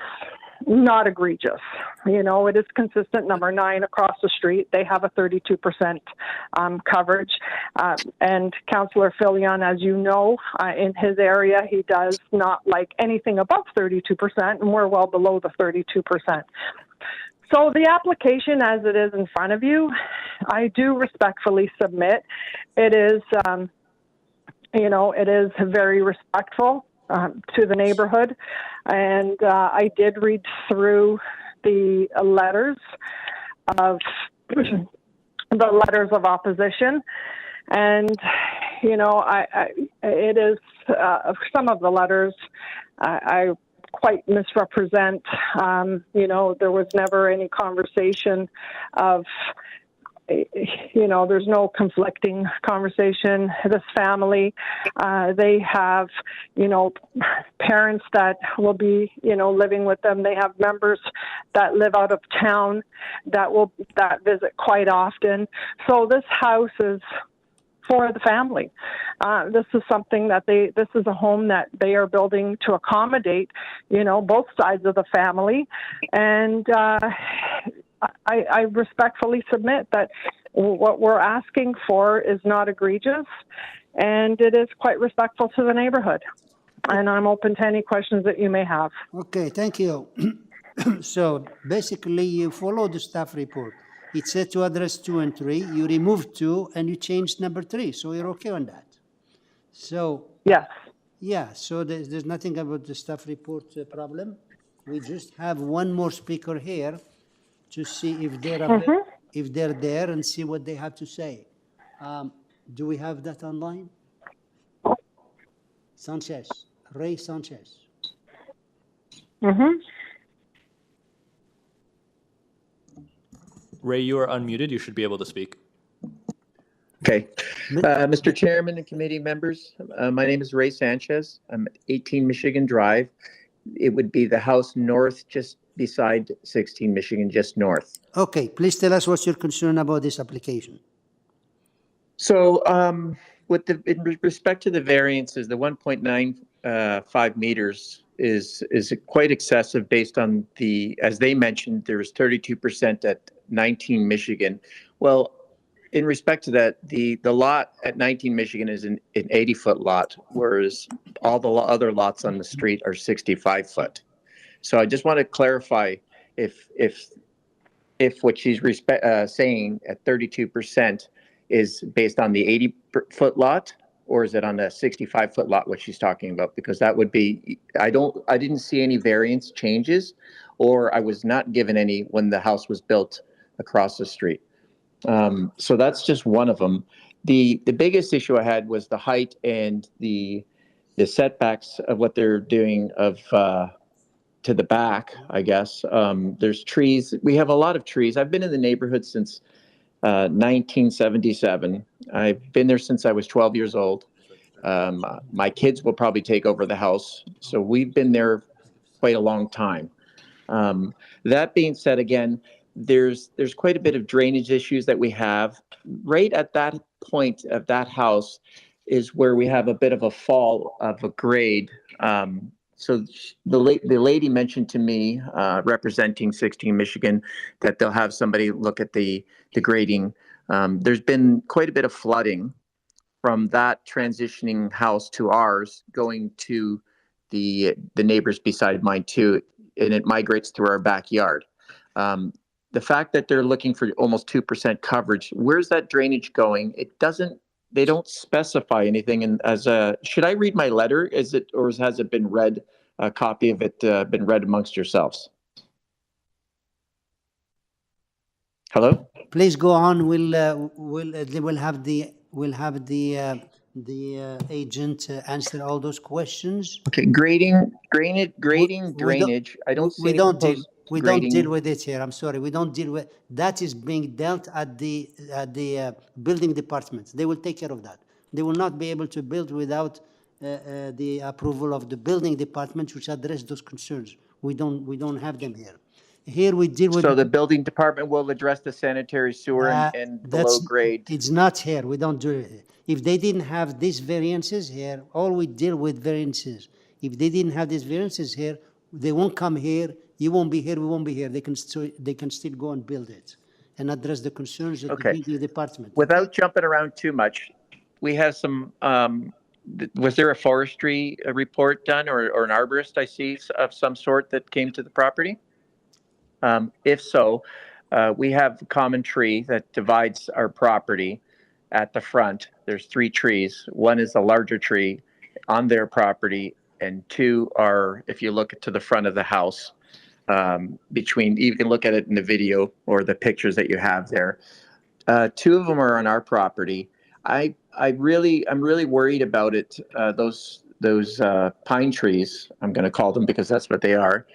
not egregious. It is consistent. Number 9 across the street, they have a 32% coverage. And Councillor Filion, as you know, in his area, he does not like anything above 32%, and we're well below the 32%. So the application as it is in front of you, I do respectfully submit it is, it is very respectful to the neighborhood. And I did read through the letters of opposition, and it is some of the letters I quite misrepresent. There was never any conversation of, there's no conflicting conversation. This family, they have, parents that will be, living with them. They have members that live out of town that visit quite often. So this house is for the family. This is something that this is a home that they are building to accommodate, both sides of the family. And I respectfully submit that what we're asking for is not egregious, and it is quite respectful to the neighborhood. And I'm open to any questions that you may have.
Okay, thank you. So basically, you follow the staff report. It said to address 2 and 3. You removed 2 and you changed number 3. So you're okay on that. So
yes,
yeah. So there's nothing about the staff report problem. We just have one more speaker here to see if they're there and see what they have to say. Do we have that online? Sanchez, Ray Sanchez.
Ray, you are unmuted. You should be able to speak.
Okay. Mr. Chairman and committee members, my name is Ray Sanchez. I'm at 18 Michigan Drive. It would be the house north, just beside 16 Michigan, just north.
Okay, please tell us what's your concern about this application.
So in respect to the variances, the 1.95 meters is quite excessive based on as they mentioned, there was 32% at 19 Michigan. Well, in respect to that, the lot at 19 Michigan is an 80-foot lot, whereas all the other lots on the street are 65-foot. So I just want to clarify if what she's saying at 32% is based on the 80-foot lot, or is it on the 65-foot lot, what she's talking about? Because that would be, I didn't see any variance changes, or I was not given any when the house was built across the street. So that's just one of them. The biggest issue I had was the height and the setbacks of what they're doing to the back, I guess. There's trees. We have a lot of trees. I've been in the neighborhood since 1977. I've been there since I was 12 years old. My kids will probably take over the house. So we've been there quite a long time. That being said, again, there's quite a bit of drainage issues that we have. Right at that point of that house is where we have a bit of a fall of a grade. So the lady mentioned to me, representing 16 Michigan, that they'll have somebody look at the grading. There's been quite a bit of flooding from that transitioning house to ours, going to the neighbors beside mine too, and it migrates through our backyard. The fact that they're looking for almost 2% coverage, where's that drainage going? They don't specify anything. And should I read my letter? Has it been read? A copy of it been read amongst yourselves? Hello?
Please go on. We'll have the agent answer all those questions.
Okay, grading, drainage. I don't see any proposed
We don't deal with it here. I'm sorry. We don't deal with that. Is being dealt at the building department. They will take care of that. They will not be able to build without the approval of the building department, which address those concerns. We don't have them here. Here we deal with.
So the building department will address the sanitary sewer and below grade.
It's not here. We don't do it. If they didn't have these variances here, all we deal with variances. If they didn't have these variances here, they won't come here. You won't be here. We won't be here. They can still go and build it and address the concerns of the building department.
Without jumping around too much, we have some. Was there a forestry report done or an arborist I see of some sort that came to the property? If so, we have a common tree that divides our property at the front. There's 3 trees. One is a larger tree on their property, and 2 are, if you look to the front of the house, you can look at it in the video or the pictures that you have there. 2 of them are on our property. I'm really worried about it. Those pine trees, I'm going to call them because that's what they are.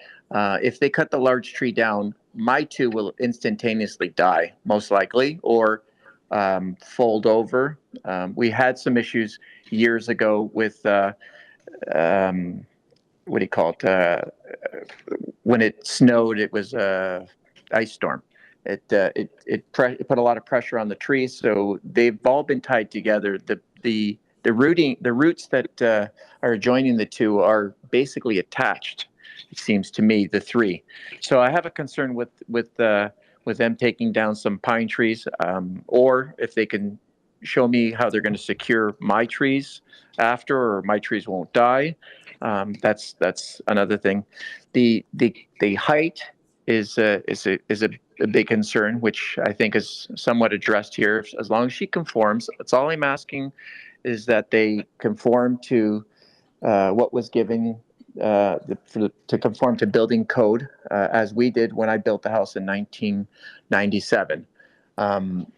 If they cut the large tree down, my 2 will instantaneously die, most likely, or fold over. We had some issues years ago with what do you call it? When it snowed, it was a ice storm. it put a lot of pressure on the trees. So they've all been tied together. The roots that are joining the two are basically attached. It seems to me, the three. So I have a concern with them taking down some pine trees, or if they can show me how they're going to secure my trees after, or my trees won't die. That's another thing. The height is a big concern, which I think is somewhat addressed here. As long as she conforms, that's all I'm asking, is that they conform to what was given to conform to building code, as we did when I built the house in 1997.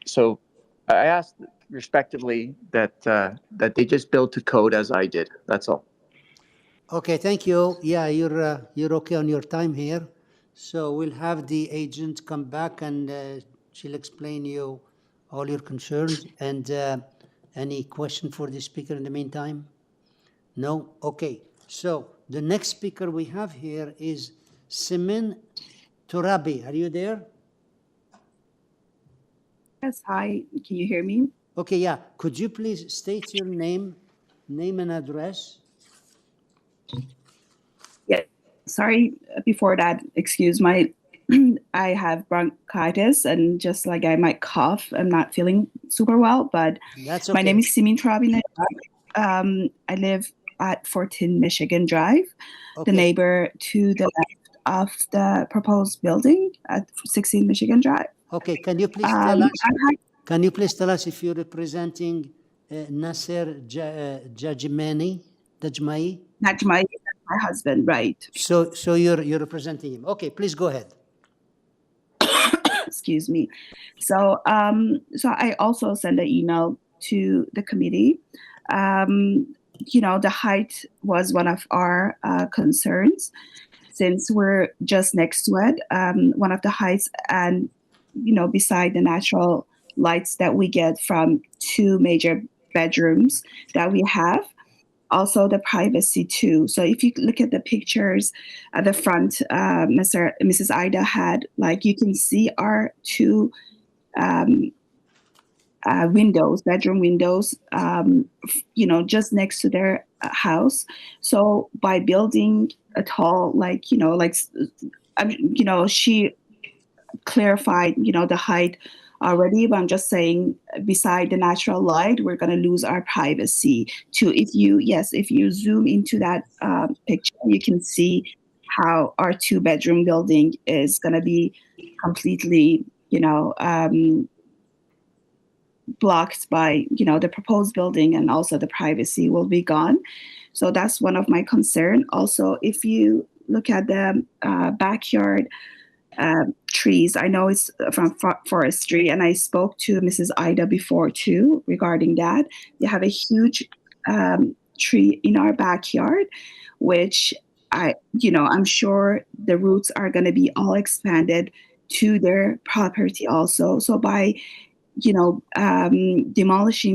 So I asked respectively that they just build to code as I did. That's all.
Okay, thank you. Yeah, you're okay on your time here. So we'll have the agent come back and she'll explain you all your concerns. And any question for the speaker in the meantime? No? Okay. So the next speaker we have here is Simin Turabi. Are you there?
Yes, hi. Can you hear me?
Okay, yeah. Could you please state your name and address?
Yeah. Sorry, before that, excuse my, I have bronchitis and just like I might cough. I'm not feeling super well, but
that's okay.
My name is Simin Turabi. I live at 14 Michigan Drive,
Okay.
the neighbor to the left of the proposed building at 16 Michigan Drive.
Okay, can you please tell us if you're representing Nasser Najmai?
Najmai, that's my husband, right?
So you're representing him. Okay, please go ahead.
Excuse me. So I also sent an email to the committee. The height was one of our concerns since we're just next to it. One of the heights, and beside the natural lights that we get from two major bedrooms that we have, also the privacy too. So if you look at the pictures at the front, Mrs. Ida had, like, you can see our two bedroom windows, just next to their house. So by building a tall, she clarified, the height already, but I'm just saying, beside the natural light, we're going to lose our privacy too. If you zoom into that picture, you can see how our 2-bedroom building is going to be completely, blocked by, the proposed building, and also the privacy will be gone. So that's one of my concern. Also, if you look at the backyard trees, I know it's from forestry, and I spoke to Mrs. Ida before too regarding that. We have a huge tree in our backyard, which I'm sure the roots are going to be all expanded to their property also. So by demolishing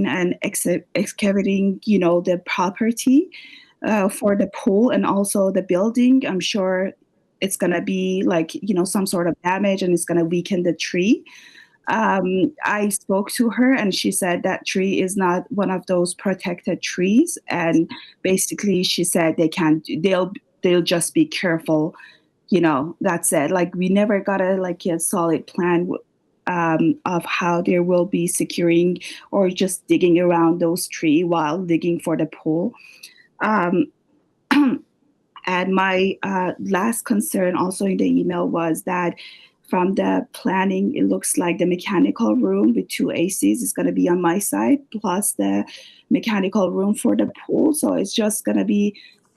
and excavating, the property for the pool and also the building, I'm sure it's going to be some sort of damage, and it's going to weaken the tree. I spoke to her, and she said that tree is not one of those protected trees. And basically she said they'll just be careful. That's it. We never got a solid plan of how they will be securing or just digging around those trees while digging for the pool. And my last concern also in the email was that from the planning, it looks like the mechanical room with 2 ACs is going to be on my side, plus the mechanical room for the pool. So it's just going to be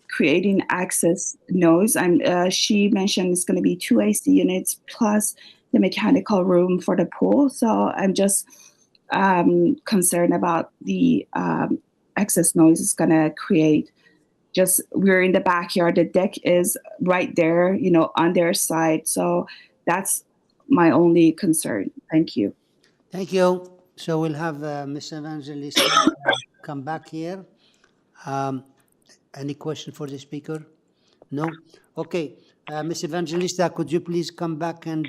creating access noise. She mentioned it's going to be 2 AC units plus the mechanical room for the pool. So I'm just concerned about the excess noise it's going to create. We're in the backyard. The deck is right there, on their side. So that's my only concern. Thank you.
Thank you. So we'll have Ms. Evangelista come back here. Any question for the speaker? No? Okay. Ms. Evangelista, could you please come back and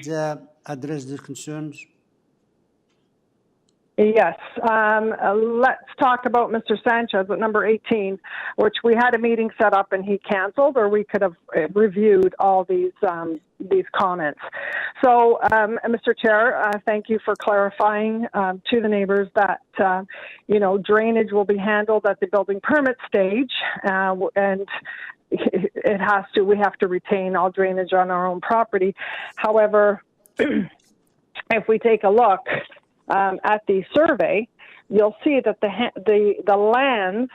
address the concerns?
Yes. Let's talk about Mr. Sanchez at number 18, which we had a meeting set up and he canceled, or we could have reviewed all these comments. So, Mr. Chair, thank you for clarifying to the neighbors that, you know, drainage will be handled at the building permit stage, and we have to retain all drainage on our own property. However, if we take a look at the survey, you'll see that the lands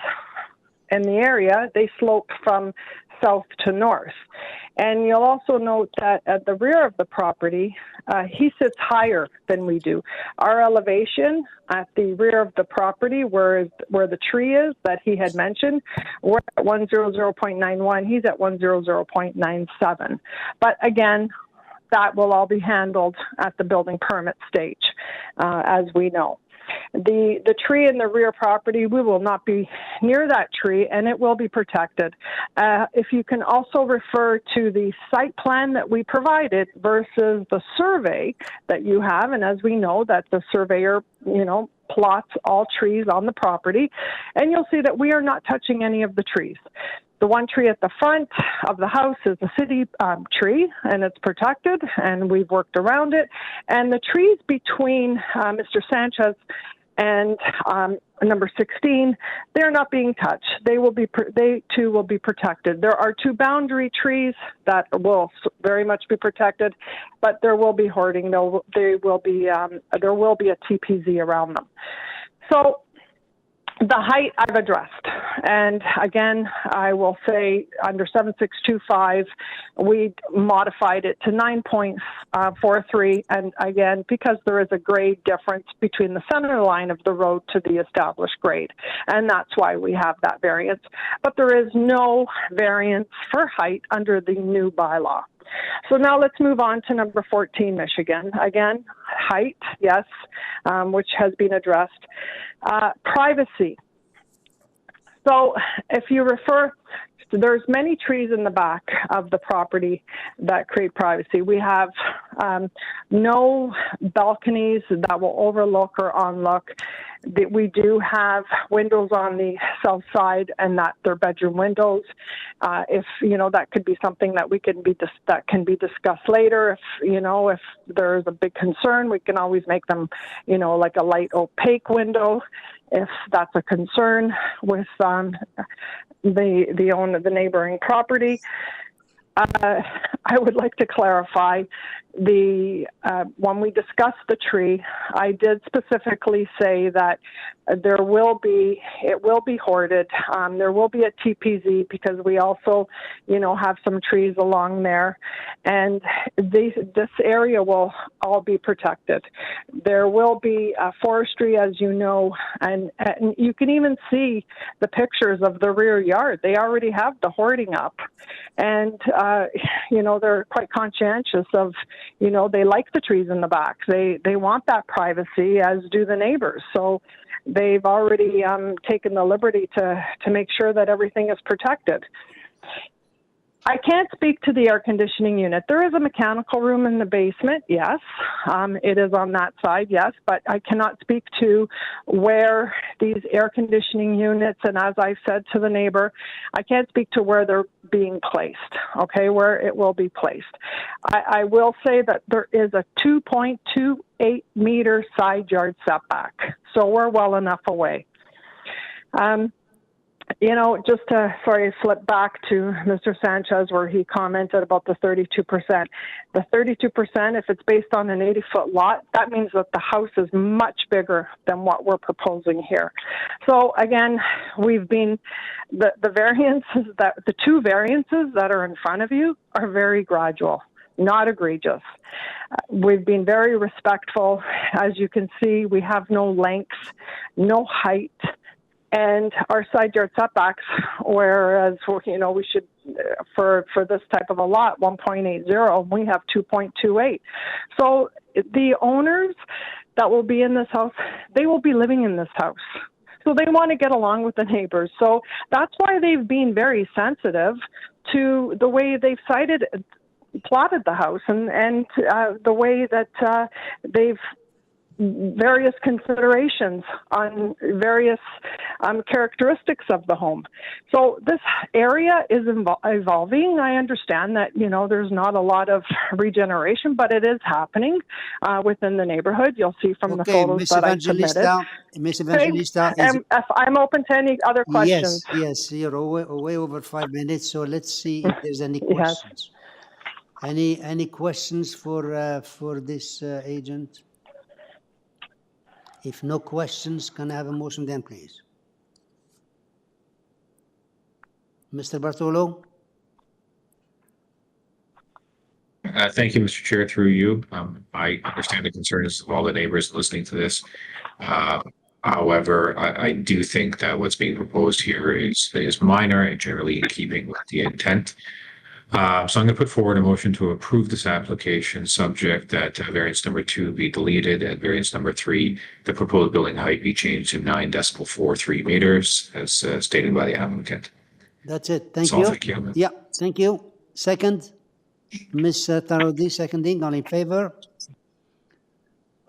in the area, they slope from south to north. And you'll also note that at the rear of the property, he sits higher than we do. Our elevation at the rear of the property, where the tree is that he had mentioned, we're at 100.91. He's at 100.97. But again, that will all be handled at the building permit stage, as we know. The tree in the rear property, we will not be near that tree, and it will be protected. If you can also refer to the site plan that we provided versus the survey that you have, and as we know that the surveyor, you know, plots all trees on the property, and you'll see that we are not touching any of the trees. The one tree at the front of the house is a city tree, and it's protected, and we've worked around it. And the trees between Mr. Sanchez and number 16, they're not being touched. They too will be protected. There are two boundary trees that will very much be protected, but there will be hoarding. There will be a TPZ around them. So the height I've addressed, and again, I will say under 7625, we modified it to 9.43, and again, because there is a grade difference between the center line of the road to the established grade, and that's why we have that variance. But there is no variance for height under the new bylaw. So now let's move on to number 14, Michigan. Again, height, yes, which has been addressed. Privacy. So if you refer, there's many trees in the back of the property that create privacy. We have no balconies that will overlook or onlook. We do have windows on the south side, and that they're bedroom windows. If you know, that could be something that that can be discussed later. If you know, if there's a big concern, we can always make them, you know, like a light opaque window, if that's a concern with the neighboring property. I would like to clarify when we discussed the tree, I did specifically say that it will be hoarded. There will be a TPZ because we also, you know, have some trees along there, and this area will all be protected. There will be forestry, as you know, and you can even see the pictures of the rear yard. They already have the hoarding up, and you know, they're quite conscientious of, you know, they like the trees in the back. They want that privacy, as do the neighbors. So they've already taken the liberty to make sure that everything is protected. I can't speak to the air conditioning unit. There is a mechanical room in the basement, yes. It is on that side, yes, but I cannot speak to where these air conditioning units, and as I said to the neighbor, I can't speak to where they're being placed, okay, where it will be placed. I will say that there is a 2.28 meter side yard setback, so we're well enough away. You know, just to, flip back to Mr. Sanchez, where he commented about the 32%. The 32%, if it's based on an 80-foot lot, that means that the house is much bigger than what we're proposing here. So again, we've been, the variances, the two variances that are in front of you are very gradual, not egregious. We've been very respectful. As you can see, we have no length, no height, and our side yard setbacks, whereas, you know, we should, for this type of a lot, 1.80, we have 2.28. So the owners that will be in this house, they will be living in this house. So they want to get along with the neighbors. So that's why they've been very sensitive to the way they've cited plotted the house and the way that they've various considerations on various characteristics of the home. So this area is evolving. I understand that, there's not a lot of regeneration, but it is happening within the neighborhood. You'll see from the photos
Miss
that I submitted.
Miss Evangelista,
I'm open to any other questions.
Yes, you're way over 5 minutes. So let's see if there's any questions. Any questions for this agent? If no questions, can I have a motion then, please? Mr. Bartolo?
Thank you, Mr. Chair, through you. I understand the concerns of all the neighbors listening to this. However, I do think that what's being proposed here is minor and generally in keeping with the intent. So I'm going to put forward a motion to approve this application subject that variance number 2 be deleted and variance number 3, the proposed building height be changed to 9.43 meters as stated by the applicant.
That's it. Thank
So,
you.
thank you.
Yeah, thank you. Second, Ms. Tarodi, seconding. All in favor?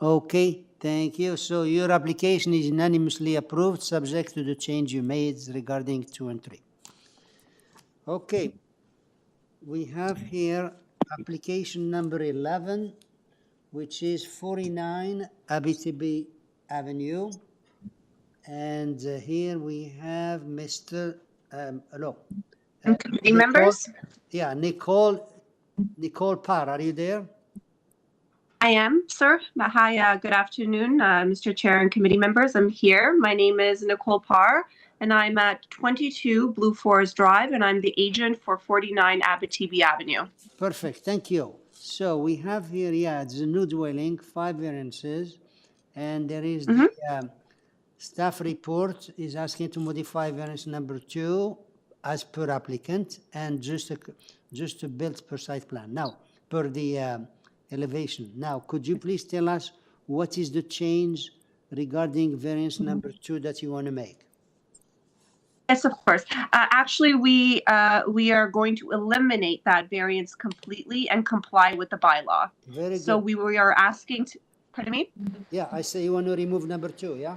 Okay, thank you. So your application is unanimously approved, subject to the change you made regarding 2 and 3. Okay. We have here application number 11, which is 49 ABITIBI Avenue. And here we have Mr.
Committee members?
Yeah, Nicole Parr, are you there?
I am, sir. Hi, good afternoon, Mr. Chair and committee members. I'm here. My name is Nicole Parr, and I'm at 22 Blue Forest Drive, and I'm the agent for 49 ABITIBI Avenue.
Perfect, thank you. So we have here, it's a new dwelling, 5 variances, and there is the staff report is asking to modify variance number 2 as per applicant, and just to build per site plan. Now, per the elevation. Now, could you please tell us what is the change regarding variance number 2 that you want to make?
Yes, of course. Actually, we are going to eliminate that variance completely and comply with the bylaw.
Very good.
So we are asking to, pardon me?
Yeah, I say you want to remove number 2, yeah?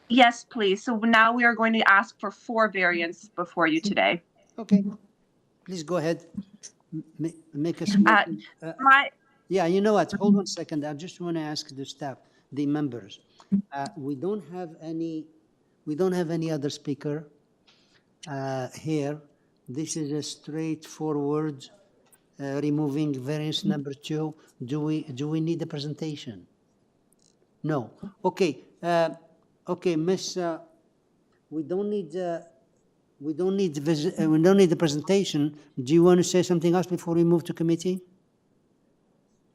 Yes, please. So now we are going to ask for 4 variants before you today.
Okay. Please go ahead. Make a yeah, you know what? Hold on a second. I just want to ask the staff, the members. We don't have any other speaker here. This is a straightforward removing variance number 2. Do we need a presentation? No. Okay. Okay, Miss. We don't need the presentation. Do you want to say something else before we move to committee?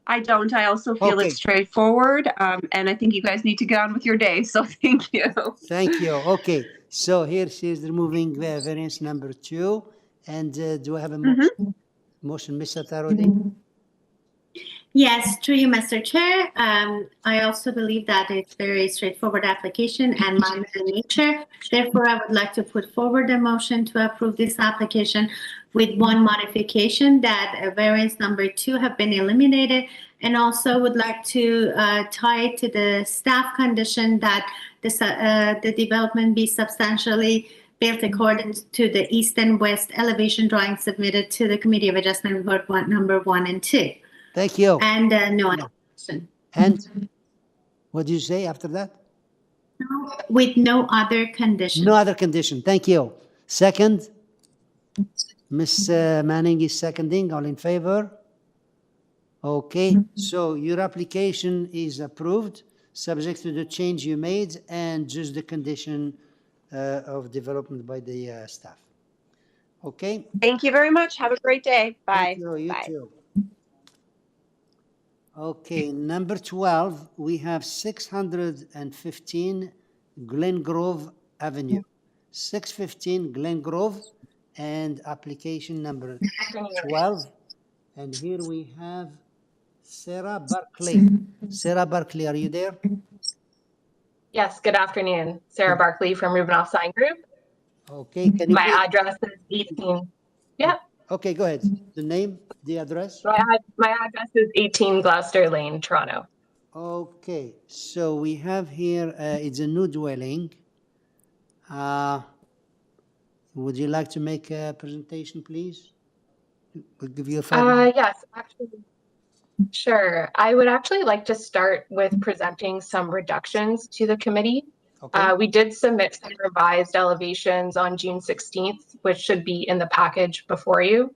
I don't. I also feel it's straightforward, and I think you guys need to get on with your day. So thank you.
Thank you. Okay. So here she is removing variance number 2. And do I have a motion? Motion, Mr. Tarodi?
Yes, through you, Mr. Chair. I also believe that it's very straightforward application and minor in nature. Therefore, I would like to put forward a motion to approve this application with one modification, that variance number 2 have been eliminated, and also would like to tie it to the staff condition that the development be substantially built according to the east and west elevation drawing submitted to the Committee of Adjustment Report number 1 and 2.
Thank you.
And no other condition.
And what do you say after that?
With no other condition.
No other condition. Thank you. Second, Ms. Manning is seconding. All in favor? Okay. So your application is approved, subject to the change you made and just the condition of development by the staff. Okay.
Thank you very much. Have a great day. Bye.
Thank you. You
Bye.
too. Okay, number 12, we have 615 Glengrove Avenue. 615 Glengrove, and application number 12. And here we have Sarah Barkley. Sarah Barkley, are you there?
Yes, good afternoon. Sarah Barkley from Rubinoff Sign Group.
Okay, can you
My address is 18. Yep.
Okay, go ahead. The name, the address?
My address is 18 Gloucester Lane, Toronto.
Okay, so we have here, it's a new dwelling. Would you like to make a presentation, please? We'll give you a 5 minutes.
Yes, actually, sure. I would actually like to start with presenting some reductions to the committee.
Okay.
We did submit some revised elevations on June 16th, which should be in the package before you.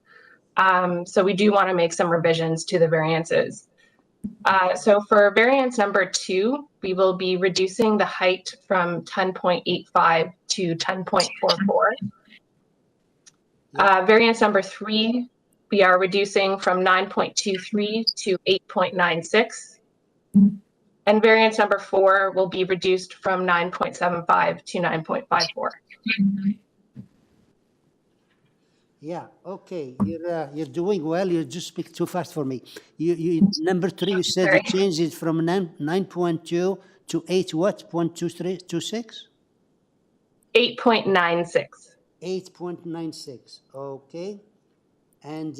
So we do want to make some revisions to the variances. So for variance number 2, we will be reducing the height from 10.85 to 10.44. Variance number 3, we are reducing from 9.23 to 8.96. And variance number 4 will be reduced from 9.75 to 9.54.
Yeah, okay, you're doing well. You just speak too fast for me. Number 3, you said you changed it from 9.2 to 8 what? 0.26?
8.96.
8.96. Okay, and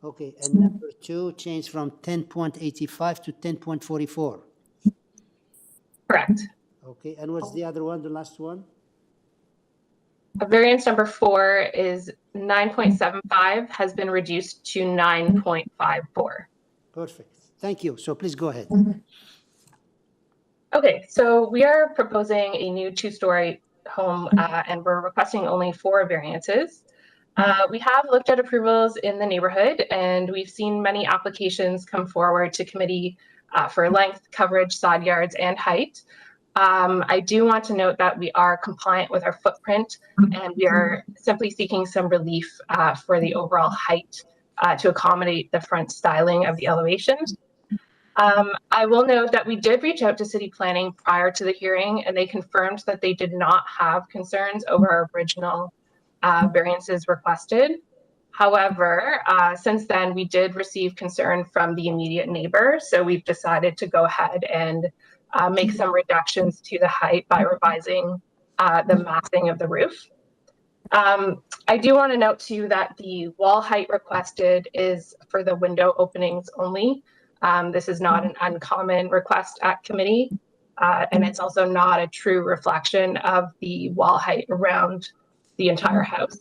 okay, and number 2 changed from 10.85 to 10.44.
Correct.
Okay, and what's the other one? The last one?
Variance number 4 is 9.75 has been reduced to 9.54.
Perfect. Thank you. So please go ahead.
Okay, so we are proposing a new 2-story home and we're requesting only 4 variances. We have looked at approvals in the neighborhood and we've seen many applications come forward to committee for length, coverage, side yards, and height. I do want to note that we are compliant with our footprint and we are simply seeking some relief for the overall height to accommodate the front styling of the elevation. I will note that we did reach out to city planning prior to the hearing and they confirmed that they did not have concerns over our original variances requested. However, since then we did receive concern from the immediate neighbor, so we've decided to go ahead and make some reductions to the height by revising the massing of the roof. I do want to note too that the wall height requested is for the window openings only. This is not an uncommon request at committee, and it's also not a true reflection of the wall height around the entire house.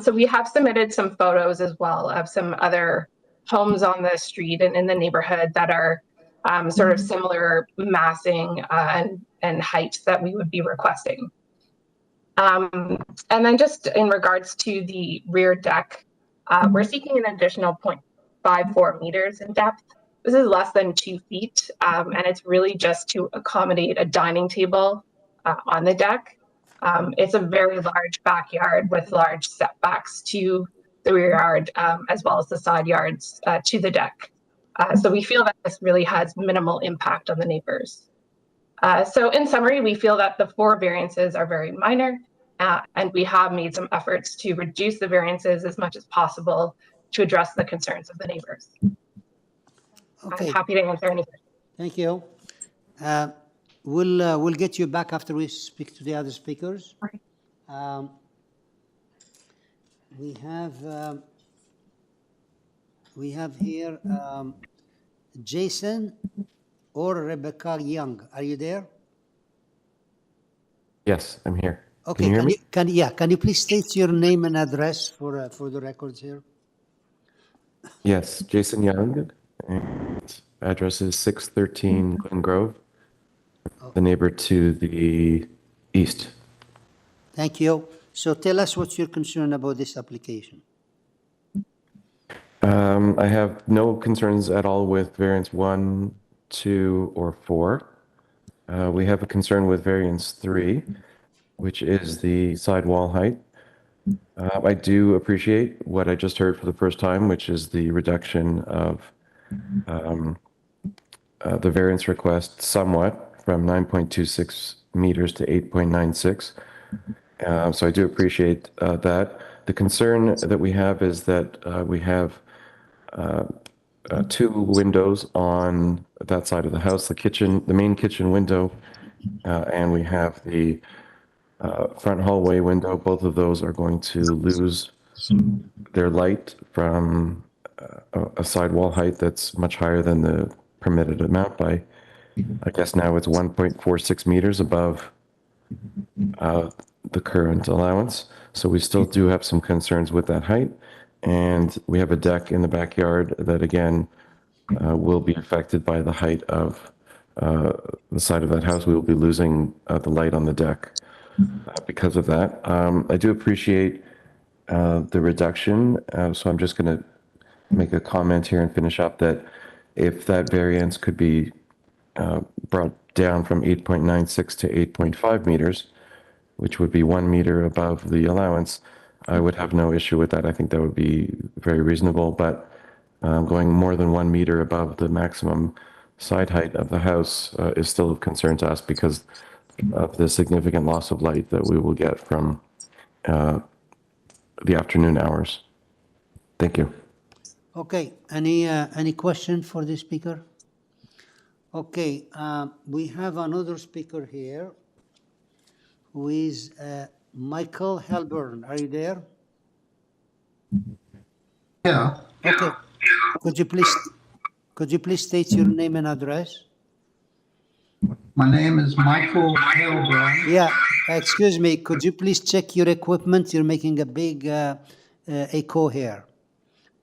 So we have submitted some photos as well of some other homes on the street and in the neighborhood that are sort of similar massing and height that we would be requesting. And then just in regards to the rear deck, we're seeking an additional 0.54 meters in depth. This is less than 2 feet, and it's really just to accommodate a dining table on the deck. It's a very large backyard with large setbacks to the rear yard, as well as the side yards to the deck. So we feel that this really has minimal impact on the neighbors. So in summary, we feel that the 4 variances are very minor, and we have made some efforts to reduce the variances as much as possible to address the concerns of the neighbors.
Okay.
I'm happy to answer any questions.
Thank you. We'll get you back after we speak to the other speakers. We have here Jason or Rebecca Young. Are you there?
Yes, I'm here.
Okay.
Can you hear me?
Can you please state your name and address for the records here?
Yes, Jason Young. And address is 613 Glengrove, the neighbor to the east.
Thank you. So tell us what's your concern about this application.
I have no concerns at all with variance 1, 2, or 4. We have a concern with variance 3, which is the side wall height. I do appreciate what I just heard for the first time, which is the reduction of the variance request somewhat from 9.26 meters to 8.96. So I do appreciate that. The concern that we have is that we have 2 windows on that side of the house, the main kitchen window, and we have the front hallway window, both of those are going to lose their light from a sidewall height that's much higher than the permitted amount by, I guess now it's 1.46 meters above the current allowance. So we still do have some concerns with that height. And we have a deck in the backyard that again will be affected by the height of the side of that house. We will be losing the light on the deck because of that. I do appreciate the reduction. So I'm just going to make a comment here and finish up that if that variance could be brought down from 8.96 to 8.5 meters, which would be 1 meter above the allowance, I would have no issue with that. I think that would be very reasonable, but going more than 1 meter above the maximum side height of the house is still of concern to us because of the significant loss of light that we will get from the afternoon hours. Thank you.
Okay, any question for the speaker? Okay, we have another speaker here who is Michael Helburn. Are you there?
Yeah.
Okay. Could you please state your name and address?
My name is Michael Helburn.
Yeah, excuse me. Could you please check your equipment? You're making a big echo here.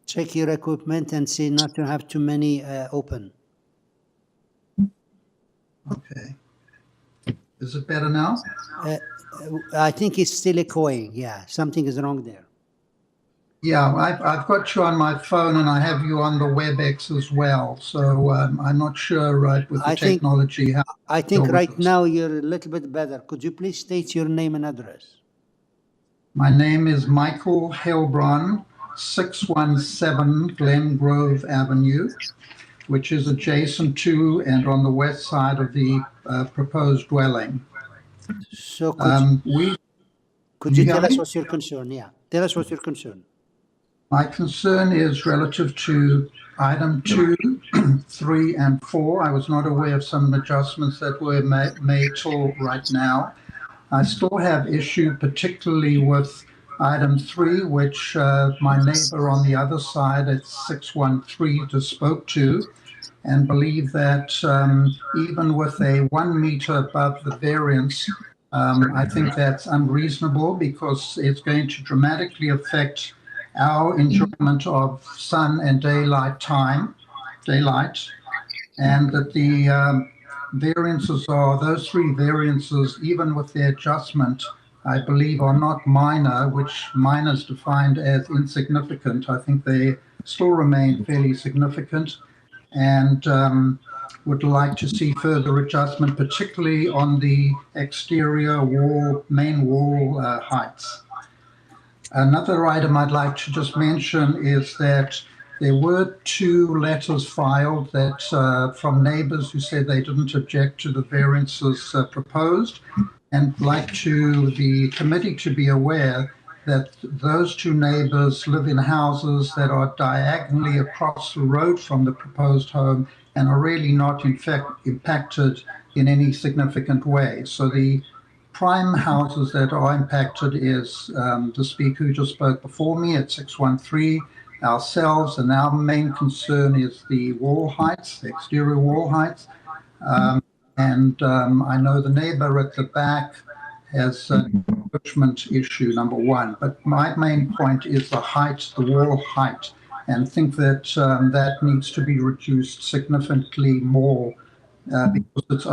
Check your equipment and see not to have too many open.
Okay. Is it better now?
I think it's still echoing. Yeah, something is wrong there.
Yeah, I've got you on my phone and I have you on the WebEx as well. So I'm not sure, right, with the technology. How
I think right now you're a little bit better. Could you please state your name and address?
My name is Michael Helburn, 617 Glengrove Avenue, which is adjacent to and on the west side of the proposed dwelling.
So could you tell us what's your concern? Yeah, tell us what's your concern.
My concern is relative to item 2, 3, and 4. I was not aware of some adjustments that were made till right now. I still have issue particularly with item 3, which my neighbor on the other side at 613 just spoke to, and believe that even with a 1 meter above the variance, I think that's unreasonable because it's going to dramatically affect our enjoyment of sun and daylight, and that the variances are, those 3 variances, even with their adjustment, I believe are not minor, which minor is defined as insignificant. I think they still remain fairly significant, and would like to see further adjustment, particularly on the exterior wall, main wall heights. Another item I'd like to just mention is that there were 2 letters filed that from neighbors who said they didn't object to the variances proposed, and like to the committee to be aware that those 2 neighbors live in houses that are diagonally across the road from the proposed home and are really not in fact impacted in any significant way. So the prime houses that are impacted is the speaker who just spoke before me at 613, ourselves, and our main concern is the wall heights, the exterior wall heights. And I know the neighbor at the back has an encroachment issue, number 1. But my main point is the height, the wall height, and think that that needs to be reduced significantly more because it's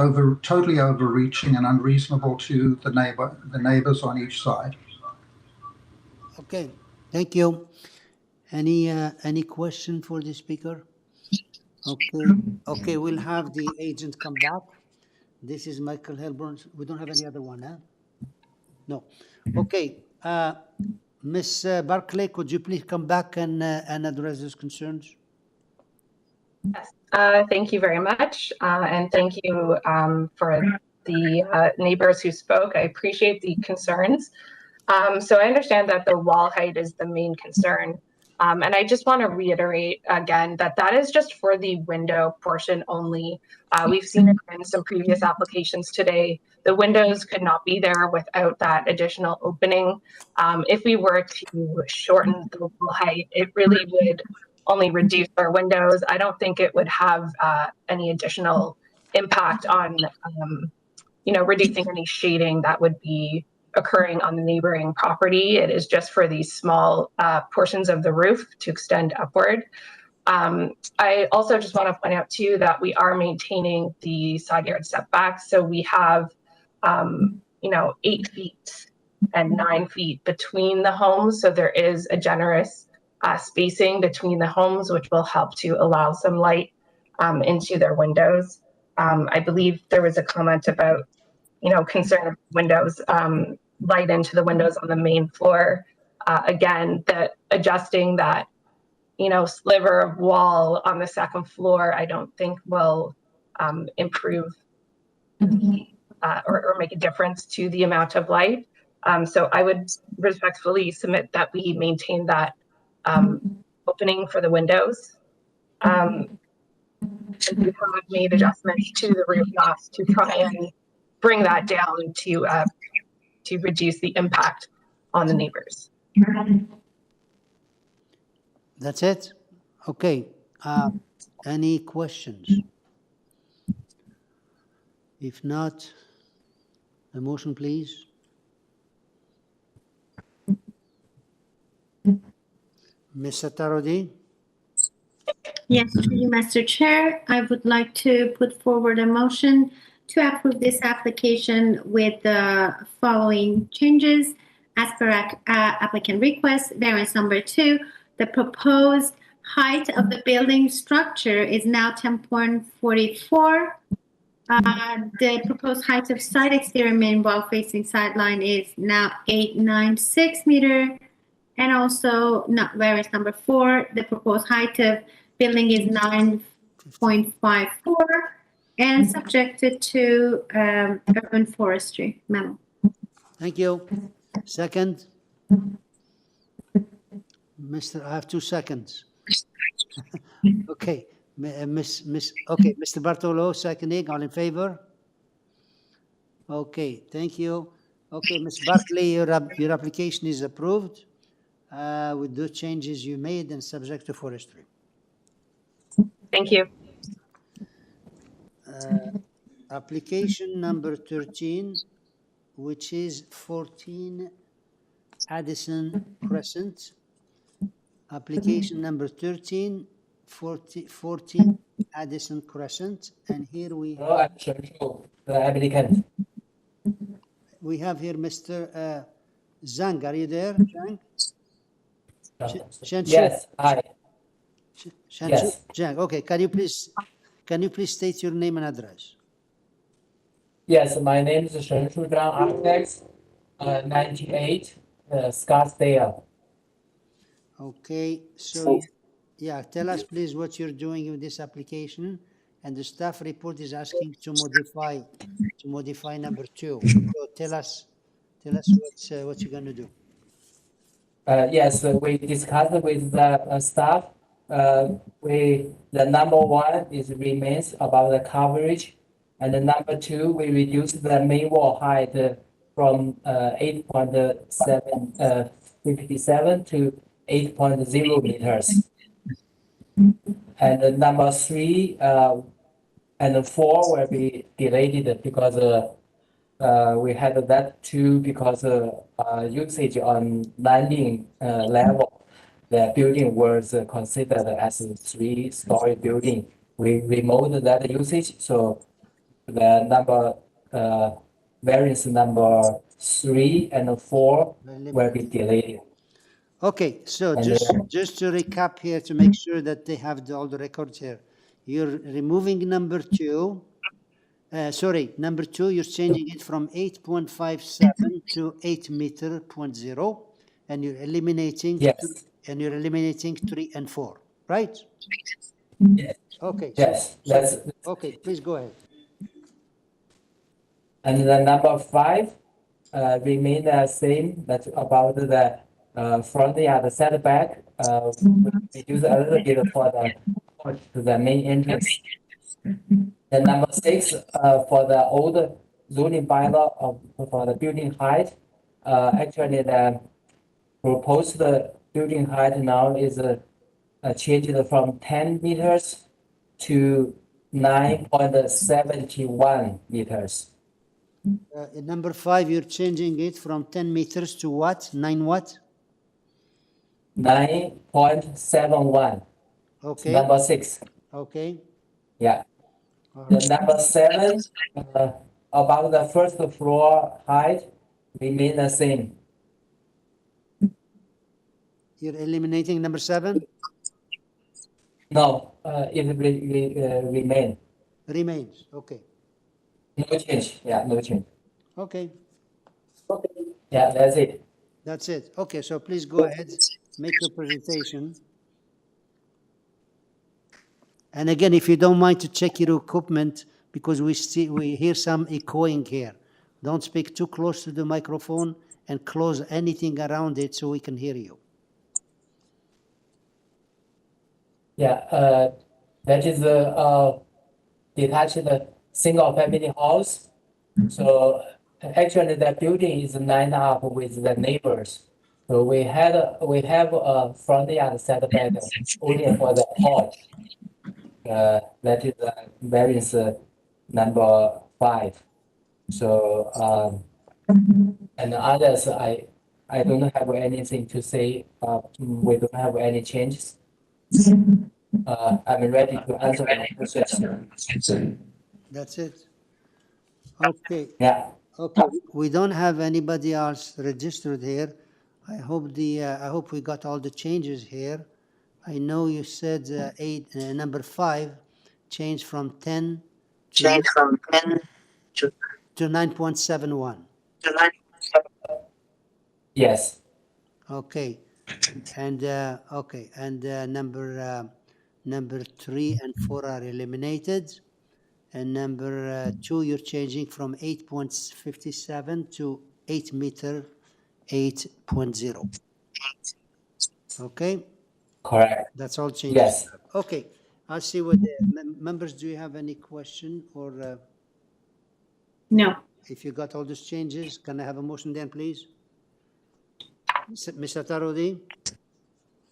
totally overreaching and unreasonable to the neighbors on each side.
Okay, thank you. Any question for the speaker? Okay, we'll have the agent come back. This is Michael Helburn. We don't have any other one, huh? No. Okay, Ms. Barclay, could you please come back and address those concerns?
Yes, thank you very much. And thank you for the neighbors who spoke. I appreciate the concerns. So I understand that the wall height is the main concern. And I just want to reiterate again that that is just for the window portion only. We've seen it in some previous applications today. The windows could not be there without that additional opening. If we were to shorten the wall height, it really would only reduce our windows. I don't think it would have any additional impact on, reducing any shading that would be occurring on the neighboring property. It is just for these small portions of the roof to extend upward. I also just want to point out too that we are maintaining the side yard setbacks. So we have, 8 feet and 9 feet between the homes. So there is a generous spacing between the homes, which will help to allow some light into their windows. I believe there was a comment about, concern of windows, light into the windows on the main floor. Again, that adjusting that, sliver of wall on the second floor, I don't think will improve or make a difference to the amount of light. So I would respectfully submit that we maintain that opening for the windows. And we have made adjustments to the roof knots to try and bring that down to reduce the impact on the neighbors.
That's it? Okay. Any questions? If not, a motion, please. Ms. Satarodi?
Yes, through you, Mr. Chair, I would like to put forward a motion to approve this application with the following changes. As per applicant request, variance number 2, the proposed height of the building structure is now 10.44. The proposed height of side exterior main wall facing sideline is now 896 meter. And also, variance number 4, the proposed height of building is 9.54 and subjected to urban forestry memo.
Thank you. Second? I have 2 seconds. Okay. Okay, Mr. Bartolo, seconding, all in favor? Okay, thank you. Okay, Ms. Bartley, your application is approved with the changes you made and subject to forestry.
Thank you.
Application number 13, which is 14 Addison Crescent. Application number 13, 14 Addison Crescent. And here we have, we have here Mr. Zhang. Are you there, Zhang?
Yes, hi.
Yes. Zhang. Okay, can you please state your name and address?
Yes, my name is Shen-Shu Zhang, Architects, 98 Scottsdale.
Okay, so yeah, tell us please what you're doing with this application, and the staff report is asking to modify number 2. So tell us what you're going to do.
Yes, we discussed with the staff. The number 1 is remains about the coverage, and the number 2 we reduce the main wall height from 8.57 to 8.0 meters. And the number 3 and 4 will be delayed because we had that too because usage on landing level. The building was considered as a 3-story building. We removed that usage, so the number variance number 3 and 4 will be delayed.
Okay, so just to recap here to make sure that they have all the records here. You're removing number 2. Number 2, you're changing it from 8.57 to 8.0 and you're eliminating you're eliminating 3 and 4, right?
Yes.
Okay.
Yes.
Okay, please go ahead.
And the number 5 remain the same. That's about the front yard setback, reduce a little bit for the to the main entrance. The number 6, for the old zoning bylaw for the building height, actually the proposed building height now is changed from 10 meters to 9.71 meters.
Number 5, you're changing it from 10 meters to what? 9 what?
9.71.
Okay.
Number 6.
Okay.
Yeah. The number 7, about the first floor height, remain the same.
You're eliminating number 7?
No, it remain.
Remains. Okay.
No change. Yeah, no change.
Okay.
Yeah, that's it.
That's it. Okay, so please go ahead, make your presentation. And again, if you don't mind to check your equipment, because we hear some echoing here. Don't speak too close to the microphone and close anything around it so we can hear you.
Yeah, that is a detached single family house. So actually the building is lined up with the neighbors. So we have a front yard setback only for the porch. That is variance number 5. So and others, I don't have anything to say. We don't have any changes. I'm ready to answer any questions.
That's it. Okay.
Yeah.
Okay. We don't have anybody else registered here. I hope we got all the changes here. I know you said number 5 changed from 10 to 9.71.
Yes.
Okay. And okay. And number 3 and 4 are eliminated. And number 2, you're changing from 8.57 to 8 meter 8.0. Okay.
Correct.
That's all changes.
Yes.
Okay. I'll see what the members, do you have any question or?
No.
If you got all these changes, can I have a motion then, please? Mr. Tarodi?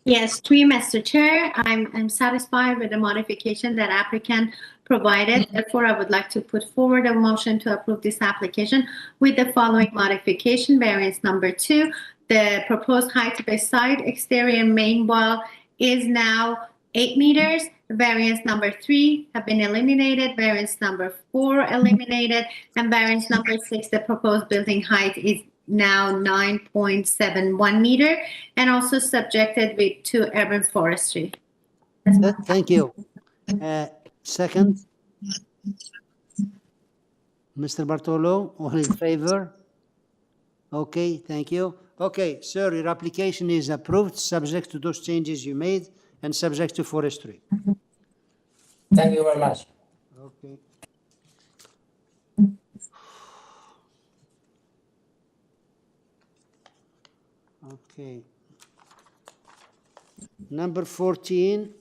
Yes, through you, Mr. Chair, I'm satisfied with the modification that applicant provided. Therefore, I would like to put forward a motion to approve this application with the following modification. Variance number 2, the proposed height of a side exterior main wall is now 8 meters. Variance number 3 have been eliminated. Variance number 4 eliminated. And variance number 6, the proposed building height is now 9.71 meter and also subjected to urban forestry.
Thank you. Second, Mr. Bartolo, all in favor? Okay, thank you. Okay, sir, your application is approved, subject to those changes you made and subject to forestry.
Thank you very much.
Okay. Okay. Number 14,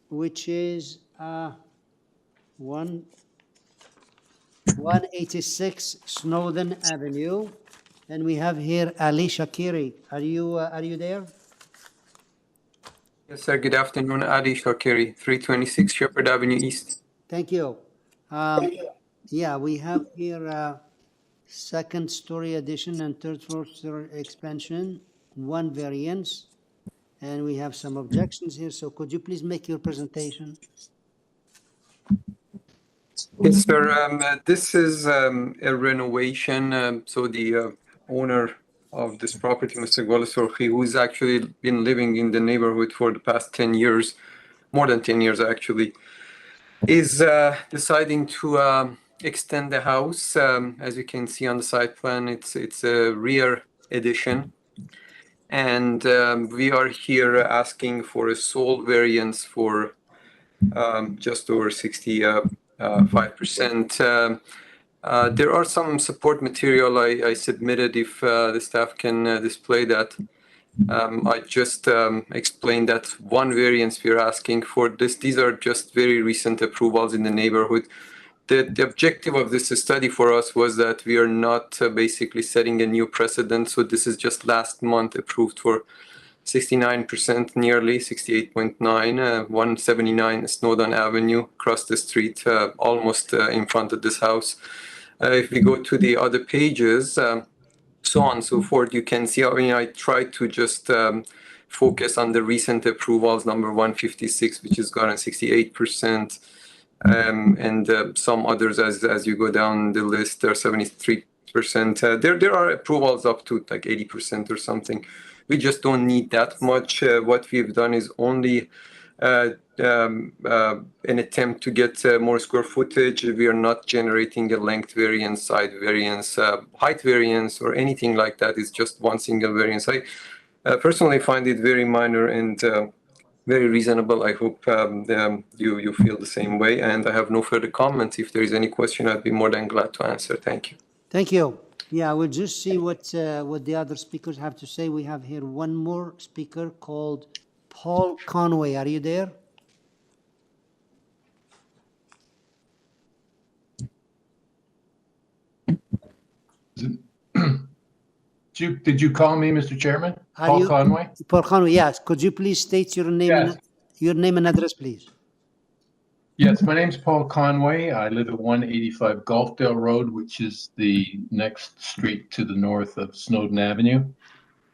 which is 186 Snowdon Avenue, and we have here Ali Shakiri. Are you there?
Yes, sir. Good afternoon, Ali Shakiri, 326 Shepherd Avenue East.
Thank you. Yeah, we have here second story addition and third floor expansion, 1 variance, and we have some objections here. So could you please make your presentation?
Yes, sir. This is a renovation. So the owner of this property, Mr. Golasorhi, who's actually been living in the neighborhood for the past 10 years, more than 10 years actually, is deciding to extend the house. As you can see on the site plan, it's a rear addition. And we are here asking for a sole variance for just over 65%. There are some support material I submitted if the staff can display that. I just explained that one variance we're asking for this. These are just very recent approvals in the neighborhood. The objective of this study for us was that we are not basically setting a new precedent. So this is just last month approved for 69%, nearly 68.9, 179 Snowdon Avenue, across the street, almost in front of this house. If we go to the other pages, so on and so forth, you can see, I mean, I tried to just focus on the recent approvals, number 156, which has gotten 68%, and some others as you go down the list, they're 73%. There are approvals up to like 80% or something. We just don't need that much. What we've done is only an attempt to get more square footage. We are not generating a length variance, side variance, height variance, or anything like that. It's just one single variance. I personally find it very minor and very reasonable. I hope you feel the same way. And I have no further comments. If there is any question, I'd be more than glad to answer. Thank you.
Thank you. Yeah, we'll just see what the other speakers have to say. We have here one more speaker called Paul Conway. Are you there?
Did you call me, Mr. Chairman? Paul Conway?
Paul Conway, yes. Could you please state your name, your name and address, please?
Yes, my name's Paul Conway. I live at 185 Gulfdale Road, which is the next street to the north of Snowdon Avenue.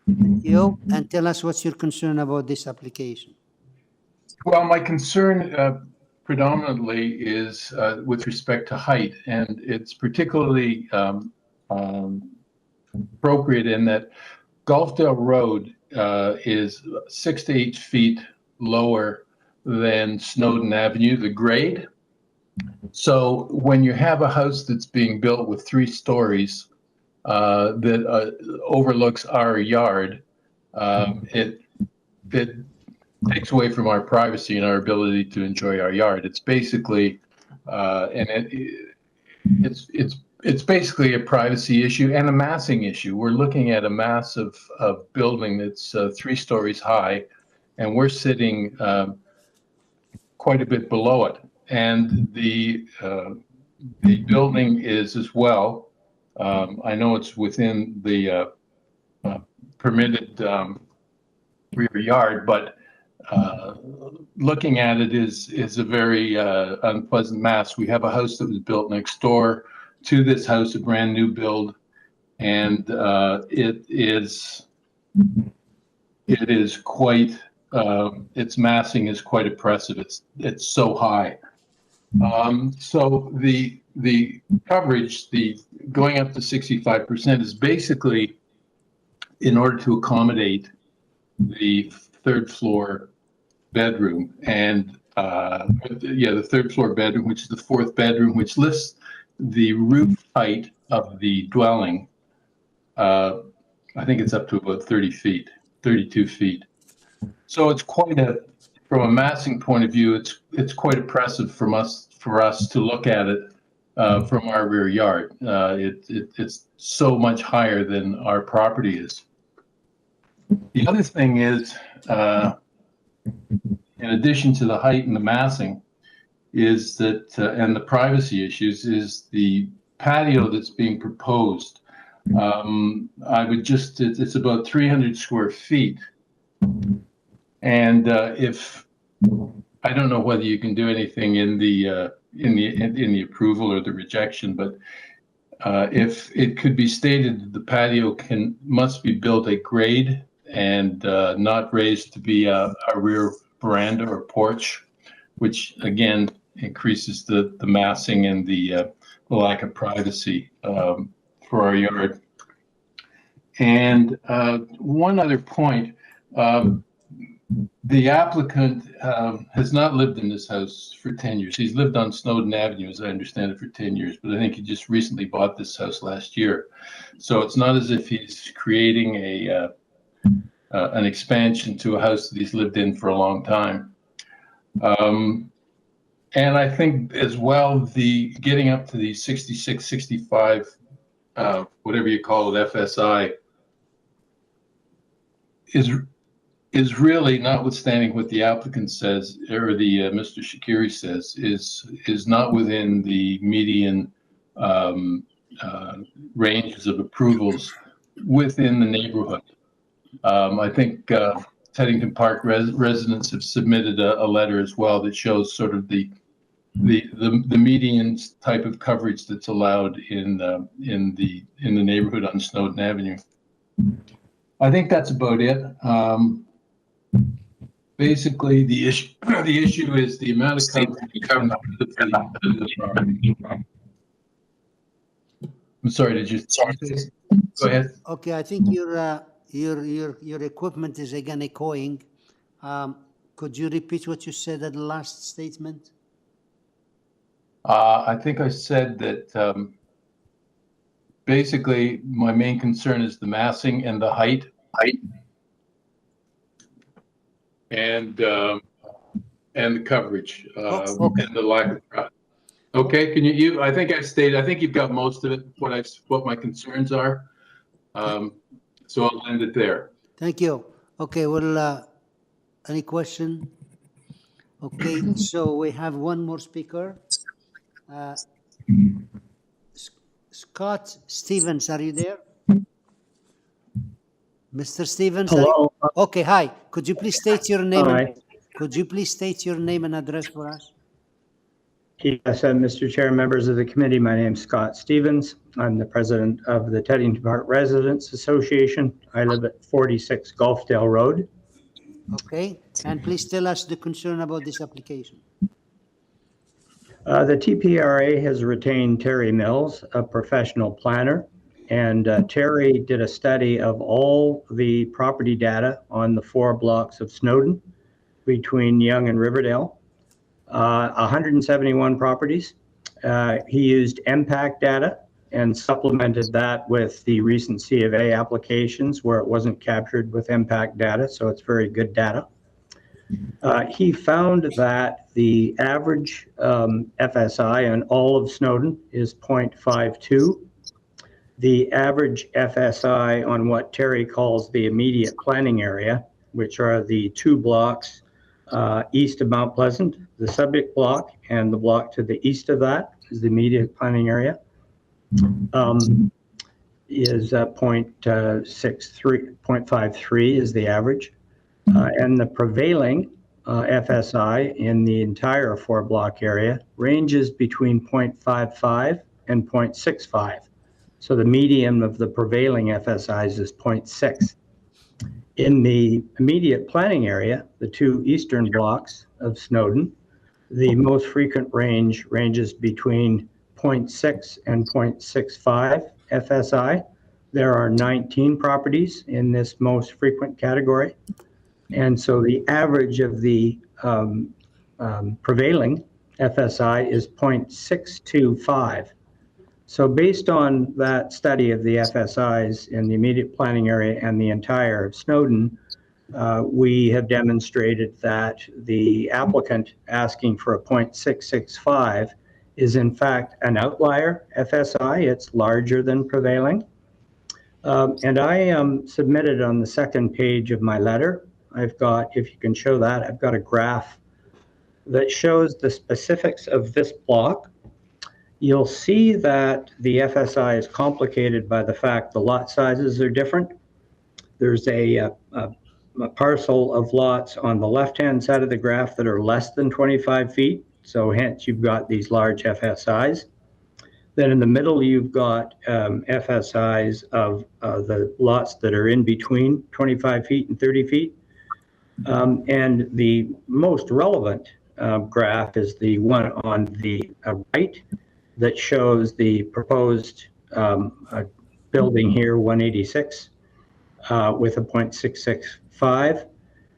Thank you. And tell us what's your concern about this application.
Well, my concern predominantly is with respect to height, and it's particularly appropriate in that Gulfdale Road is 6 to 8 feet lower than Snowdon Avenue, the grade. So when you have a house that's being built with 3 stories that overlooks our yard, it takes away from our privacy and our ability to enjoy our yard. It's basically it's basically a privacy issue and a massing issue. We're looking at a mass of building that's 3 stories high, and we're sitting quite a bit below it. And the building is as well. I know it's within the permitted rear yard, but looking at it is a very unpleasant mass. We have a house that was built next door to this house, a brand new build, and it is quite its massing is quite oppressive. It's so high. So the coverage, the going up to 65% is basically in order to accommodate the 3rd floor bedroom and the 3rd floor bedroom, which is the 4th bedroom, which lifts the roof height of the dwelling. I think it's up to about 30 feet, 32 feet. So it's quite from a massing point of view, it's quite oppressive for us to look at it from our rear yard. It's so much higher than our property is. The other thing is, in addition to the height and the massing, is that and the privacy issues, is the patio that's being proposed. I would just it's about 300 square feet. And if I don't know whether you can do anything in the approval or the rejection, but if it could be stated that the patio must be built at grade and not raised to be a rear veranda or porch, which again increases the massing and the lack of privacy for our yard. And one other point. The applicant has not lived in this house for 10 years. He's lived on Snowdon Avenue, as I understand it, for 10 years, but I think he just recently bought this house last year. So it's not as if he's creating an expansion to a house that he's lived in for a long time. And I think as well, the getting up to the 66, 65, whatever you call it, FSI, is really, notwithstanding what the applicant says, or the Mr. Shakiri says, is not within the median ranges of approvals within the neighborhood. I think Teddington Park residents have submitted a letter as well that shows sort of the median type of coverage that's allowed in the neighborhood on Snowdon Avenue. I think that's about it. Basically, the issue is the amount of coverage. I'm sorry, did you? Go ahead.
Okay, I think your equipment is again echoing. Could you repeat what you said at the last statement?
I think I said that basically my main concern is the massing and the height. And the coverage
okay.
and the lack of crowd. Okay, can you? I think I think you've got most of it. What my concerns are. So I'll end it there.
Thank you. Okay, well, any question? Okay, so we have one more speaker. Scott Stevens, are you there? Mr. Stevens?
Hello.
Okay, hi. Could you please state your name?
Hi.
Could you please state your name and address for us?
Yes, Mr. Chair, members of the committee, my name is Scott Stevens. I'm the president of the Teddington Park Residents Association. I live at 46 Gulfdale Road.
Okay, and please tell us the concern about this application.
The TPRA has retained Terry Mills, a professional planner, and Terry did a study of all the property data on the 4 blocks of Snowdon between Yonge and Riverdale. 171 properties. He used MPAC data and supplemented that with the recent C of A applications where it wasn't captured with MPAC data, so it's very good data. He found that the average FSI on all of Snowdon is 0.52. The average FSI on what Terry calls the immediate planning area, which are the 2 blocks east of Mount Pleasant, the subject block, and the block to the east of that is the immediate planning area, is 0.53 is the average. And the prevailing FSI in the entire 4 block area ranges between 0.55 and 0.65. So the median of the prevailing FSIs is 0.6. In the immediate planning area, the 2 eastern blocks of Snowdon, the most frequent ranges between 0.6 and 0.65 FSI. There are 19 properties in this most frequent category. And so the average of the prevailing FSI is 0.625. So based on that study of the FSIs in the immediate planning area and the entire of Snowdon, we have demonstrated that the applicant asking for a 0.665 is in fact an outlier FSI. It's larger than prevailing. And I submitted on the second page of my letter, I've got, if you can show that, I've got a graph that shows the specifics of this block. You'll see that the FSI is complicated by the fact the lot sizes are different. There's a parcel of lots on the left-hand side of the graph that are less than 25 feet. So hence you've got these large FSIs. Then in the middle, you've got FSIs of the lots that are in between 25 feet and 30 feet. And the most relevant graph is the one on the right that shows the proposed building here, 186, with a 0.665,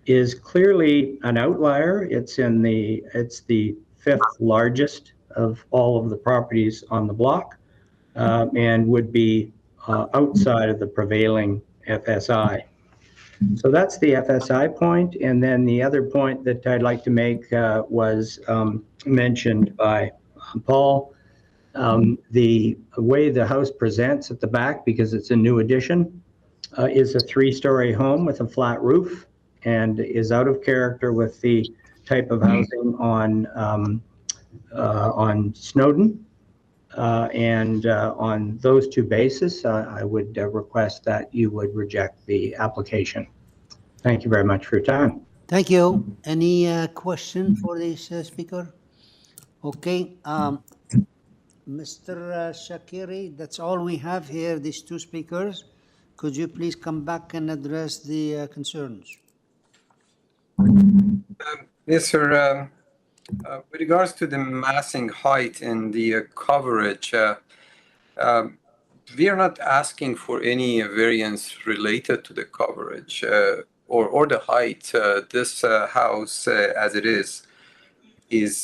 is clearly an outlier. It's the 5th largest of all of the properties on the block, and would be outside of the prevailing FSI. So that's the FSI point. And then the other point that I'd like to make was mentioned by Paul. The way the house presents at the back, because it's a new addition, is a 3-story home with a flat roof and is out of character with the type of housing on Snowdon. And on those two bases, I would request that you would reject the application. Thank you very much for your time.
Thank you. Any question for this speaker? Okay. Mr. Shakiri, that's all we have here, these two speakers. Could you please come back and address the concerns?
Yes, sir. With regards to the massing height and the coverage, we are not asking for any variance related to the coverage or the height. This house, as it is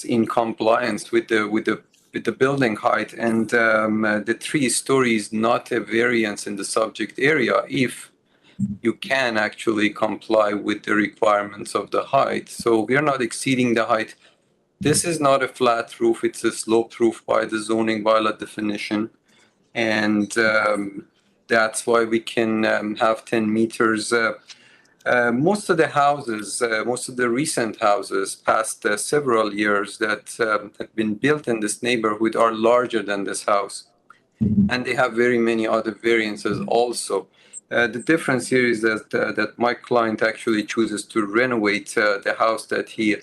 in compliance with the building height, and the 3 stories not a variance in the subject area if you can actually comply with the requirements of the height. So we are not exceeding the height. This is not a flat roof, it's a sloped roof by the zoning bylaw definition. And that's why we can have 10 meters. Most of the houses, most of the recent houses past several years that have been built in this neighborhood are larger than this house. And they have very many other variances also. The difference here is that my client actually chooses to renovate the house that he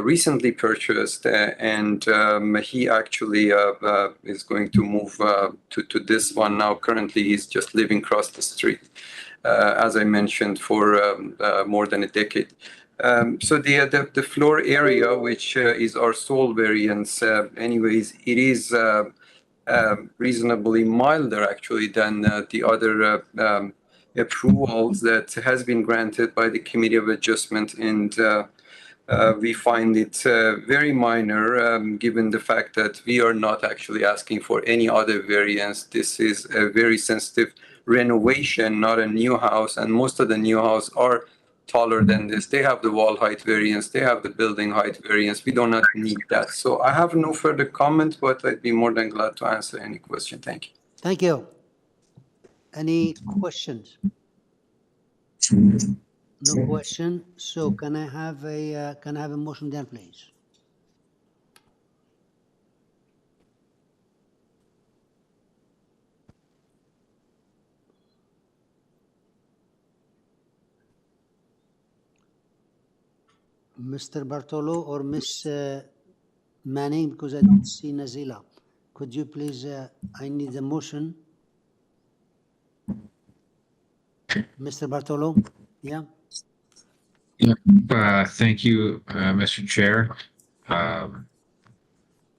recently purchased, and he actually is going to move to this one now. Currently, he's just living across the street, as I mentioned, for more than a decade. So the floor area, which is our sole variance, anyways, it is reasonably milder actually than the other approvals that has been granted by the Committee of Adjustment, and we find it very minor given the fact that we are not actually asking for any other variance. This is a very sensitive renovation, not a new house, and most of the new houses are taller than this. They have the wall height variance, they have the building height variance. We do not need that. So I have no further comment, but I'd be more than glad to answer any question. Thank you.
Thank you. Any questions? No question. So can I have a motion then, please? Mr. Bartolo or Miss Manning, because I don't see Nazila. Could you please, I need a motion. Mr. Bartolo, yeah?
Yeah, thank you, Mr. Chair.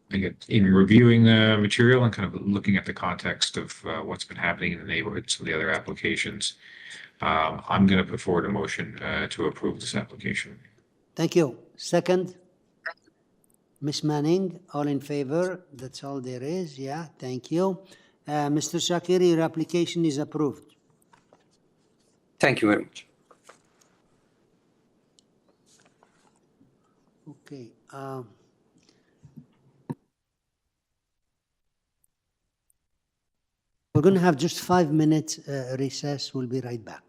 In reviewing the material and kind of looking at the context of what's been happening in the neighborhood, some of the other applications, I'm going to put forward a motion to approve this application.
Thank you. Second, Ms. Manning, all in favor? That's all there is. Yeah, thank you. Mr. Shakiri, your application is approved.
Thank you very much.
Okay. We're going to have just 5 minutes recess. We'll be right back.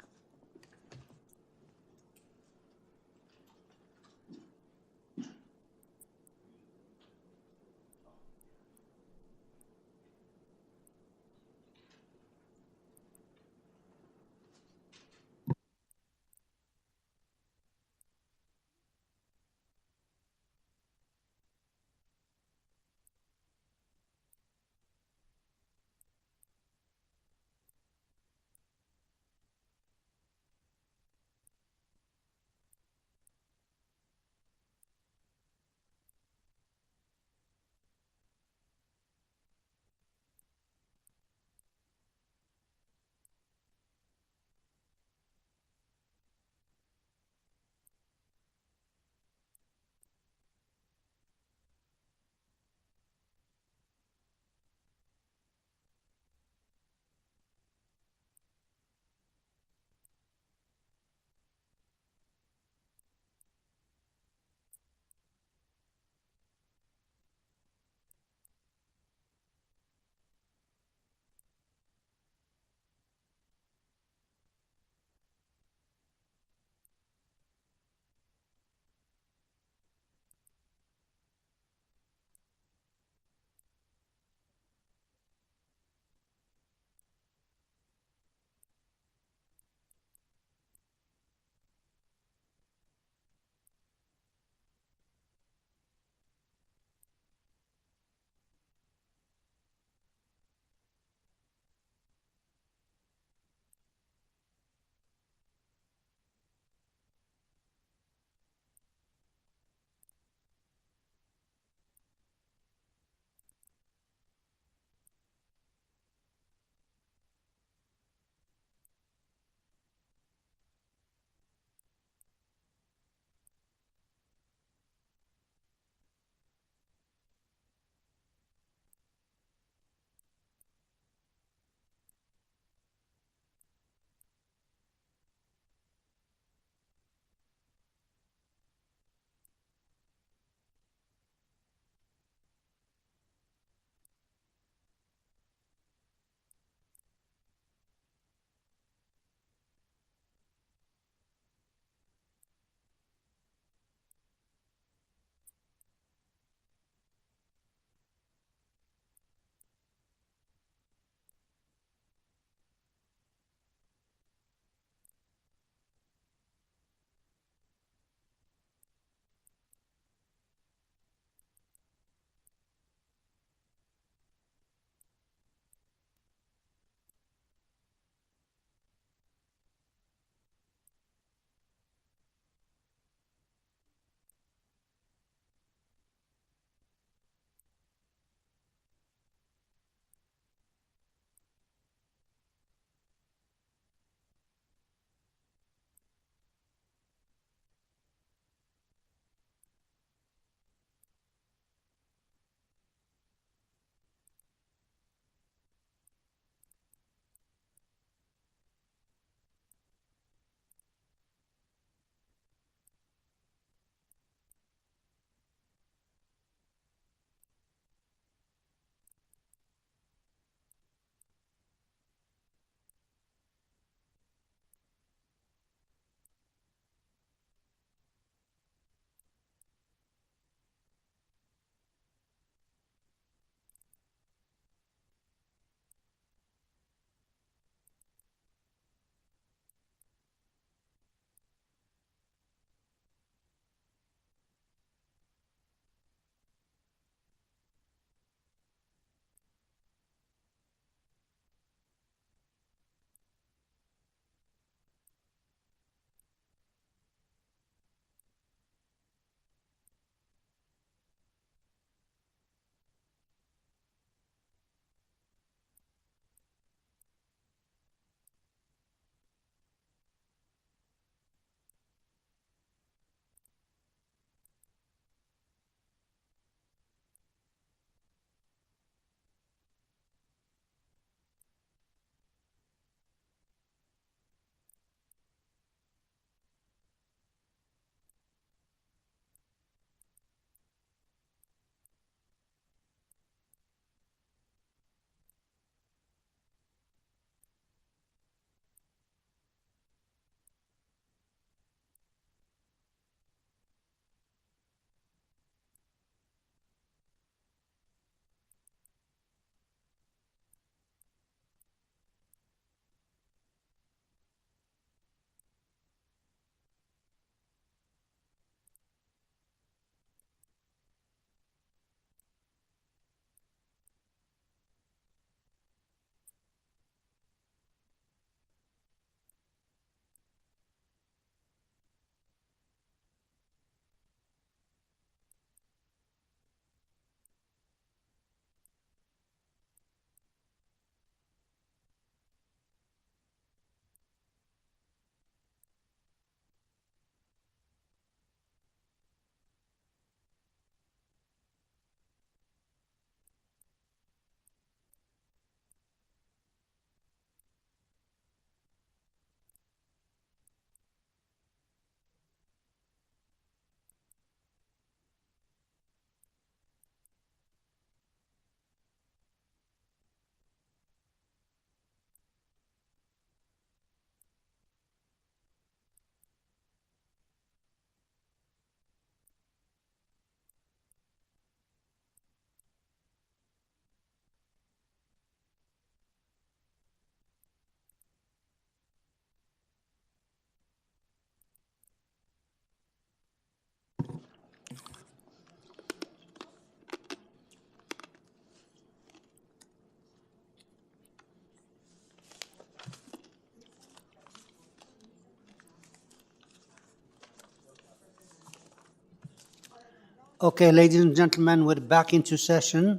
Okay, ladies and gentlemen, we're back into session,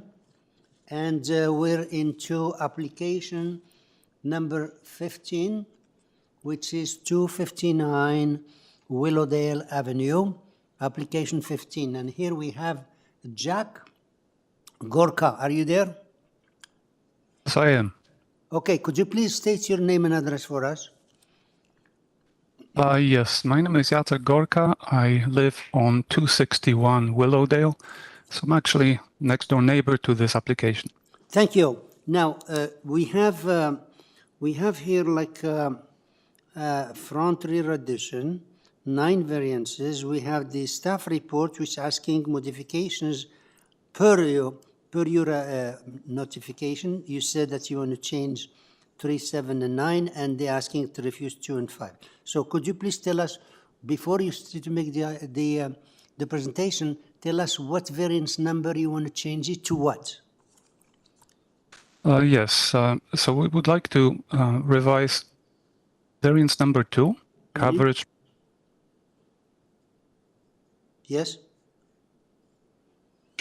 and we're into application number 15, which is 259 Willowdale Avenue, application 15. And here we have Jack Gorka. Are you there?
Yes, I am.
Okay, could you please state your name and address for us?
Yes, my name is Jacek Gorka. I live on 261 Willowdale. So I'm actually next door neighbor to this application.
Thank you. Now, we have here like front rear addition, 9 variances. We have the staff report, which is asking modifications per your notification. You said that you want to change 3, 7, and 9, and they're asking to refuse 2 and 5. So could you please tell us, before you start to make the presentation, tell us what variance number you want to change it to what?
Yes, so we would like to revise variance number 2, coverage.
Yes.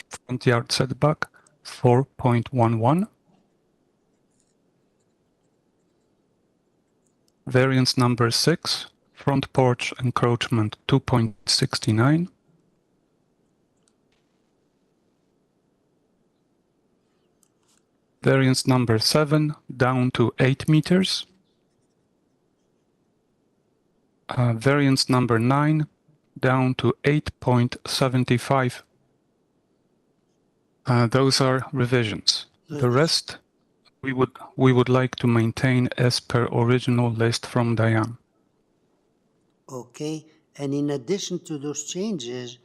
Front yard setback 4.11. Variance number 6, front porch encroachment 2.69. Variance number 7, down to 8 meters. Variance number 9, down to 8.75. Those are revisions. The rest we would like to maintain as per original list from Diane.
Okay, and in addition to those changes,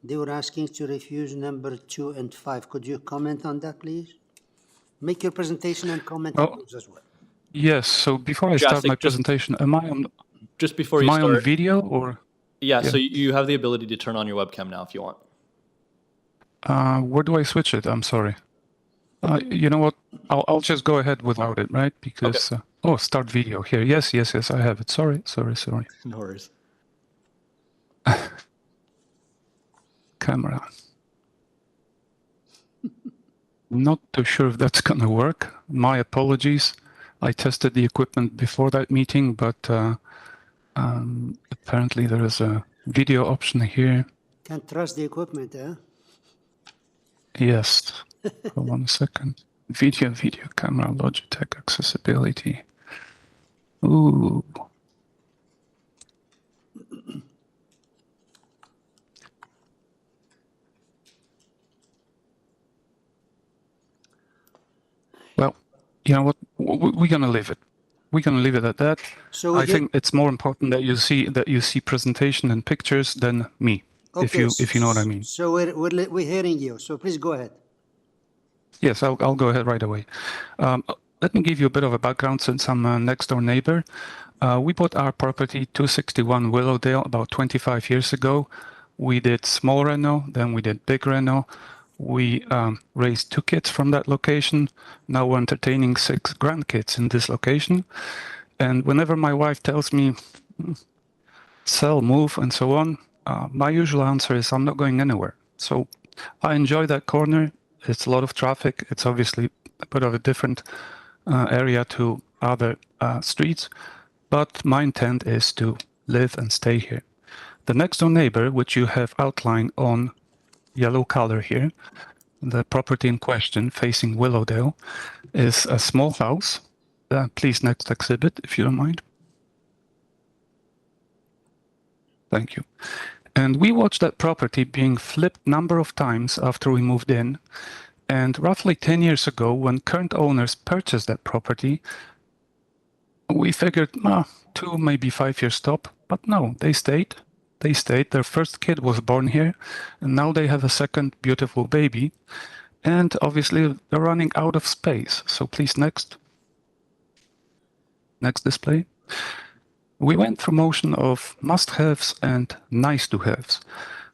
they were asking to refuse number 2 and 5. Could you comment on that, please? Make your presentation and comment on those as well.
Yes, so before I start my presentation, am I on video or?
Yeah, so you have the ability to turn on your webcam now if you want.
Where do I switch it? I'm sorry. You know what? I'll just go ahead without it, right? Because oh, start video here. Yes, I have it. Sorry.
No worries.
Camera. Not too sure if that's gonna work. My apologies. I tested the equipment before that meeting, but apparently there is a video option here.
Can't trust the equipment, eh?
Yes. Hold on a second. Video camera, Logitech accessibility. Ooh. Well, you know what? We're gonna leave it. We're gonna leave it at that.
So
I think it's more important that you see presentation and pictures than me.
Okay,
if you know what I mean.
So we're hearing you. So please go ahead.
Yes, I'll go ahead right away. Let me give you a bit of a background since I'm a next door neighbor. We bought our property 261 Willowdale about 25 years ago. We did small reno, then we did big reno. We raised 2 kids from that location. Now we're entertaining 6 grandkids in this location. And whenever my wife tells me, sell, move, and so on, my usual answer is I'm not going anywhere. So I enjoy that corner. It's a lot of traffic. It's obviously a bit of a different area to other streets, but my intent is to live and stay here. The next door neighbor, which you have outlined on yellow color here, the property in question facing Willowdale, is a small house. Please, next exhibit, if you don't mind. Thank you. And we watched that property being flipped number of times after we moved in. And roughly 10 years ago, when current owners purchased that property, we figured, 2, maybe 5 years stop. But no, they stayed. They stayed. Their first kid was born here. And now they have a second beautiful baby. And obviously, they're running out of space. So please, next. Next display. We went through motion of must-haves and nice-to-haves.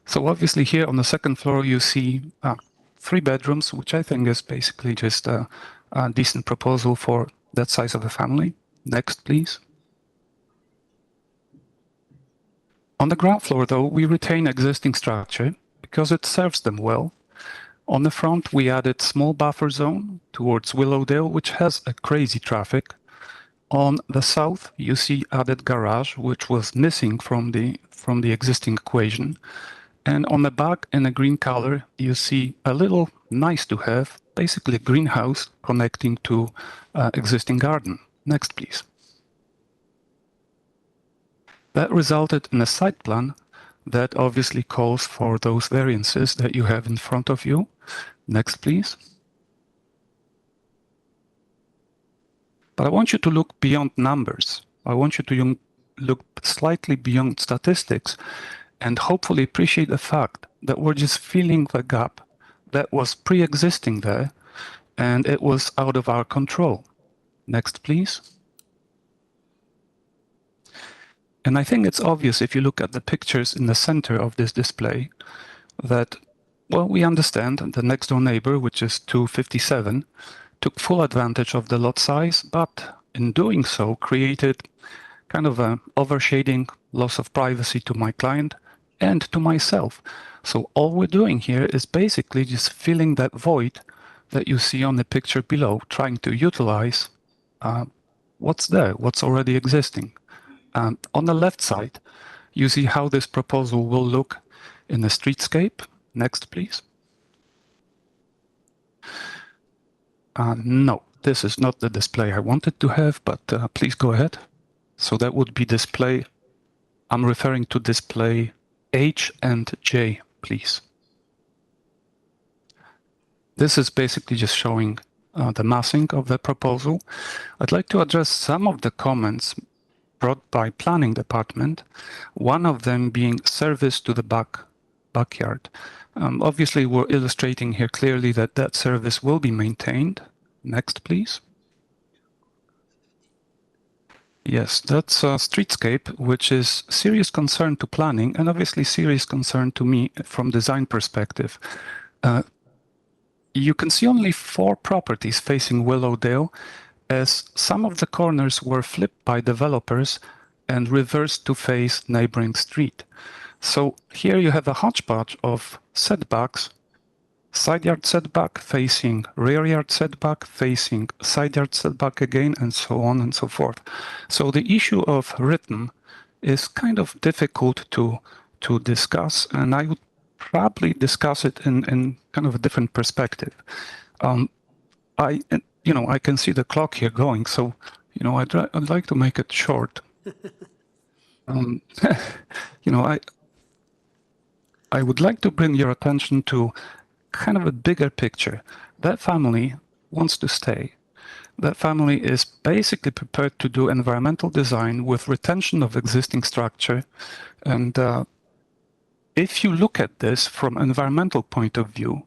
So obviously here on the second floor you see 3 bedrooms, which I think is basically just a decent proposal for that size of a family. Next, please. On the ground floor, though, we retain existing structure because it serves them well. On the front, we added small buffer zone towards Willowdale, which has a crazy traffic. On the south, you see added garage, which was missing from the existing equation. And on the back, in a green color, you see a little nice to have, basically a greenhouse connecting to existing garden. Next, please. That resulted in a site plan that obviously calls for those variances that you have in front of you. Next, please. But I want you to look beyond numbers. I want you to look slightly beyond statistics and hopefully appreciate the fact that we're just filling the gap that was pre-existing there, and it was out of our control. Next, please. And I think it's obvious if you look at the pictures in the center of this display that, well, we understand the next door neighbor, which is 257, took full advantage of the lot size, but in doing so created kind of a overshading, loss of privacy to my client and to myself. So all we're doing here is basically just filling that void that you see on the picture below, trying to utilize what's there, what's already existing. On the left side, you see how this proposal will look in the streetscape. Next, please. No, this is not the display I wanted to have, but please go ahead. So that would be display, I'm referring to display H and J, please. This is basically just showing the massing of the proposal. I'd like to address some of the comments brought by planning department, one of them being service to the backyard. Obviously, we're illustrating here clearly that that service will be maintained. Next, please. Yes, that's a streetscape, which is serious concern to planning and obviously serious concern to me from design perspective. You can see only 4 properties facing Willowdale, as some of the corners were flipped by developers and reversed to face neighboring street. So here you have a hodgepodge of setbacks, side yard setback facing rear yard setback, facing side yard setback again, and so on and so forth. So the issue of rhythm is kind of difficult to discuss, and I would probably discuss it in kind of a different perspective. I can see the clock here going, so I'd like to make it short. I would like to bring your attention to kind of a bigger picture. That family wants to stay. That family is basically prepared to do environmental design with retention of existing structure. And if you look at this from an environmental point of view,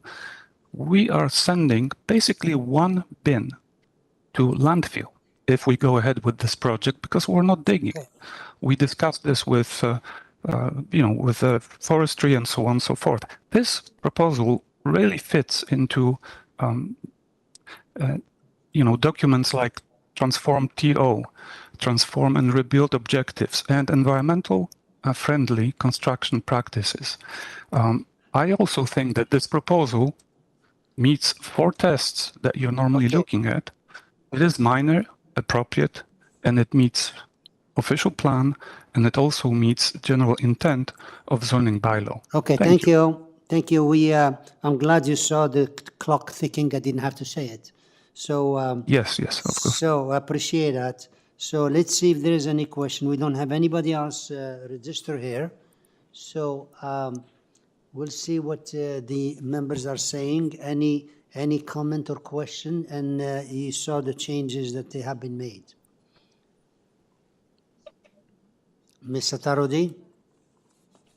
we are sending basically 1 bin to landfill if we go ahead with this project, because we're not digging. Okay. We discussed this with with forestry and so on and so forth. This proposal really fits into documents like Transform TO, Transform and Rebuild Objectives, and environmental friendly construction practices. I also think that this proposal meets 4 tests that you're normally looking at. It is minor, appropriate, and it meets official plan, and it also meets general intent of zoning bylaw.
Okay, thank you. Thank you. I'm glad you saw the clock ticking. I didn't have to say it. So
yes, of course.
So I appreciate that. So let's see if there is any question. We don't have anybody else register here. So we'll see what the members are saying. Any comment or question? And you saw the changes that they have been made. Ms. Satarodi?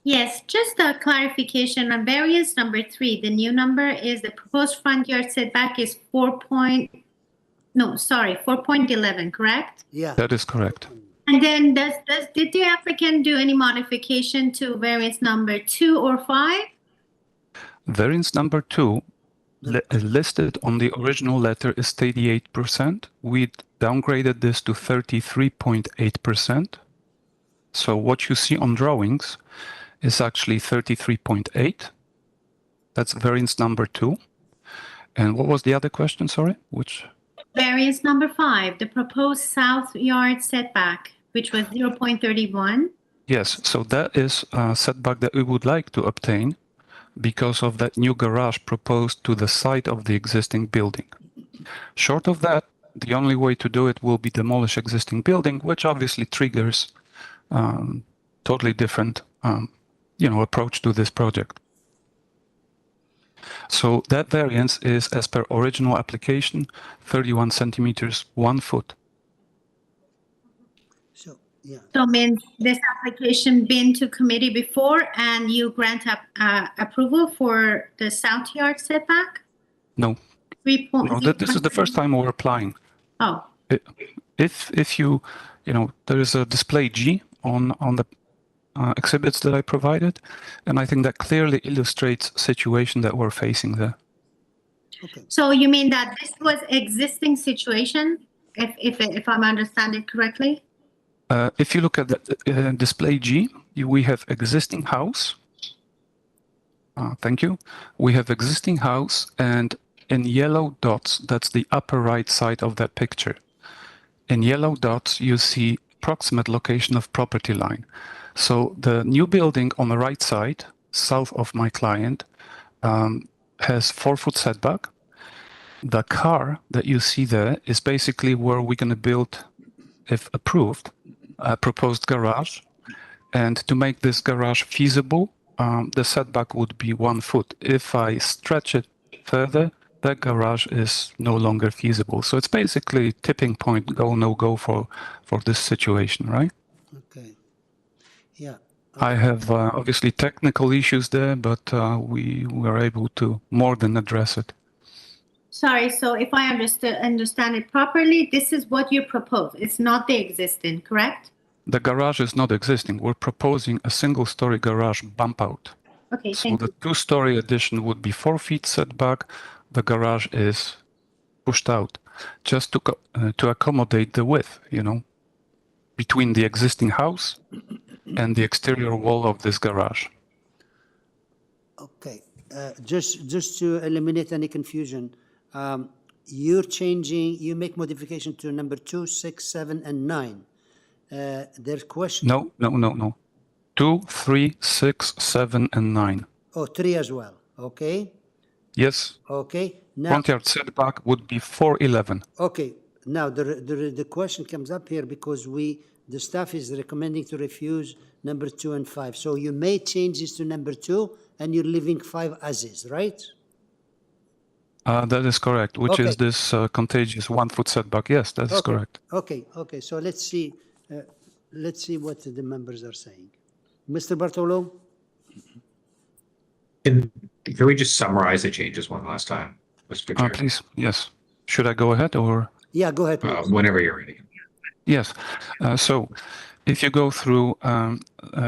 Yes, just a clarification on variance number 3. The new number is the proposed front yard setback is 4.11, correct?
Yeah.
That is correct.
And then did the applicant do any modification to variance number 2 or 5?
Variance number 2 listed on the original letter is 38%. We downgraded this to 33.8%. So what you see on drawings is actually 33.8. That's variance number 2. And what was the other question? Sorry, which?
Variance number 5, the proposed south yard setback, which was 0.31.
Yes, so that is a setback that we would like to obtain because of that new garage proposed to the side of the existing building. Short of that, the only way to do it will be demolish existing building, which obviously triggers totally different, approach to this project. So that variance is, as per original application, 31 centimeters, 1 foot.
So means this application been to committee before and you grant approval for the south yard setback?
No. No, this is the first time we're applying.
Oh.
If you there is a display G on the exhibits that I provided, and I think that clearly illustrates the situation that we're facing there.
Okay. So you mean that this was existing situation, if I'm understanding correctly?
If you look at the display G, we have existing house. Thank you. We have existing house, and in yellow dots, that's the upper right side of that picture. In yellow dots, you see approximate location of property line. So the new building on the right side, south of my client, has 4-foot setback. The car that you see there is basically where we're going to build, if approved, a proposed garage. And to make this garage feasible, the setback would be 1 foot. If I stretch it further, that garage is no longer feasible. So it's basically tipping point, go, no go for this situation, right?
Okay. Yeah.
I have obviously technical issues there, but we were able to more than address it.
Sorry, so if I understand it properly, this is what you propose. It's not the existing, correct?
The garage is not existing. We're proposing a single-story garage bump out.
Okay,
so
thank
the
you.
2-story addition would be 4 feet setback. The garage is pushed out just to accommodate the width, between the existing house and the exterior wall of this garage.
Okay, just to eliminate any confusion, you make modification to number 2, 6, 7, and 9. There's question.
No. 2, 3, 6, 7, and 9.
Oh, 3 as well. Okay.
Yes.
Okay. Now,
front yard setback would be 411.
Okay. Now the question comes up here because the staff is recommending to refuse number 2 and 5. So you made changes to number 2 and you're leaving 5 as is, right?
That is correct. Which is this contagious 1-foot setback? Yes, that is correct.
Okay. So let's see what the members are saying. Mr. Bartolo?
Can we just summarize the changes one last time, Mr. Chair?
Please, yes. Should I go ahead or?
Yeah, go ahead, please.
Whenever you're ready.
Yes. So if you go through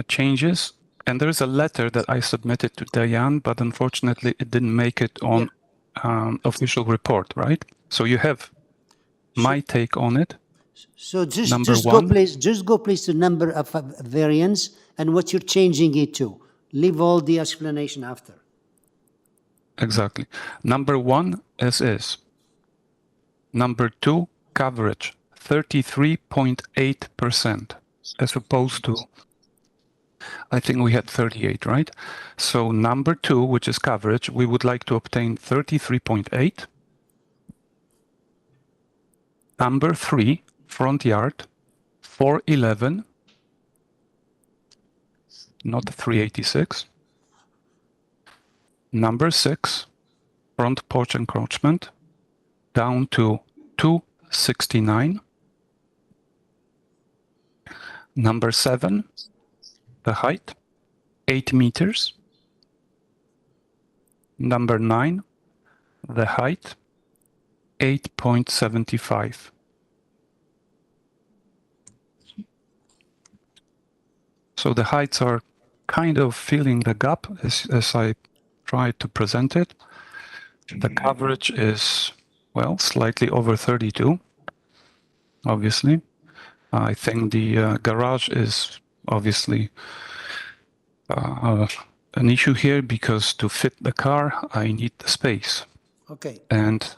changes, and there is a letter that I submitted to Diane, but unfortunately it didn't make it on official report, right? So you have my take on it.
So just go please to number of variance and what you're changing it to. Leave all the explanation after.
Exactly. Number 1 as is. Number 2, coverage, 33.8%, as opposed to, I think we had 38, right? So number 2, which is coverage, we would like to obtain 33.8. Number 3, front yard, 411, not 386. Number 6, front porch encroachment, down to 269. Number 7, the height, 8 meters. Number 9, the height, 8.75. So the heights are kind of filling the gap as I tried to present it. The coverage is, well, slightly over 32, obviously. I think the garage is obviously an issue here because to fit the car, I need the space.
Okay.
And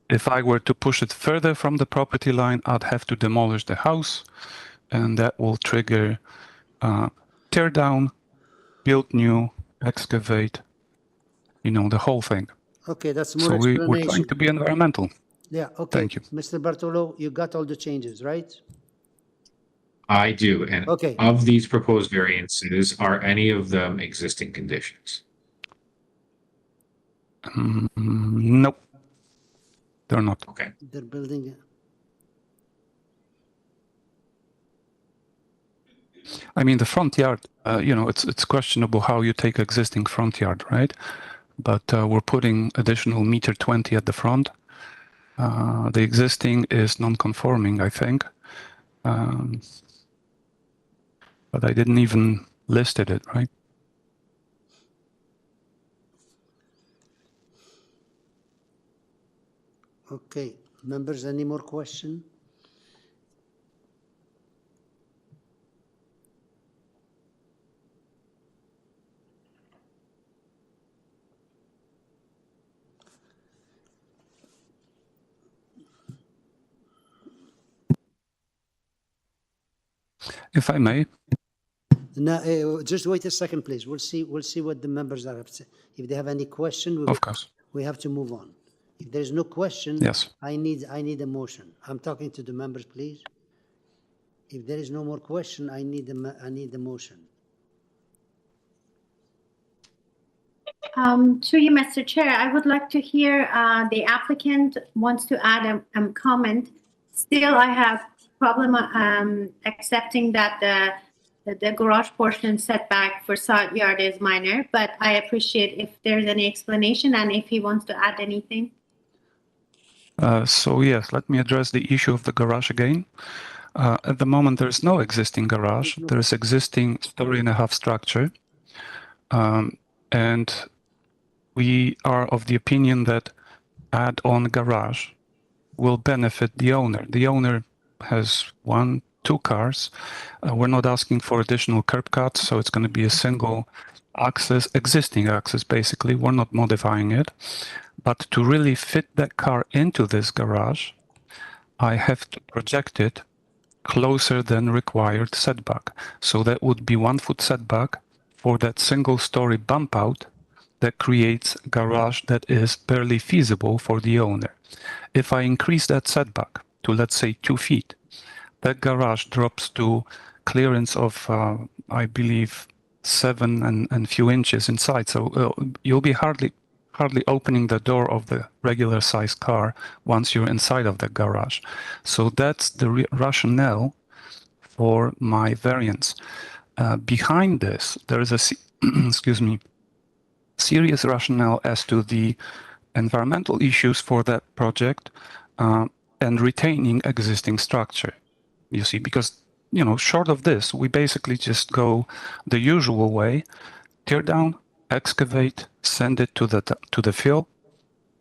if I were to push it further from the property line, I'd have to demolish the house, and that will trigger tear down, build new, excavate, you know, the whole thing.
Okay, that's more
So we're
explanation.
trying to be environmental.
Yeah, okay.
Thank you.
Mr. Bartolo, you got all the changes, right?
I do. And
Okay.
of these proposed variances, are any of them existing conditions?
Nope. They're not.
Okay.
They're building it.
I mean, the front yard, you know, it's questionable how you take existing front yard, right? But we're putting additional 1.20 m at the front. The existing is non-conforming, I think. But I didn't even listed it, right?
Okay, members, any more question?
If I may.
No, just wait a second, please. We'll see what the members are up to. If they have any question,
Of course.
we have to move on. If there is no question,
Yes.
I need a motion. I'm talking to the members, please. If there is no more question, I need the motion.
Through you, Mr. Chair, I would like to hear the applicant wants to add a comment. Still, I have problem accepting that the garage portion setback for side yard is minor, but I appreciate if there's any explanation and if he wants to add anything.
So yes, let me address the issue of the garage again. At the moment, there's no existing garage. There's existing 1.5-story structure. And we are of the opinion that add-on garage will benefit the owner. The owner has 1-2 cars. We're not asking for additional curb cuts, so it's going to be a single access, existing access, basically. We're not modifying it. But to really fit that car into this garage, I have to project it closer than required setback. So that would be 1 foot setback for that single-story bump out that creates a garage that is barely feasible for the owner. If I increase that setback to, let's say, 2 feet, that garage drops to clearance of, I believe, 7 and few inches inside. So you'll be hardly opening the door of the regular sized car once you're inside of the garage. So that's the rationale for my variance. Behind this, there is a excuse me, serious rationale as to the environmental issues for that project and retaining existing structure. You see, because, you know, short of this, we basically just go the usual way, tear down, excavate, send it to the fill,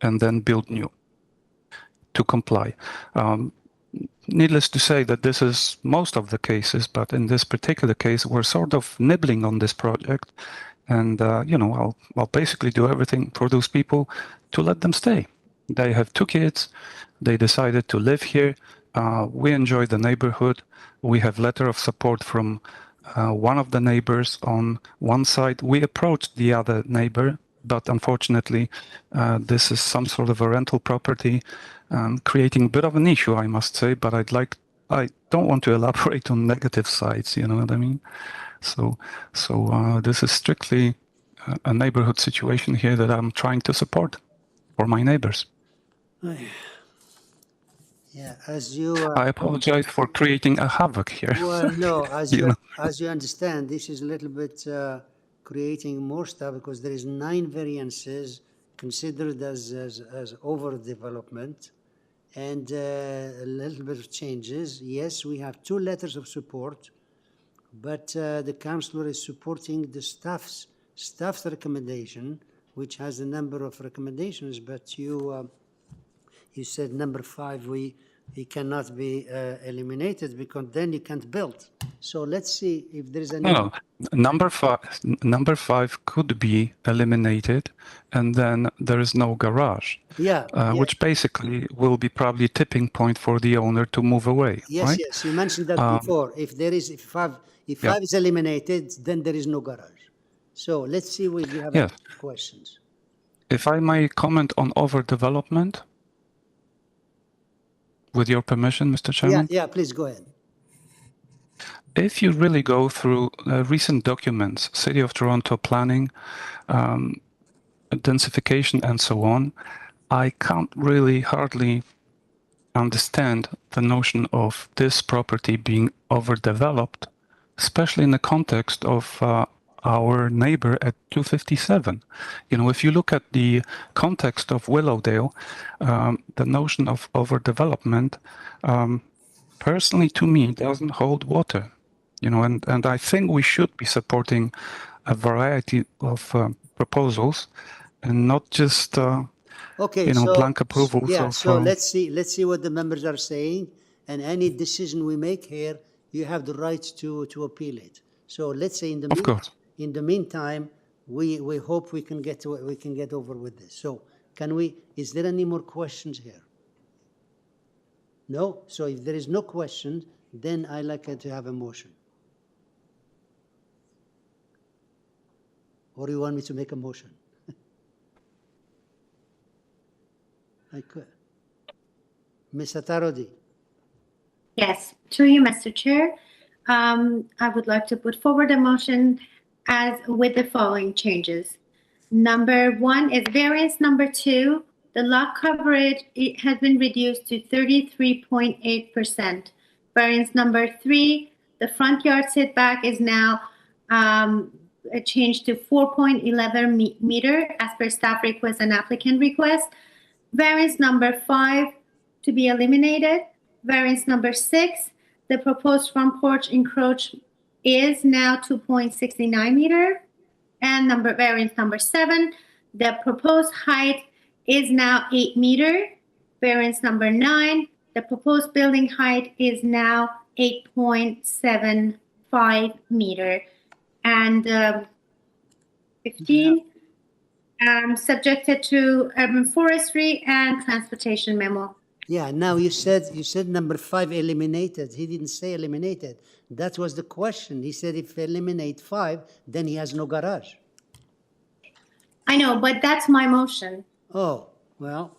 and then build new to comply. Needless to say that this is most of the cases, but in this particular case, we're sort of nibbling on this project. And, you know, I'll basically do everything for those people to let them stay. They have 2 kids. They decided to live here. We enjoy the neighborhood. We have letter of support from one of the neighbors on one side. We approached the other neighbor, but unfortunately, this is some sort of a rental property, creating a bit of an issue, I must say, but I don't want to elaborate on negative sides, you know what I mean? So this is strictly a neighborhood situation here that I'm trying to support for my neighbors.
Yeah, as you...
I apologize for creating a havoc here.
Well, no, as you understand, this is a little bit creating more stuff because there is 9 variances considered as overdevelopment and a little bit of changes. Yes, we have 2 letters of support, but the councillor is supporting the staff's recommendation, which has a number of recommendations, but you said number 5, we he cannot be eliminated because then you can't build. So let's see if there is a
No, number five could be eliminated, and then there is no garage.
Yeah,
Which basically will be probably tipping point for the owner to move away.
yes,
right?
yes. You mentioned that before. If there is, if five is eliminated, then there is no garage. So let's see if you have
Yes.
any questions.
If I may comment on overdevelopment, with your permission, Mr. Chairman.
Yeah, please go ahead.
If you really go through recent documents, City of Toronto planning, densification, and so on, I can't really hardly understand the notion of this property being overdeveloped, especially in the context of our neighbor at 257. You know, if you look at the context of Willowdale, the notion of overdevelopment, personally to me, doesn't hold water. You know, and I think we should be supporting a variety of proposals and not just
Okay,
you know,
so
blank approvals
yeah,
of.
so let's see what the members are saying, and any decision we make here, you have the right to appeal it. So let's say in the meantime, we hope we can get over with this. So can we? Is there any more questions here? No. So if there is no question, then I like to have a motion. Or you want me to make a motion? I could. Ms. Atarodi.
Yes, through you, Mr. Chair. I would like to put forward a motion as with the following changes. Number 1 is variance number 2. The lot coverage has been reduced to 33.8%. Variance number 3, the front yard setback is now changed to 4.11 meter as per staff request and applicant request. Variance number 5 to be eliminated. Variance number 6, the proposed front porch encroach is now 2.69 meter. And variance number 7, the proposed height is now 8 meter. Variance number 9, the proposed building height is now 8.75 meter. And 15, subjected to urban forestry and transportation memo.
Yeah, now you said number 5 eliminated. He didn't say eliminated. That was the question. He said if eliminate 5, then he has no garage.
I know, but that's my motion.
Oh, well,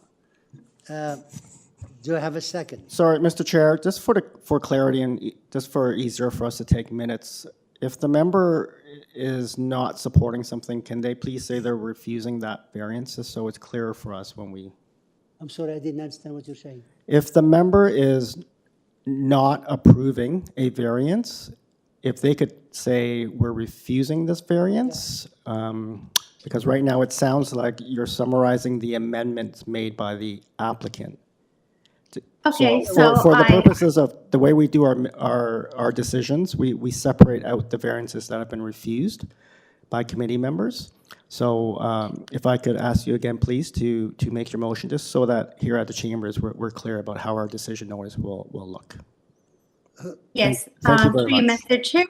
do I have a second?
Sorry, Mr. Chair, just for clarity and just for easier for us to take minutes, if the member is not supporting something, can they please say they're refusing that variance, just so it's clearer for us when we...
I'm sorry, I didn't understand what you're saying.
If the member is not approving a variance, if they could say we're refusing this variance, because right now it sounds like you're summarizing the amendments made by the applicant.
Okay,
for the purposes of the way we do our decisions, we separate out the variances that have been refused by committee members. So if I could ask you again, please, to make your motion, just so that here at the chambers we're clear about how our decision notice will look.
Yes,
Thank you very much.
Mr. Chair.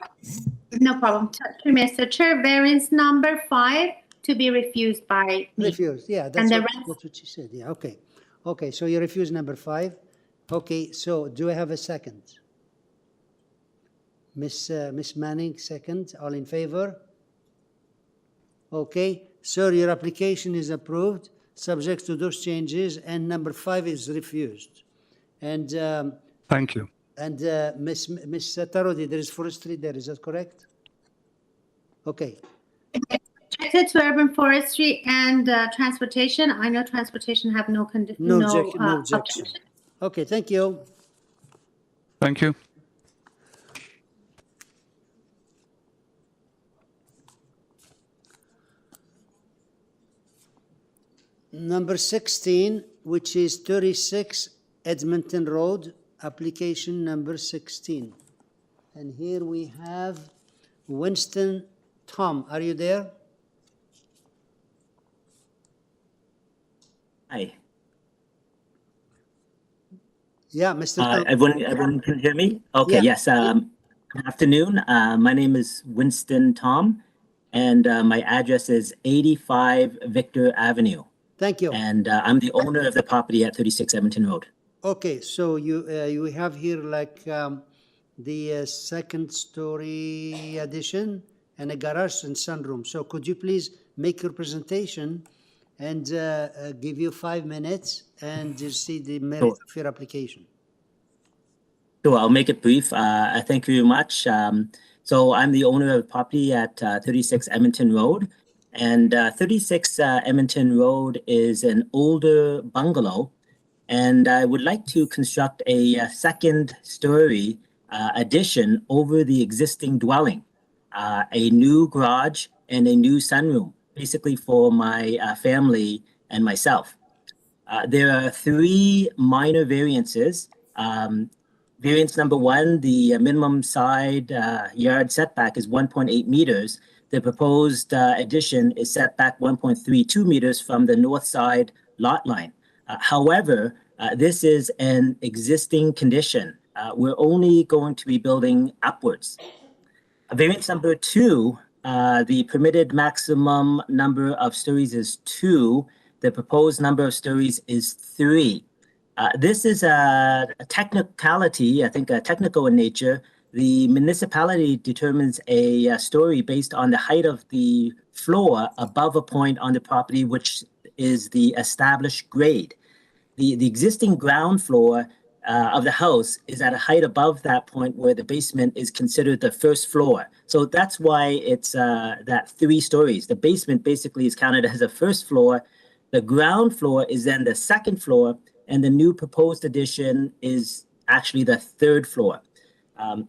No problem. Through Mr. Chair, variance number 5 to be refused by me.
Refused, yeah, that's what she said. Yeah, okay. Okay, so you refuse number 5. Okay, so do I have a second? Miss Manning, second. All in favor? Okay, sir, your application is approved, subject to those changes, and number 5 is refused. And
thank you.
And Miss Tarodi, there is forestry there. Is that correct? Okay.
Objected to urban forestry and transportation. I know transportation have no
objection. Okay, thank you.
Thank you.
Number 16, which is 36 Edmonton Road, application number 16. And here we have Winston Tom. Are you there?
Hi.
Yeah, Mr. Tom.
Everyone can hear me? Okay,
Yeah.
yes. Good afternoon. My name is Winston Tom, and my address is 85 Victor Avenue.
Thank you.
And I'm the owner of the property at 36 Edmonton Road.
Okay, so you have here like the second story addition and a garage and sunroom. So could you please make your presentation and give you 5 minutes and you see the merit of your application?
Sure, I'll make it brief. Thank you very much. So I'm the owner of the property at 36 Edmonton Road. And 36 Edmonton Road is an older bungalow. And I would like to construct a second story addition over the existing dwelling, a new garage and a new sunroom, basically for my family and myself. There are 3 minor variances. Variance number 1, the minimum side yard setback is 1.8 meters. The proposed addition is set back 1.32 meters from the north side lot line. However, this is an existing condition. We're only going to be building upwards. Variance number 2, the permitted maximum number of stories is 2. The proposed number of stories is 3. This is a technicality, I think technical in nature. The municipality determines a story based on the height of the floor above a point on the property, which is the established grade. The existing ground floor of the house is at a height above that point where the basement is considered the first floor. So that's why it's that 3 stories. The basement basically is counted as a first floor. The ground floor is then the second floor, and the new proposed addition is actually the 3rd floor.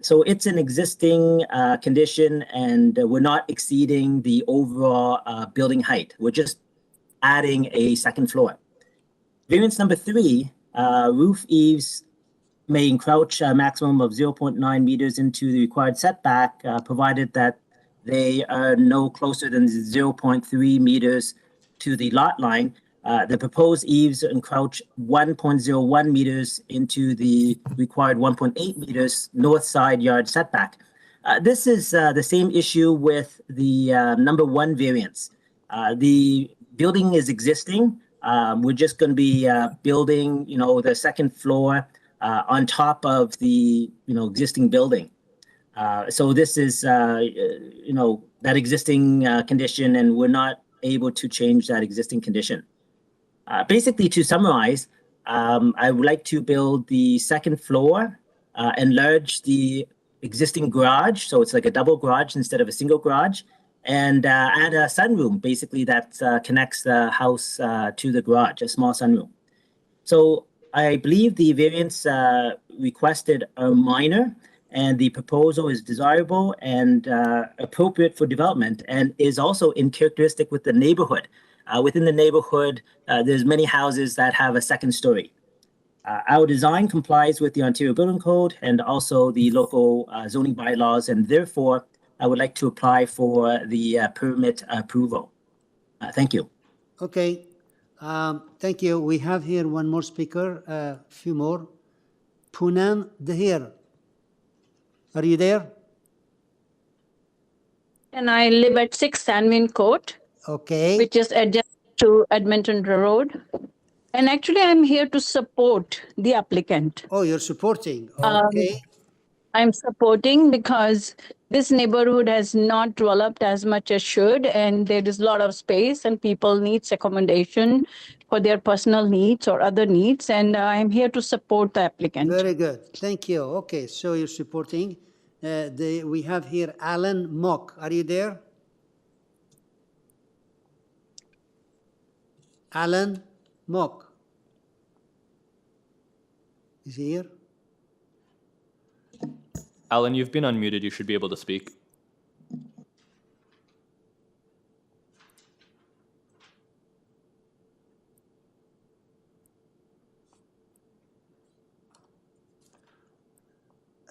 So it's an existing condition, and we're not exceeding the overall building height. We're just adding a second floor. Variance number 3, roof eaves may encroach a maximum of 0.9 meters into the required setback, provided that they are no closer than 0.3 meters to the lot line. The proposed eaves encroach 1.01 meters into the required 1.8 meters north side yard setback. This is the same issue with the number 1 variance. The building is existing. We're just going to be building, the second floor on top of the, existing building. So this is, that existing condition, and we're not able to change that existing condition. Basically, to summarize, I would like to build the second floor, enlarge the existing garage, so it's like a double garage instead of a single garage, and add a sunroom, basically that connects the house to the garage, a small sunroom. So I believe the variance requested are minor, and the proposal is desirable and appropriate for development, and is also in characteristic with the neighborhood. Within the neighborhood, there's many houses that have a second story. Our design complies with the Ontario Building Code and also the local zoning bylaws, and therefore I would like to apply for the permit approval. Thank you.
Okay, thank you. We have here one more speaker, a few more. Poonam Dahir, are you there?
And I live at 6 Sandwin Court.
Okay.
Which is adjacent to Edmonton Road. And actually, I'm here to support the applicant.
Oh, you're supporting. Okay.
I'm supporting because this neighborhood has not developed as much as should, and there is a lot of space, and people need accommodation for their personal needs or other needs, and I'm here to support the applicant.
Very good. Thank you. Okay, so you're supporting. We have here Alan Mock. Are you there? Alan Mock. Is he here?
Alan, you've been unmuted. You should be able to speak.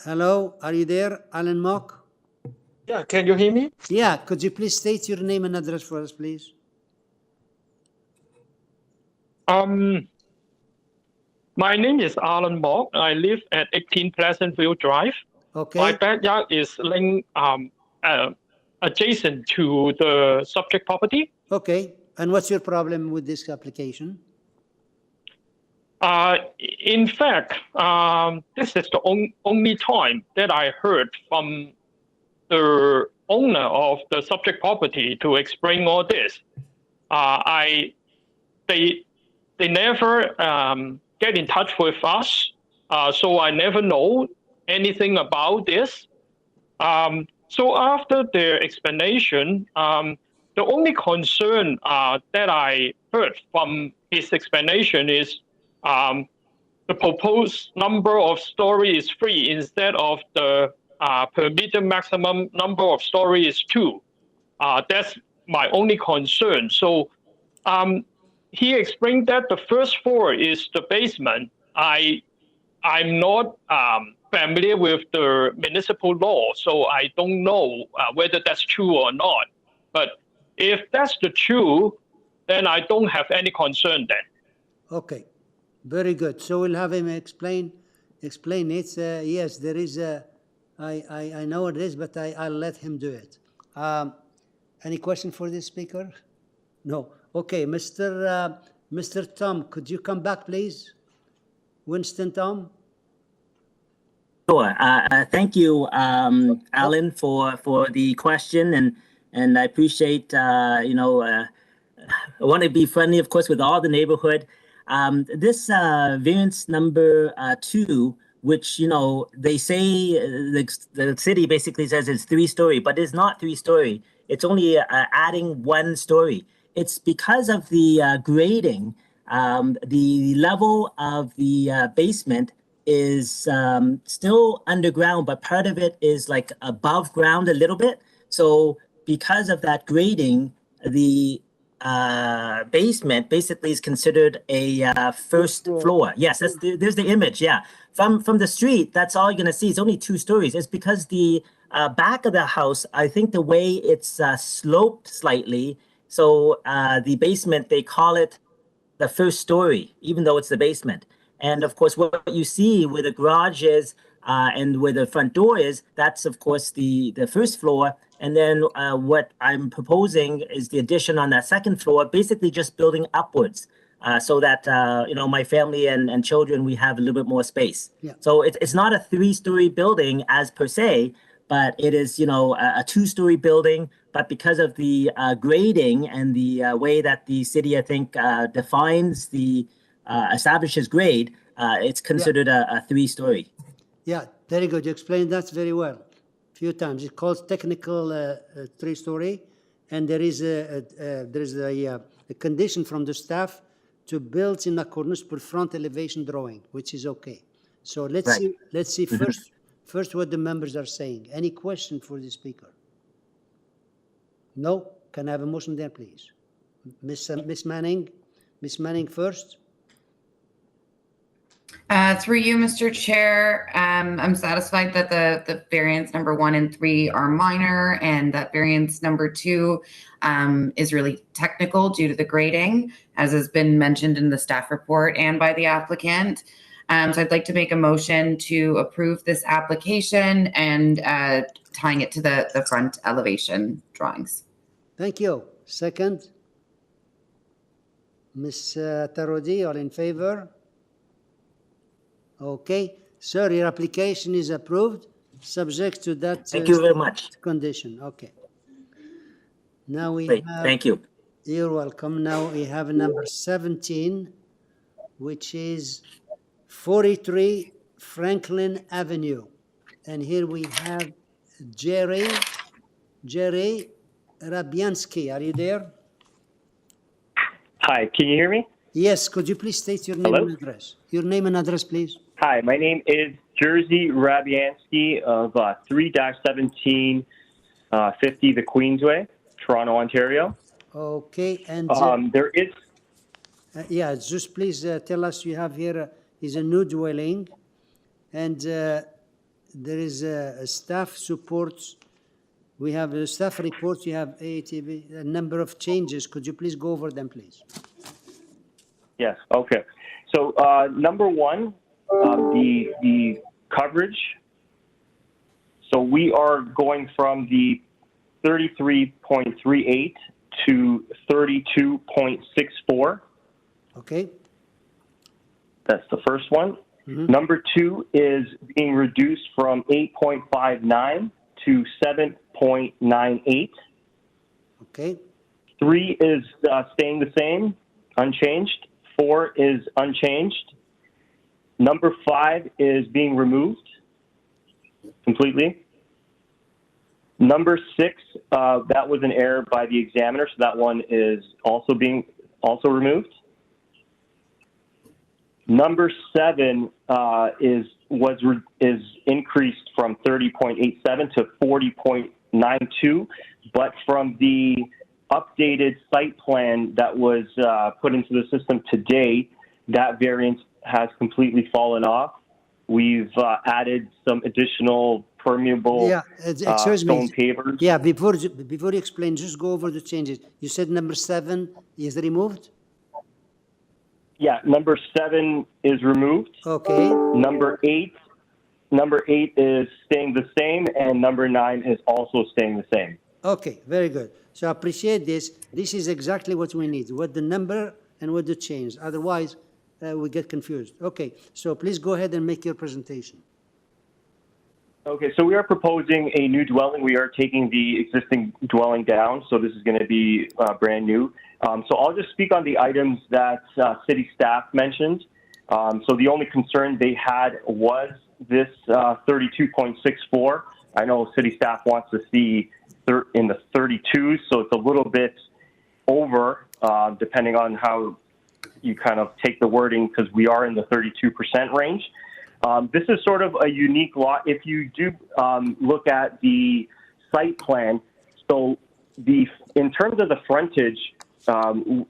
Hello, are you there, Alan Mock?
Yeah, can you hear me?
Yeah, could you please state your name and address for us, please?
My name is Alan Mock. I live at 18 Pleasantville Drive.
Okay.
My backyard is adjacent to the subject property.
Okay. And what's your problem with this application?
In fact, this is the only time that I heard from the owner of the subject property to explain all this. They never get in touch with us, so I never know anything about this. So after their explanation, the only concern that I heard from his explanation is the proposed number of stories is 3 instead of the permitted maximum number of stories is 2. That's my only concern. So he explained that the first floor is the basement. I'm not familiar with the municipal law, so I don't know whether that's true or not. But if that's the true, then I don't have any concern then.
Okay, very good. So we'll have him explain it. Yes, there is a, I know it is, but I'll let him do it. Any question for this speaker? No. Okay, Mr. Tom, could you come back, please? Winston Tom?
Sure. Thank you, Alan, for the question, and I appreciate, I want to be friendly, of course, with all the neighborhood. This variance number 2, which, they say the city basically says it's 3-story, but it's not 3-story. It's only adding 1 story. It's because of the grading, the level of the basement is still underground, but part of it is like above ground a little bit. So because of that grading, the basement basically is considered a first floor. Yes, there's the image. Yeah, from the street, that's all you're gonna see. It's only 2 stories. It's because the back of the house, I think the way it's sloped slightly. So the basement, they call it the first story, even though it's the basement. And of course, what you see where the garage is and where the front door is, that's of course the first floor. And then what I'm proposing is the addition on that second floor, basically just building upwards so that, my family and children, we have a little bit more space.
Yeah.
So it's not a 3-story building as per se, but it is, a 2-story building. But because of the grading and the way that the city, I think, defines the establishes grade, it's considered a 3-story.
Yeah, very good. You explained that very well. Few times. It calls technical 3-story, and there is a condition from the staff to build in accordance with front elevation drawing, which is okay. So let's see first what the members are saying. Any question for the speaker? No? Can I have a motion there, please? Miss Manning? Miss Manning first.
Through you, Mr. Chair, I'm satisfied that the variance number 1 and 3 are minor, and that variance number 2 is really technical due to the grading, as has been mentioned in the staff report and by the applicant. So I'd like to make a motion to approve this application and tying it to the front elevation drawings.
Thank you. Second? Ms. Tarodi, all in favor? Okay. Sir, your application is approved, subject to that
Thank you very much.
condition. Okay. Now we
Great.
have...
Thank you.
You're welcome. Now we have number 17, which is 43 Franklin Avenue. And here we have Jerry Rabiansky. Are you there?
Hi, can you hear me?
Yes. Could you please state your name and address? Your name and address, please.
Hi, my name is Jerzy Rabiansky of 3-1750 the Queensway, Toronto, Ontario.
Okay. And
there is...
yeah, just please tell us, you have here is a new dwelling, and there is a staff support. We have a staff report. You have ABITIBI, a number of changes. Could you please go over them, please?
Yes, okay. So number one, the coverage. So we are going from the 33.38 to 32.64.
Okay.
That's the first one. Number two is being reduced from 8.59 to 7.98.
Okay.
Three is staying the same, unchanged. Four is unchanged. Number five is being removed completely. Number six, that was an error by the examiner, so that one is also removed. Number seven is increased from 30.87 to 40.92, but from the updated site plan that was put into the system today, that variance has completely fallen off. We've added some additional permeable stone pavers.
Yeah, before you explain, just go over the changes. You said number 7 is removed?
Yeah, number 7 is removed.
Okay.
Number 8 is staying the same, and number 9 is also staying the same.
Okay, very good. So I appreciate this. This is exactly what we need, what the number and what the change. Otherwise, we get confused. Okay, so please go ahead and make your presentation.
Okay, so we are proposing a new dwelling. We are taking the existing dwelling down, so this is going to be brand new. So I'll just speak on the items that city staff mentioned. So the only concern they had was this 32.64. I know city staff wants to see in the 32s, so it's a little bit over, depending on how you kind of take the wording, because we are in the 32% range. This is sort of a unique lot. If you do look at the site plan, so in terms of the frontage, the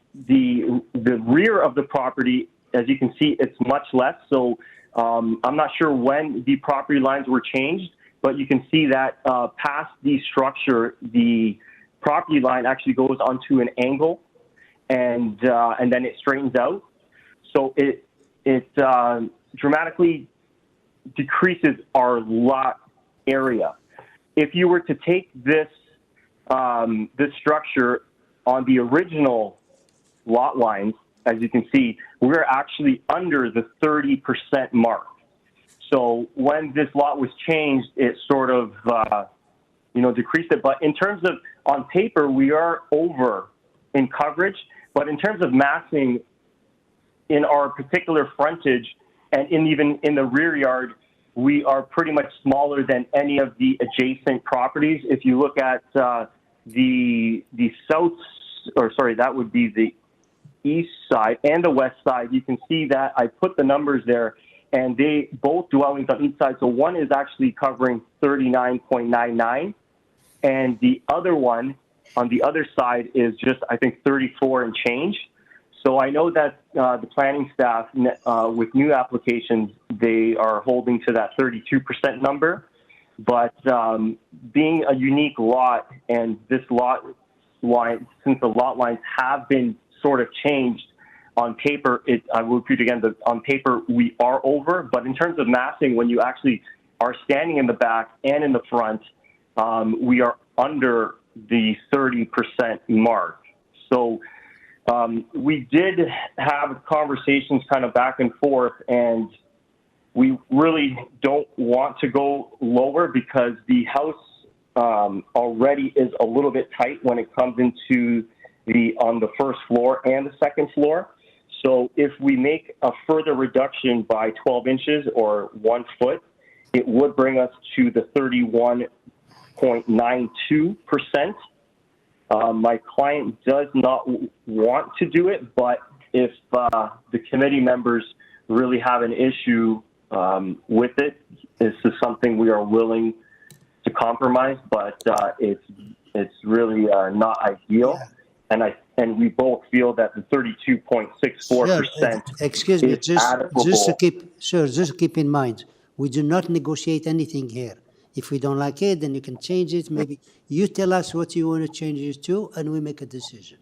rear of the property, as you can see, it's much less. So I'm not sure when the property lines were changed, but you can see that past the structure, the property line actually goes onto an angle, and then it straightens out. So it dramatically decreases our lot area. If you were to take this this structure on the original lot lines, as you can see, we're actually under the 30% mark. So when this lot was changed, it sort of decreased it. But in terms of on paper, we are over in coverage. But in terms of massing in our particular frontage, and even in the rear yard, we are pretty much smaller than any of the adjacent properties. If you look at the south, or sorry, that would be the east side and the west side, you can see that I put the numbers there, and they both dwellings on each side. So one is actually covering 39.99, and the other one on the other side is just, I think, 34 and change. So I know that the planning staff with new applications, they are holding to that 32% number. But being a unique lot, and this lot line, since the lot lines have been sort of changed on paper, I will repeat again, on paper we are over. But in terms of massing, when you actually are standing in the back and in the front, we are under the 30% mark. So we did have conversations kind of back and forth, and we really don't want to go lower because the house already is a little bit tight when it comes into on the first floor and the second floor. So if we make a further reduction by 12 inches or 1 foot, it would bring us to the 31.92%. My client does not want to do it, but if the committee members really have an issue with it, this is something we are willing to compromise, but it's really not ideal. And we both feel that the 32.64%
excuse me,
is adequate.
Just keep in mind, we do not negotiate anything here. If we don't like it, then you can change it. Maybe you tell us what you want to change it to, and we make a decision.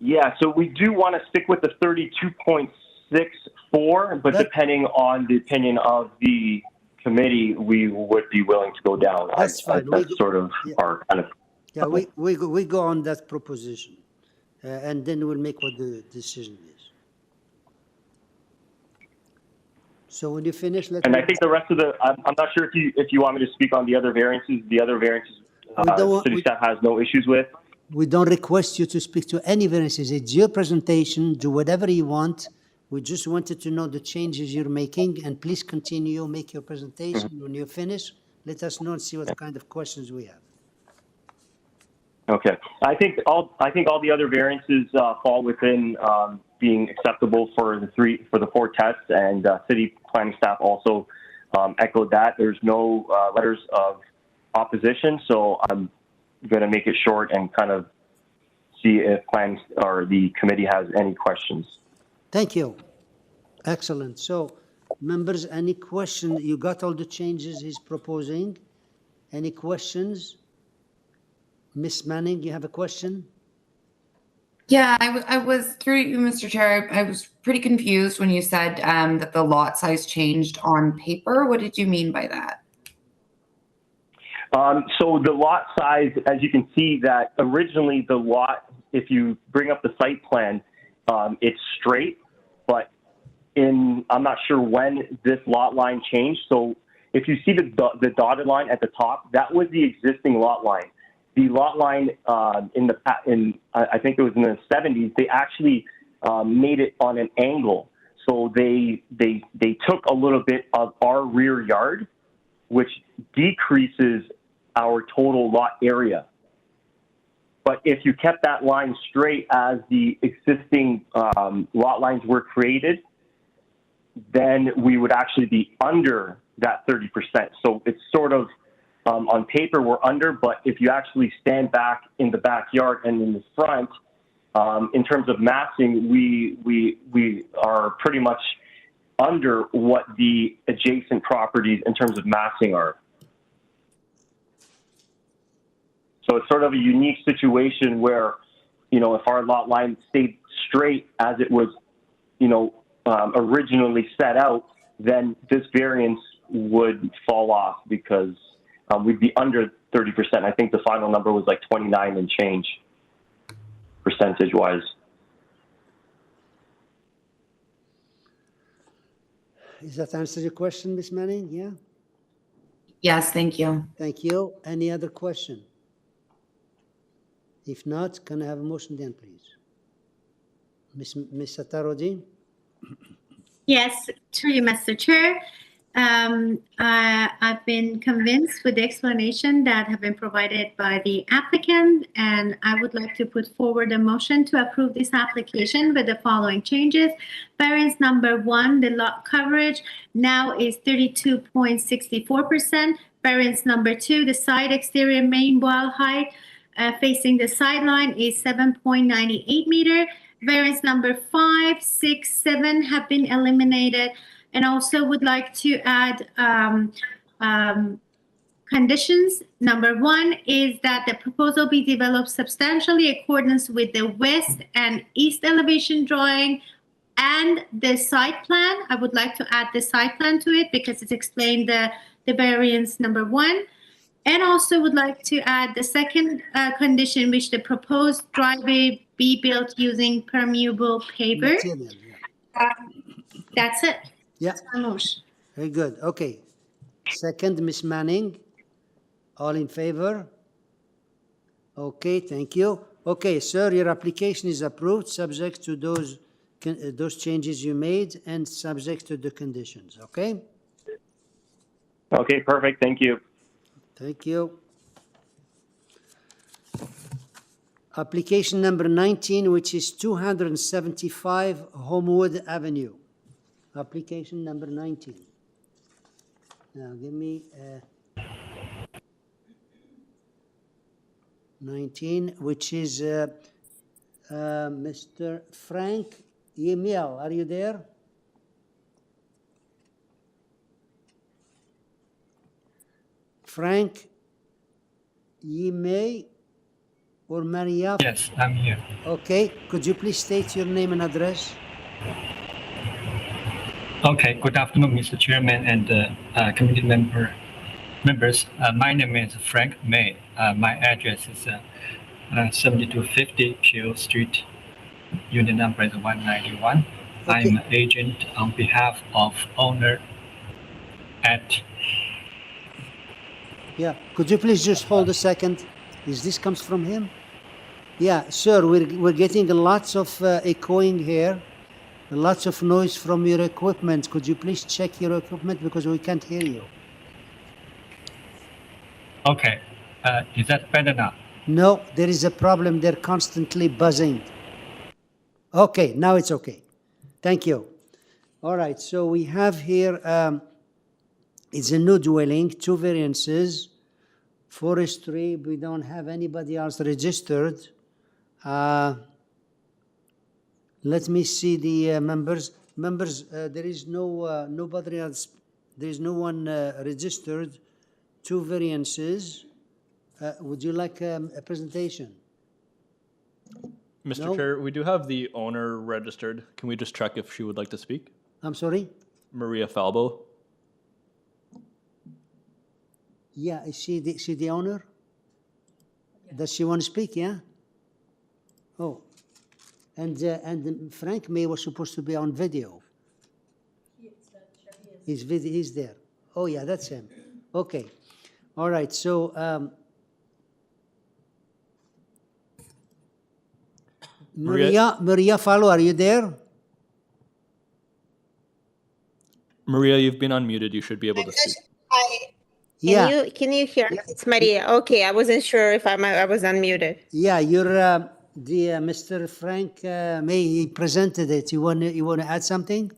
Yeah, so we do want to stick with the 32.64, but depending on the opinion of the committee, we would be willing to go down.
That's fine.
That's sort of our kind of.
Yeah, we go on that proposition, and then we'll make what the decision is. So when you finish, let
And
me.
I think the rest of the, I'm not sure if you want me to speak on the other variances. The other variances, city staff has no issues with.
We don't request you to speak to any variances. It's your presentation. Do whatever you want. We just wanted to know the changes you're making, and please continue, make your presentation. When you finish, let us know and see what kind of questions we have.
Okay, I think all the other variances fall within being acceptable for the four tests, and city planning staff also echoed that. There's no letters of opposition, so I'm going to make it short and kind of see if planning or the committee has any questions.
Thank you. Excellent. So, members, any question? You got all the changes he's proposing. Any questions? Ms. Manning, you have a question?
Yeah, I was through you, Mr. Chair. I was pretty confused when you said that the lot size changed on paper. What did you mean by that?
So the lot size, as you can see, that originally the lot, if you bring up the site plan, it's straight, but I'm not sure when this lot line changed. So if you see the dotted line at the top, that was the existing lot line. The lot line I think it was in the 70s, they actually made it on an angle. So they took a little bit of our rear yard, which decreases our total lot area. But if you kept that line straight as the existing lot lines were created, then we would actually be under that 30%. So it's sort of, on paper, we're under, but if you actually stand back in the backyard and in the front, in terms of massing, we are pretty much under what the adjacent properties in terms of massing are. So it's sort of a unique situation where, if our lot line stayed straight as it was, originally set out, then this variance would fall off because we'd be under 30%. I think the final number was like 29 and change, percentage-wise.
Does that answer your question, Ms. Manning? Yeah?
Yes, thank you.
Thank you. Any other question? If not, can I have a motion then, please? Ms. Satarodi?
Yes, through you, Mr. Chair. I've been convinced with the explanation that have been provided by the applicant, and I would like to put forward a motion to approve this application with the following changes. Variance number 1, the lot coverage now is 32.64%. Variance number 2, the side exterior main wall height facing the sideline is 7.98 meter. Variance number 5, 6, 7 have been eliminated. And also would like to add conditions. Number 1 is that the proposal be developed substantially in accordance with the west and east elevation drawing and the site plan. I would like to add the site plan to it because it's explained the variance number 1. And also would like to add the second condition, which the proposed driveway be built using permeable paver. That's it.
Yeah. Very good. Okay. Second, Ms. Manning. All in favor? Okay, thank you. Okay, sir, your application is approved, subject to those changes you made and subject to the conditions. Okay?
Okay, perfect. Thank you.
Thank you. Application number 19, which is 275 Homewood Avenue. Application number 19. Now, give me 19, which is Mr. Frank Yemiel. Are you there? Frank Yemei. or Maria?
Yes, I'm here.
Okay, could you please state your name and address?
Okay, good afternoon, Mr. Chairman and committee members. My name is Frank May. My address is 7250 Peel Street, unit number is 191.
Okay.
I'm an agent on behalf of owner at.
Yeah, could you please just hold a second? Is this comes from him? Yeah, sir, we're getting lots of echoing here, lots of noise from your equipment. Could you please check your equipment because we can't hear you?
Okay, is that better now?
No, there is a problem. They're constantly buzzing. Okay, now it's okay. Thank you. All right, so we have here, it's a new dwelling, 2 variances, forestry, we don't have anybody else registered. Let me see the members. Members, there is nobody else, there is no one registered, 2 variances. Would you like a presentation?
Mr.
No?
Chair, we do have the owner registered. Can we just check if she would like to speak?
I'm sorry?
Maria Falbo.
Yeah, is she the owner? Does she want to speak, yeah? Oh, and Frank May was supposed to be on video. He's there. Oh yeah, that's him. Okay. All right, so Maria Falbo, are you there?
Maria, you've been unmuted. You should be able to speak.
Yeah.
Can you hear me? It's Maria. Okay, I wasn't sure if I was unmuted.
Yeah, you're Mr. Frank May. He presented it. You want to add something?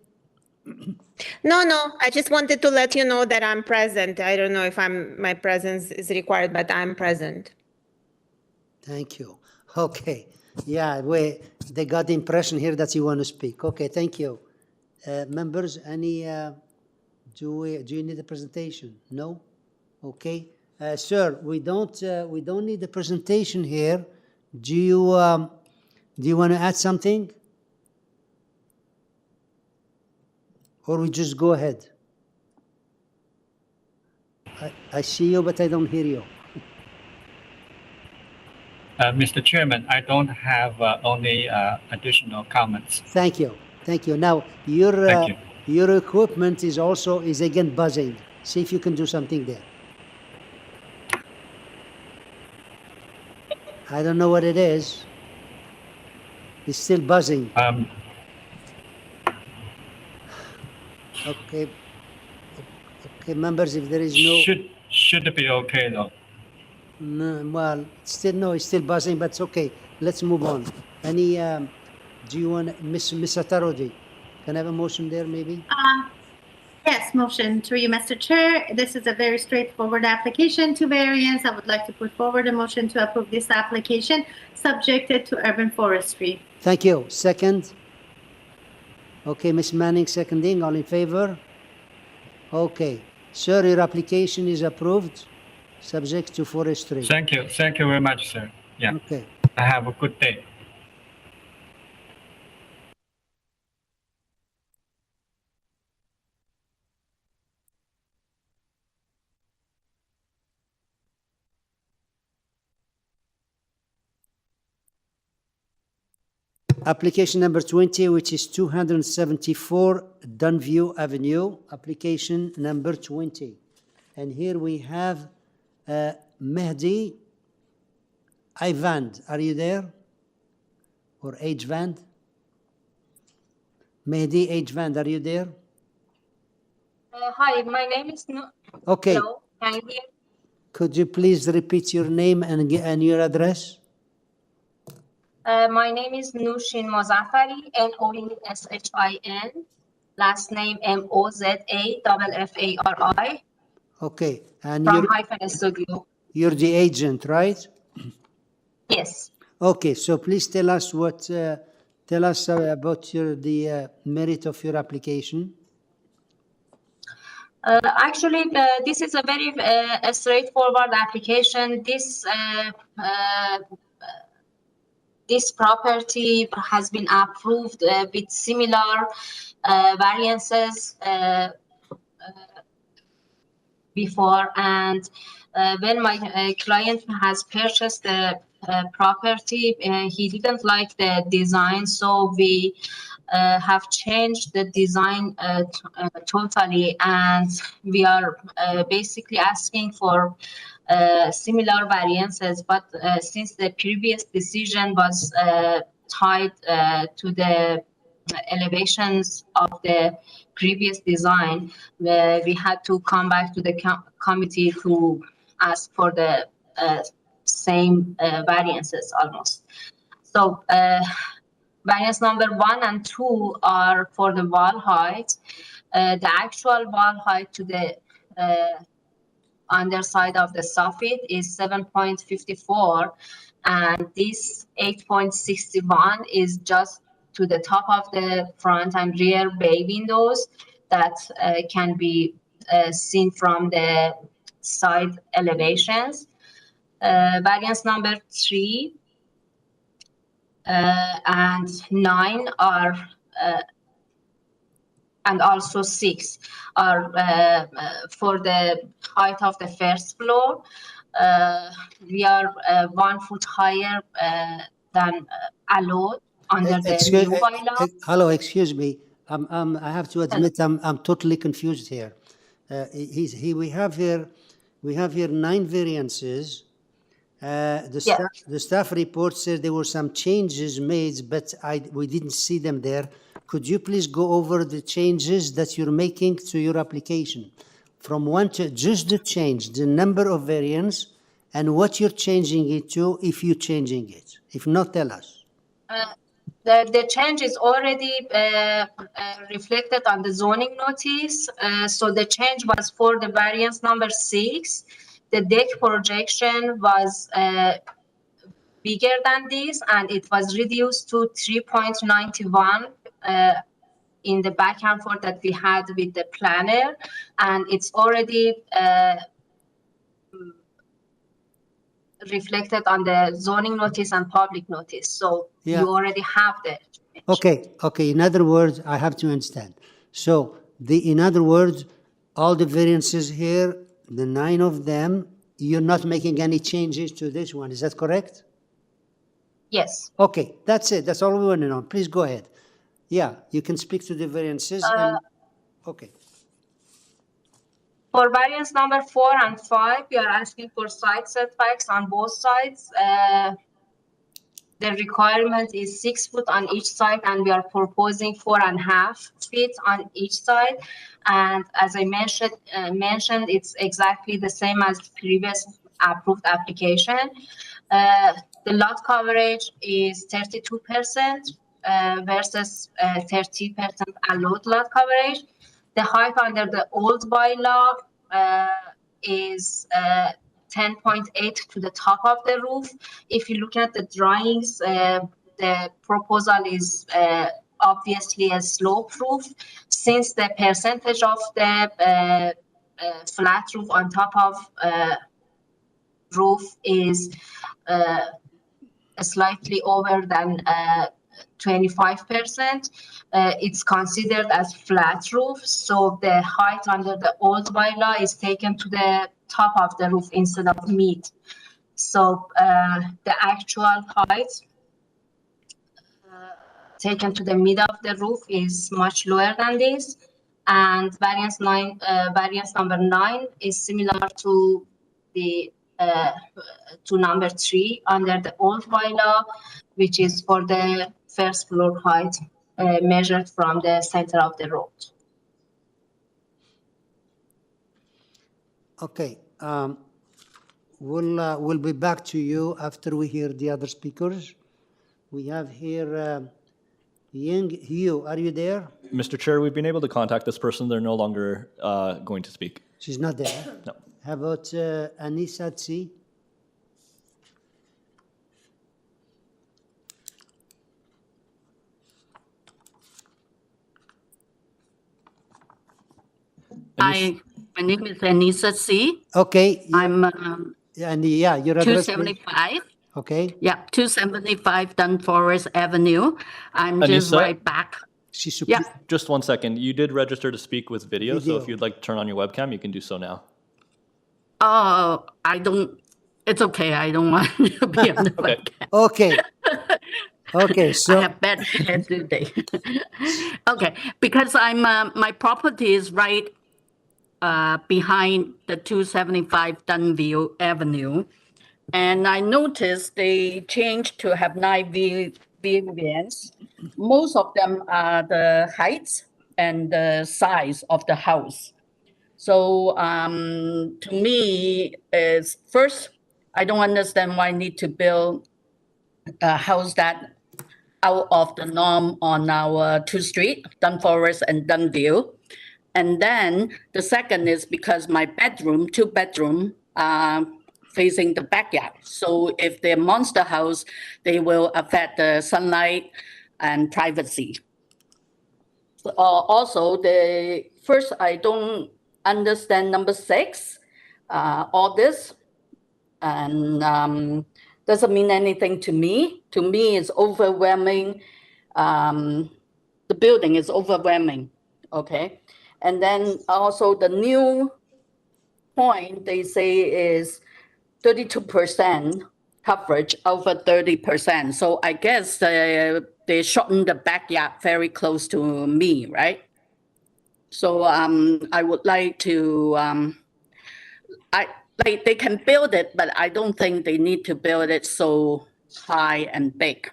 No. I just wanted to let you know that I'm present. I don't know if my presence is required, but I'm present.
Thank you. Okay. Yeah, they got the impression here that you want to speak. Okay, thank you. Members, any? Do you need a presentation? No. Okay, sir, we don't need a presentation here. Do you want to add something, or we just go ahead? I see you, but I don't hear you.
Mr. Chairman, I don't have only additional comments.
Thank you. Now your equipment is again buzzing. See if you can do something there. I don't know what it is. It's still buzzing. Okay, members, if there is no...
Should it be okay, though?
No, well, it's still buzzing, but it's okay. Let's move on. Any, do you want, Ms. Atarodi, can I have a motion there, maybe?
Yes, motion through you, Mr. Chair. This is a very straightforward application to variance. I would like to put forward a motion to approve this application subjected to urban forestry.
Thank you. Second? Okay, Ms. Manning seconding. All in favor? Okay. Sir, your application is approved, subject to forestry.
Thank you. Thank you very much, sir. Yeah.
Okay.
I have a good day.
Application number 20, which is 274 Dunview Avenue, application number 20. And here we have Mehdi Ivand. Are you there? Or H-Vand? Mehdi H-Vand, are you there?
Hi, my name is
Okay.
Hello, can you hear?
Could you please repeat your name and your address?
My name is Nushin Mozaffari, Noeshin. Last name Mozaffari.
Okay. And
From Hyphen Studio.
you're the agent, right?
Yes.
Okay, so please tell us about the merit of your application.
Actually, this is a very straightforward application. This this property has been approved with similar variances before, and when my client has purchased the property, he didn't like the design, so we have changed the design totally, and we are basically asking for similar variances. But since the previous decision was tied to the elevations of the previous design, we had to come back to the committee to ask for the same variances almost. So variance number 1 and 2 are for the wall height. The actual wall height to the underside of the soffit is 7.54, and this 8.61 is just to the top of the front and rear bay windows that can be seen from the side elevations. Variance number 3 and 9 are, and also 6 are for the height of the first floor. We are 1 foot higher than allowed under the new bylaw.
Hello, excuse me. I have to admit, I'm totally confused here. We have here 9 variances. The staff report said there were some changes made, but we didn't see them there. Could you please go over the changes that you're making to your application? From 1 to just the change, the number of variants, and what you're changing it to, if you're changing it. If not, tell us.
The change is already reflected on the zoning notice. So the change was for the variance number 6. The deck projection was bigger than this, and it was reduced to 3.91 in the back and forth that we had with the planner, and it's already reflected on the zoning notice and public notice. So you already have the change.
Okay. In other words, I have to understand. So in other words, all the variances here, the 9 of them, you're not making any changes to this one. Is that correct?
Yes.
Okay, that's it. That's all we want to know. Please go ahead. Yeah, you can speak to the variances. Okay.
For variance number 4 and 5, we are asking for side setbacks on both sides. The requirement is 6 foot on each side, and we are proposing 4.5 feet on each side. And as I mentioned, it's exactly the same as previous approved application. The lot coverage is 32% versus 30% allowed lot coverage. The height under the old bylaw is 10.8 to the top of the roof. If you look at the drawings, the proposal is obviously a slope roof. Since the percentage of the flat roof on top of roof is slightly over than 25%, it's considered as flat roof. So the height under the old bylaw is taken to the top of the roof instead of mid. So the actual height taken to the mid of the roof is much lower than this. And variance number 9 is similar to the to number 3 under the old bylaw, which is for the first floor height measured from the center of the road.
Okay, we'll be back to you after we hear the other speakers. We have here Ying Hu. Are you there?
Mr. Chair, we've been able to contact this person. They're no longer going to speak.
She's not there?
No.
How about Anissa Tsi?
Hi, my name is Anissa C.
Okay.
I'm
and yeah, your address.
275.
Okay.
Yeah, 275 Dunforest Avenue. I'm just
Anissa?
right back. Yeah.
Just 1 second. You did register to speak with video, so
Video.
if you'd like to turn on your webcam, you can do so now.
Oh, I don't. It's okay. I don't want to be on the webcam.
Okay. Okay. So
I have bad hair today. Okay, because I'm my property is right behind the 275 Dunview Avenue, and I noticed they changed to have 9 variants. Most of them are the heights and the size of the house. So to me, is first, I don't understand why I need to build a house that out of the norm on our 2 street, Dunforest and Dunview. And then the second is because my bedroom, 2 bedroom, facing the backyard. So if they're monster house, they will affect the sunlight and privacy. Also, the first, I don't understand number 6, all this, and doesn't mean anything to me. To me, it's overwhelming. The building is overwhelming, okay? And then also the new point they say is 32% coverage over 30%. So I guess they shortened the backyard very close to me, right? So I would like to, they can build it, but I don't think they need to build it so high and big.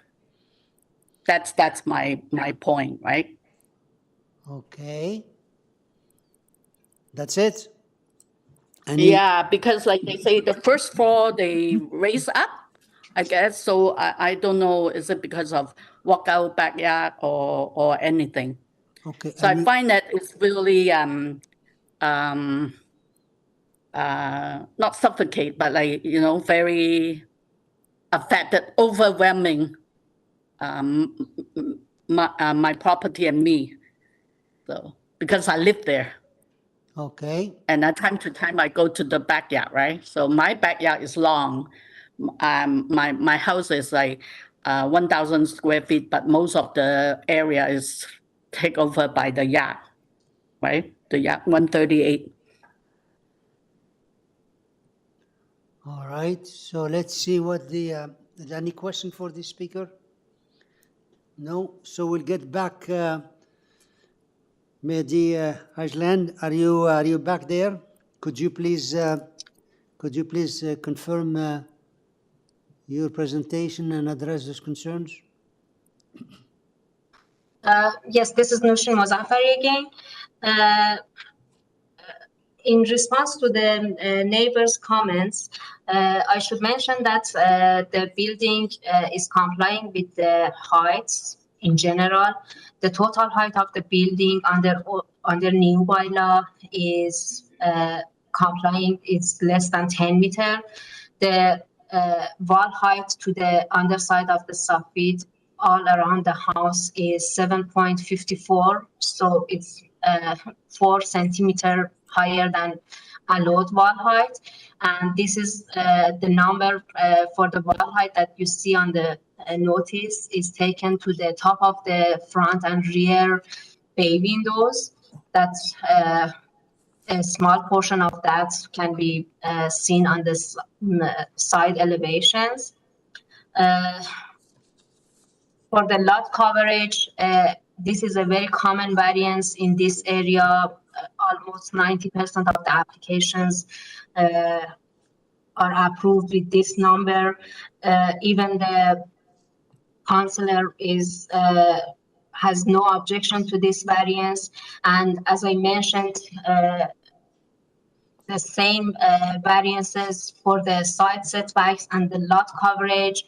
That's my point, right?
Okay. That's it?
Yeah, because like they say, the first floor, they raise up, I guess. So I don't know, is it because of walkout backyard or anything?
Okay.
So I find that it's really not suffocate, but like, you know, very affected, overwhelming my property and me. So because I live there.
Okay.
And time to time I go to the backyard, right? So my backyard is long. My house is like 1,000 square feet, but most of the area is taken over by the yard, right? The yard 138.
All right. So let's see what the, is there any question for the speaker? No. So we'll get back. Mehdi Ajlan, are you back there? Could you please confirm your presentation and address those concerns?
Yes, this is Nushin Mozaffari again. In response to the neighbors' comments, I should mention that the building is complying with the heights in general. The total height of the building under new bylaw is complying. It's less than 10 meters. The wall height to the underside of the soffit all around the house is 7.54. So it's 4 centimeters higher than allowed wall height. And this is the number for the wall height that you see on the notice is taken to the top of the front and rear bay windows. That's a small portion of that can be seen on the side elevations. For the lot coverage, this is a very common variance in this area. Almost 90% of the applications are approved with this number. Even the counselor has no objection to this variance. And as I mentioned, the same variances for the side setbacks and the lot coverage,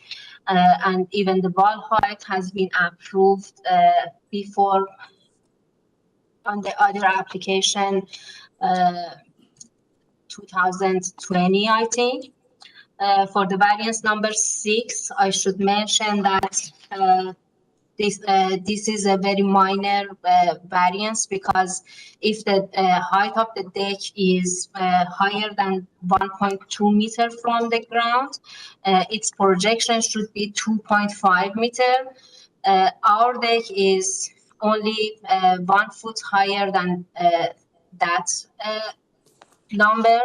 and even the wall height has been approved before on the other application, 2020, I think. For the variance number 6, I should mention that this is a very minor variance, because if the height of the deck is higher than 1.2 meter from the ground, its projection should be 2.5 meter. Our deck is only 1 foot higher than that number,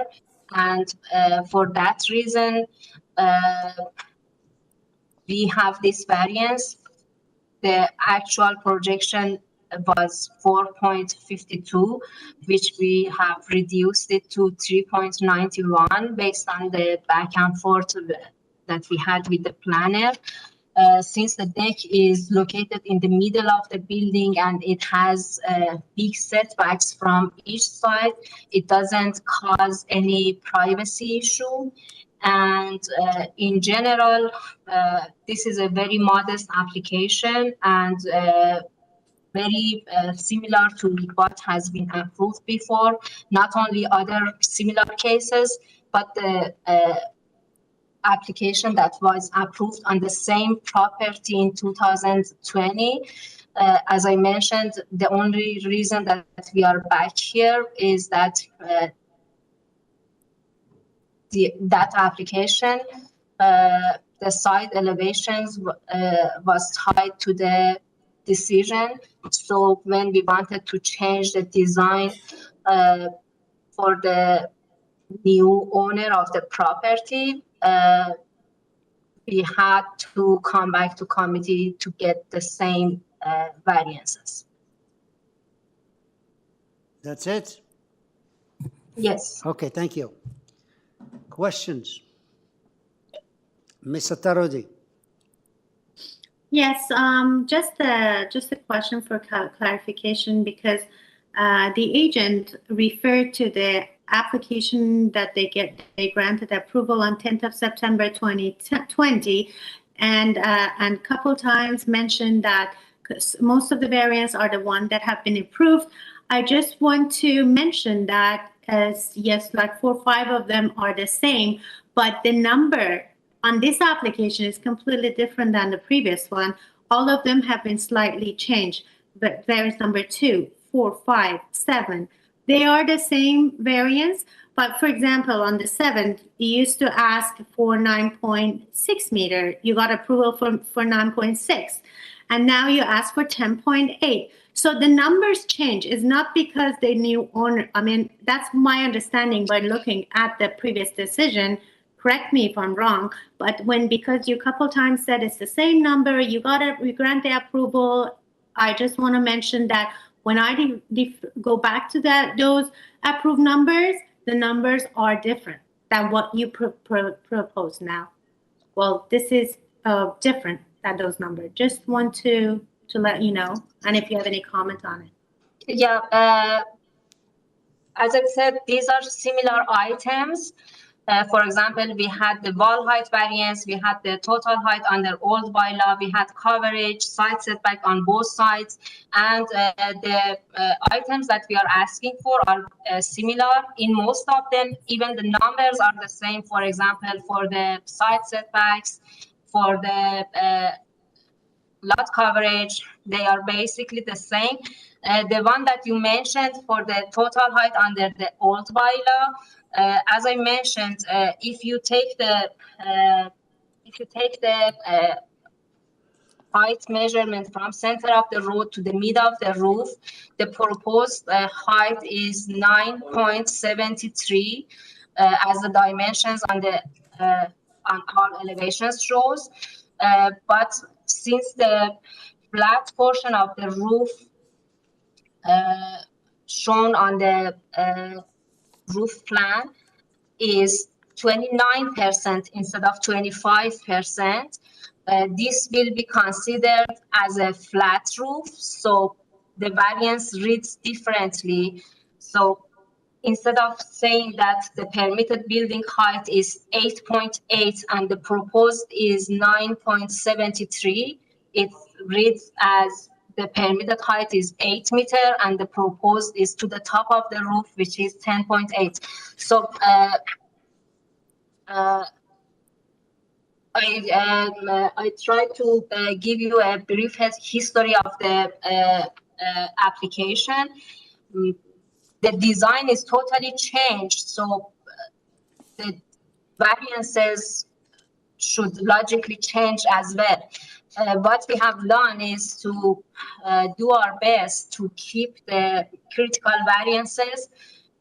and for that reason we have this variance. The actual projection was 4.52, which we have reduced it to 3.91 based on the back and forth that we had with the planner. Since the deck is located in the middle of the building and it has big setbacks from each side, it doesn't cause any privacy issue. And in general, this is a very modest application and very similar to what has been approved before. Not only other similar cases, but the application that was approved on the same property in 2020. As I mentioned, the only reason that we are back here is that that application, the side elevations was tied to the decision. So when we wanted to change the design for the new owner of the property, we had to come back to committee to get the same variances.
That's it?
Yes.
Okay, thank you. Questions? Ms. Tarodi.
Yes, just a question for clarification, because the agent referred to the application that they granted approval on 10th of September 2020, and couple times mentioned that most of the variants are the ones that have been approved. I just want to mention that yes, like 4 or 5 of them are the same, but the number on this application is completely different than the previous one. All of them have been slightly changed, but variance number 2, 4, 5, 7, they are the same variance. But for example, on the 7th, you used to ask for 9.6 meter. You got approval for 9.6. And now you ask for 10.8. So the numbers change. It's not because the new owner, I mean, that's my understanding by looking at the previous decision. Correct me if I'm wrong, but because you a couple times said it's the same number, you grant the approval. I just want to mention that when I go back to those approved numbers, the numbers are different than what you propose now. Well, this is different than those numbers. Just want to let you know, and if you have any comment on it.
Yeah, as I said, these are similar items. For example, we had the wall height variance, we had the total height under old bylaw, we had coverage, side setback on both sides, and the items that we are asking for are similar in most of them. Even the numbers are the same. For example, for the side setbacks, for the lot coverage, they are basically the same. The one that you mentioned for the total height under the old bylaw, as I mentioned, if you take the height measurement from center of the road to the middle of the roof, the proposed height is 9.73 as the dimensions on the on our elevations shows. But since the flat portion of the roof shown on the roof plan is 29% instead of 25%, this will be considered as a flat roof, so the variance reads differently. So instead of saying that the permitted building height is 8.8 and the proposed is 9.73, it reads as the permitted height is 8 meter and the proposed is to the top of the roof, which is 10.8. So I try to give you a brief history of the application. The design is totally changed, so the variances should logically change as well. What we have done is to do our best to keep the critical variances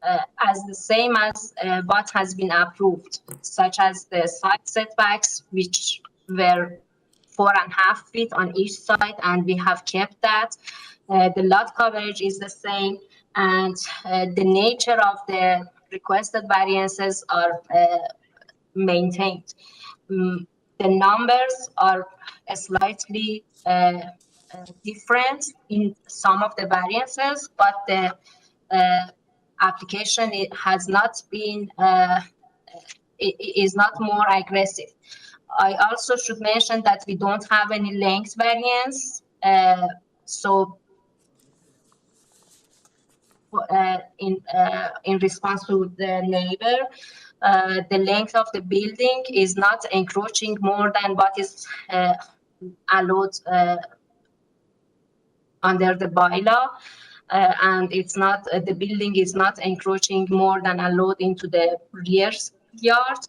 as the same as what has been approved, such as the side setbacks, which were 4.5 feet on each side, and we have kept that. The lot coverage is the same, and the nature of the requested variances are maintained. The numbers are slightly different in some of the variances, but the application has not been is not more aggressive. I also should mention that we don't have any length variance, so in response to the neighbor, the length of the building is not encroaching more than what is allowed under the bylaw, and it's not the building is not encroaching more than allowed into the rear yard,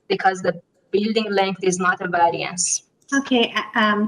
because the building length is not a variance.
Okay,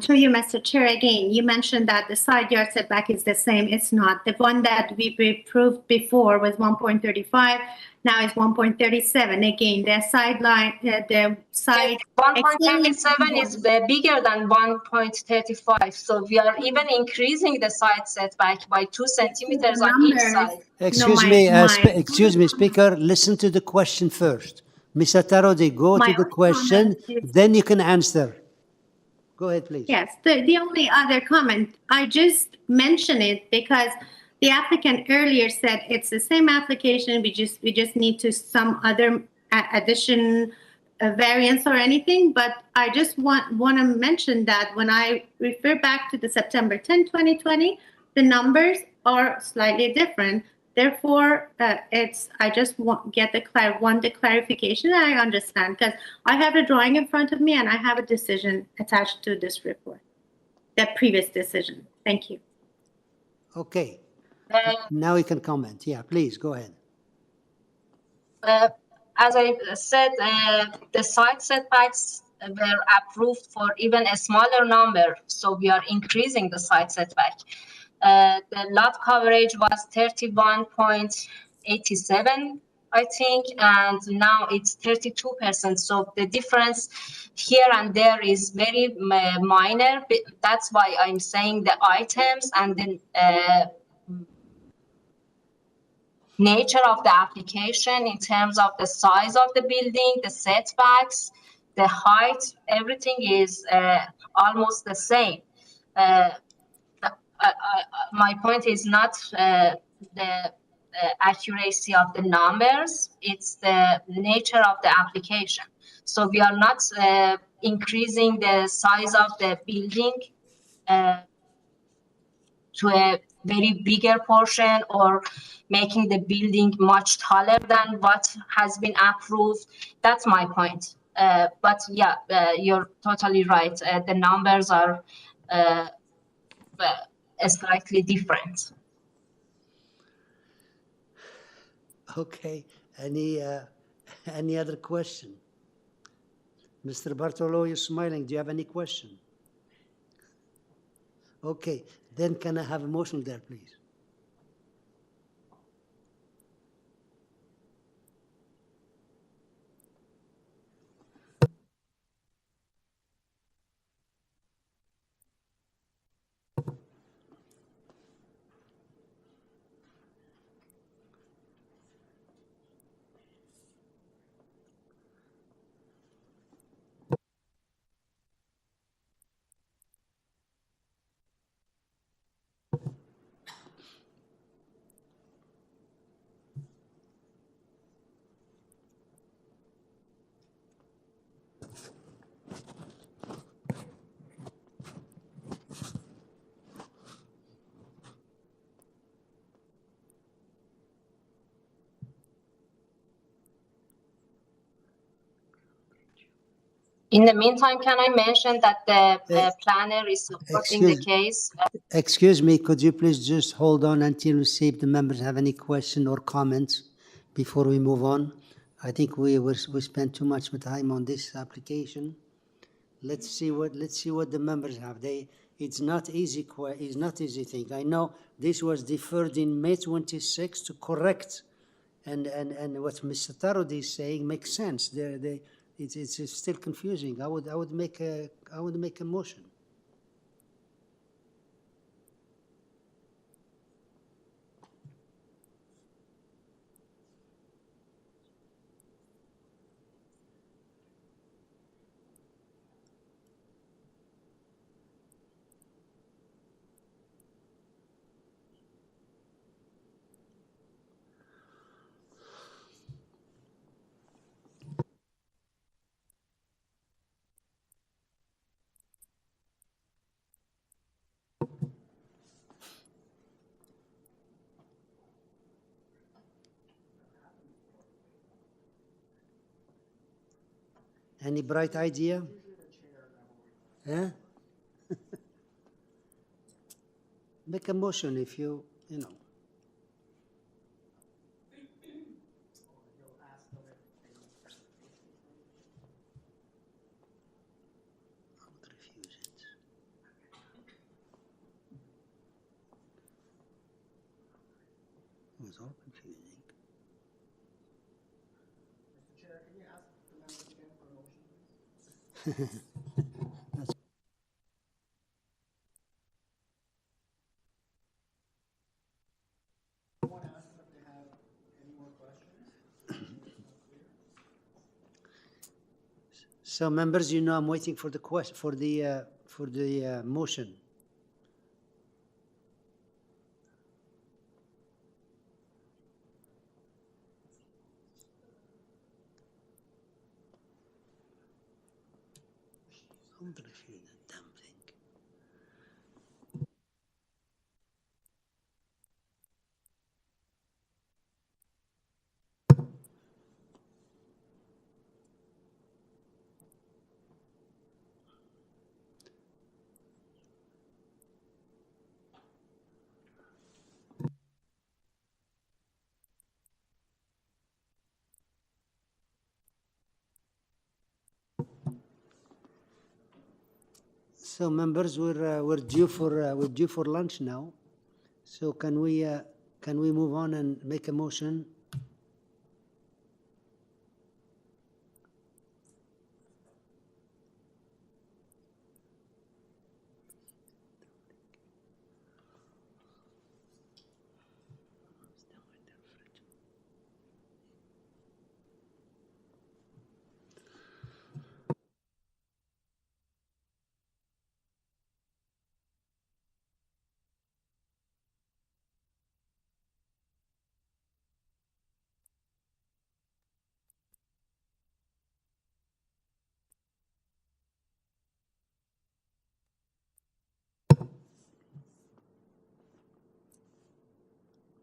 to you, Mr. Chair, again, you mentioned that the side yard setback is the same. It's not. The one that we approved before was 1.35, now it's 1.37. Again, the sideline, the side.
1.37 is bigger than 1.35, so we are even increasing the side setback by 2 centimeters on each side.
Excuse me, Speaker, listen to the question first. Mr. Tarodi, go to the question, then you can answer. Go ahead, please.
Yes, the only other comment, I just mentioned it because the applicant earlier said it's the same application, we just need to some other addition, variance or anything, but I just want to mention that when I refer back to the September 10, 2020, the numbers are slightly different. Therefore, I just want the clarification. I understand because I have a drawing in front of me and I have a decision attached to this report, that previous decision. Thank you.
Okay. Now we can comment. Yeah, please go ahead.
As I said, the side setbacks were approved for even a smaller number, so we are increasing the side setback. The lot coverage was 31.87, I think, and now it's 32%. So the difference here and there is very minor. That's why I'm saying the items and the nature of the application in terms of the size of the building, the setbacks, the height, everything is almost the same. My point is not the accuracy of the numbers, it's the nature of the application. So we are not increasing the size of the building to a very bigger portion or making the building much taller than what has been approved. That's my point. But yeah, you're totally right. The numbers are slightly different.
Okay. Any other question? Mr. Bartolo, you're smiling. Do you have any question? Okay. Then can I have a motion there, please?
In the meantime, can I mention that the planner is supporting the case?
Excuse me, could you please just hold on until we see if the members have any question or comments before we move on? I think we spent too much time on this application. Let's see what the members have. It's not easy. It's not easy thing. I know this was deferred in May 26 to correct, and what Mr. Tarodi is saying makes sense. It's still confusing. I would make a motion. Any bright idea? Yeah? Make a motion if you know. It was all confusing.
Mr. Chair, can you ask the members again for a motion?
So members, you know, I'm waiting for the question for the motion. So members, we're due for lunch now. So can we move on and make a motion?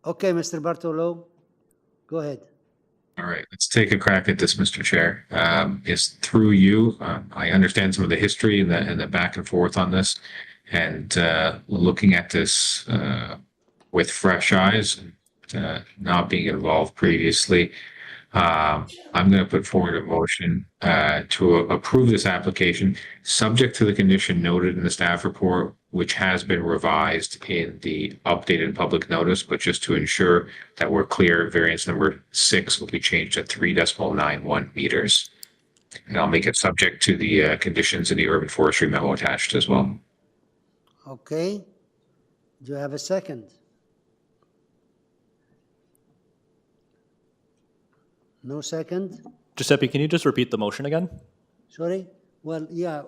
Okay, Mr. Bartolo, go ahead.
All right, let's take a crack at this, Mr. Chair. It's through you. I understand some of the history and the back and forth on this, and looking at this with fresh eyes, not being involved previously. I'm going to put forward a motion to approve this application, subject to the condition noted in the staff report, which has been revised in the updated public notice, but just to ensure that we're clear, variance number 6 will be changed to 3.91 meters. And I'll make it subject to the conditions in the urban forestry memo attached as well.
Okay. Do you have a second? No second?
Giuseppe, can you just repeat the motion again?
Sorry? Well, yeah,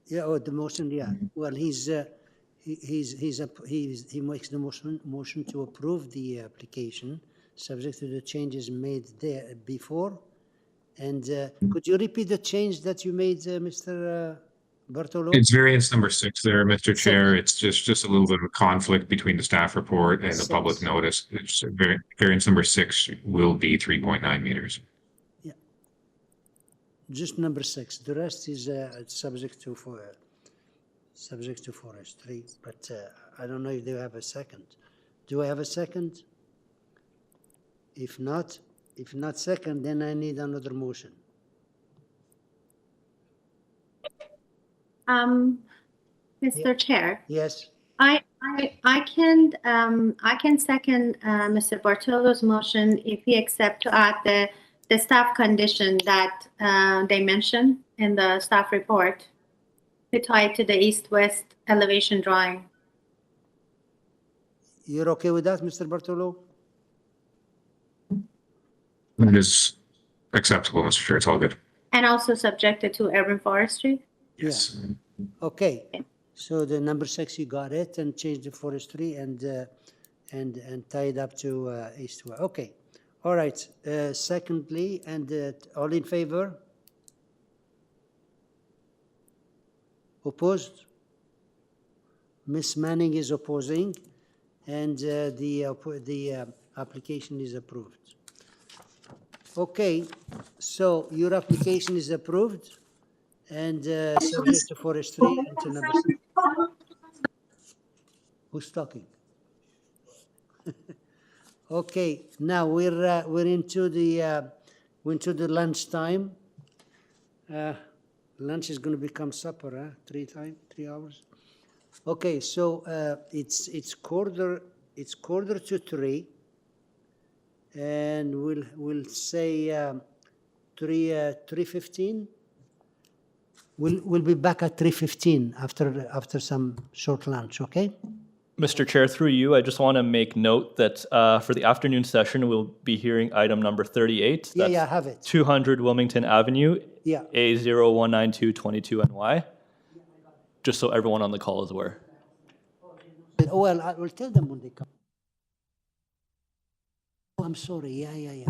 the motion, yeah. Well, he makes the motion to approve the application, subject to the changes made there before. And could you repeat the change that you made, Mr. Bartolo?
It's variance number 6 there, Mr. Chair. It's just a little bit of a conflict between the staff report and the public notice. It's variance number 6 will be 3.9 meters.
Yeah. just number 6. The rest is subject to forestry, but I don't know if they have a second. Do I have a second? If not second, then I need another motion.
Mr. Chair,
Yes.
I can second Mr. Bartolo's motion if he accepts to add the staff condition that they mentioned in the staff report to tie it to the east-west elevation drawing.
You're okay with that, Mr. Bartolo?
It is acceptable, Mr. Chair. It's all good.
And also subjected to urban forestry?
Yes.
Yeah. Okay. So the number 6, you got it, and change the forestry and tie it up to east-west. Okay. All right. Secondly, and all in favor? Opposed? Ms. Manning is opposing, and the application is approved. Okay, so your application is approved and subject to forestry and to number 6. Who's talking? Okay, now we're into the lunchtime. Lunch is going to become supper, huh? 3 hours. Okay, so it's quarter to 3, and we'll say 3:15. We'll be back at 3:15 after some short lunch. Okay.
Mr. Chair, through you, I just want to make note that for the afternoon session, we'll be hearing item number 38.
Yeah, I have it.
200 Wilmington Avenue,
Yeah.
A019222NY. Just so everyone on the call is aware.
Well, I will tell them when they come. Oh, I'm sorry. Yeah.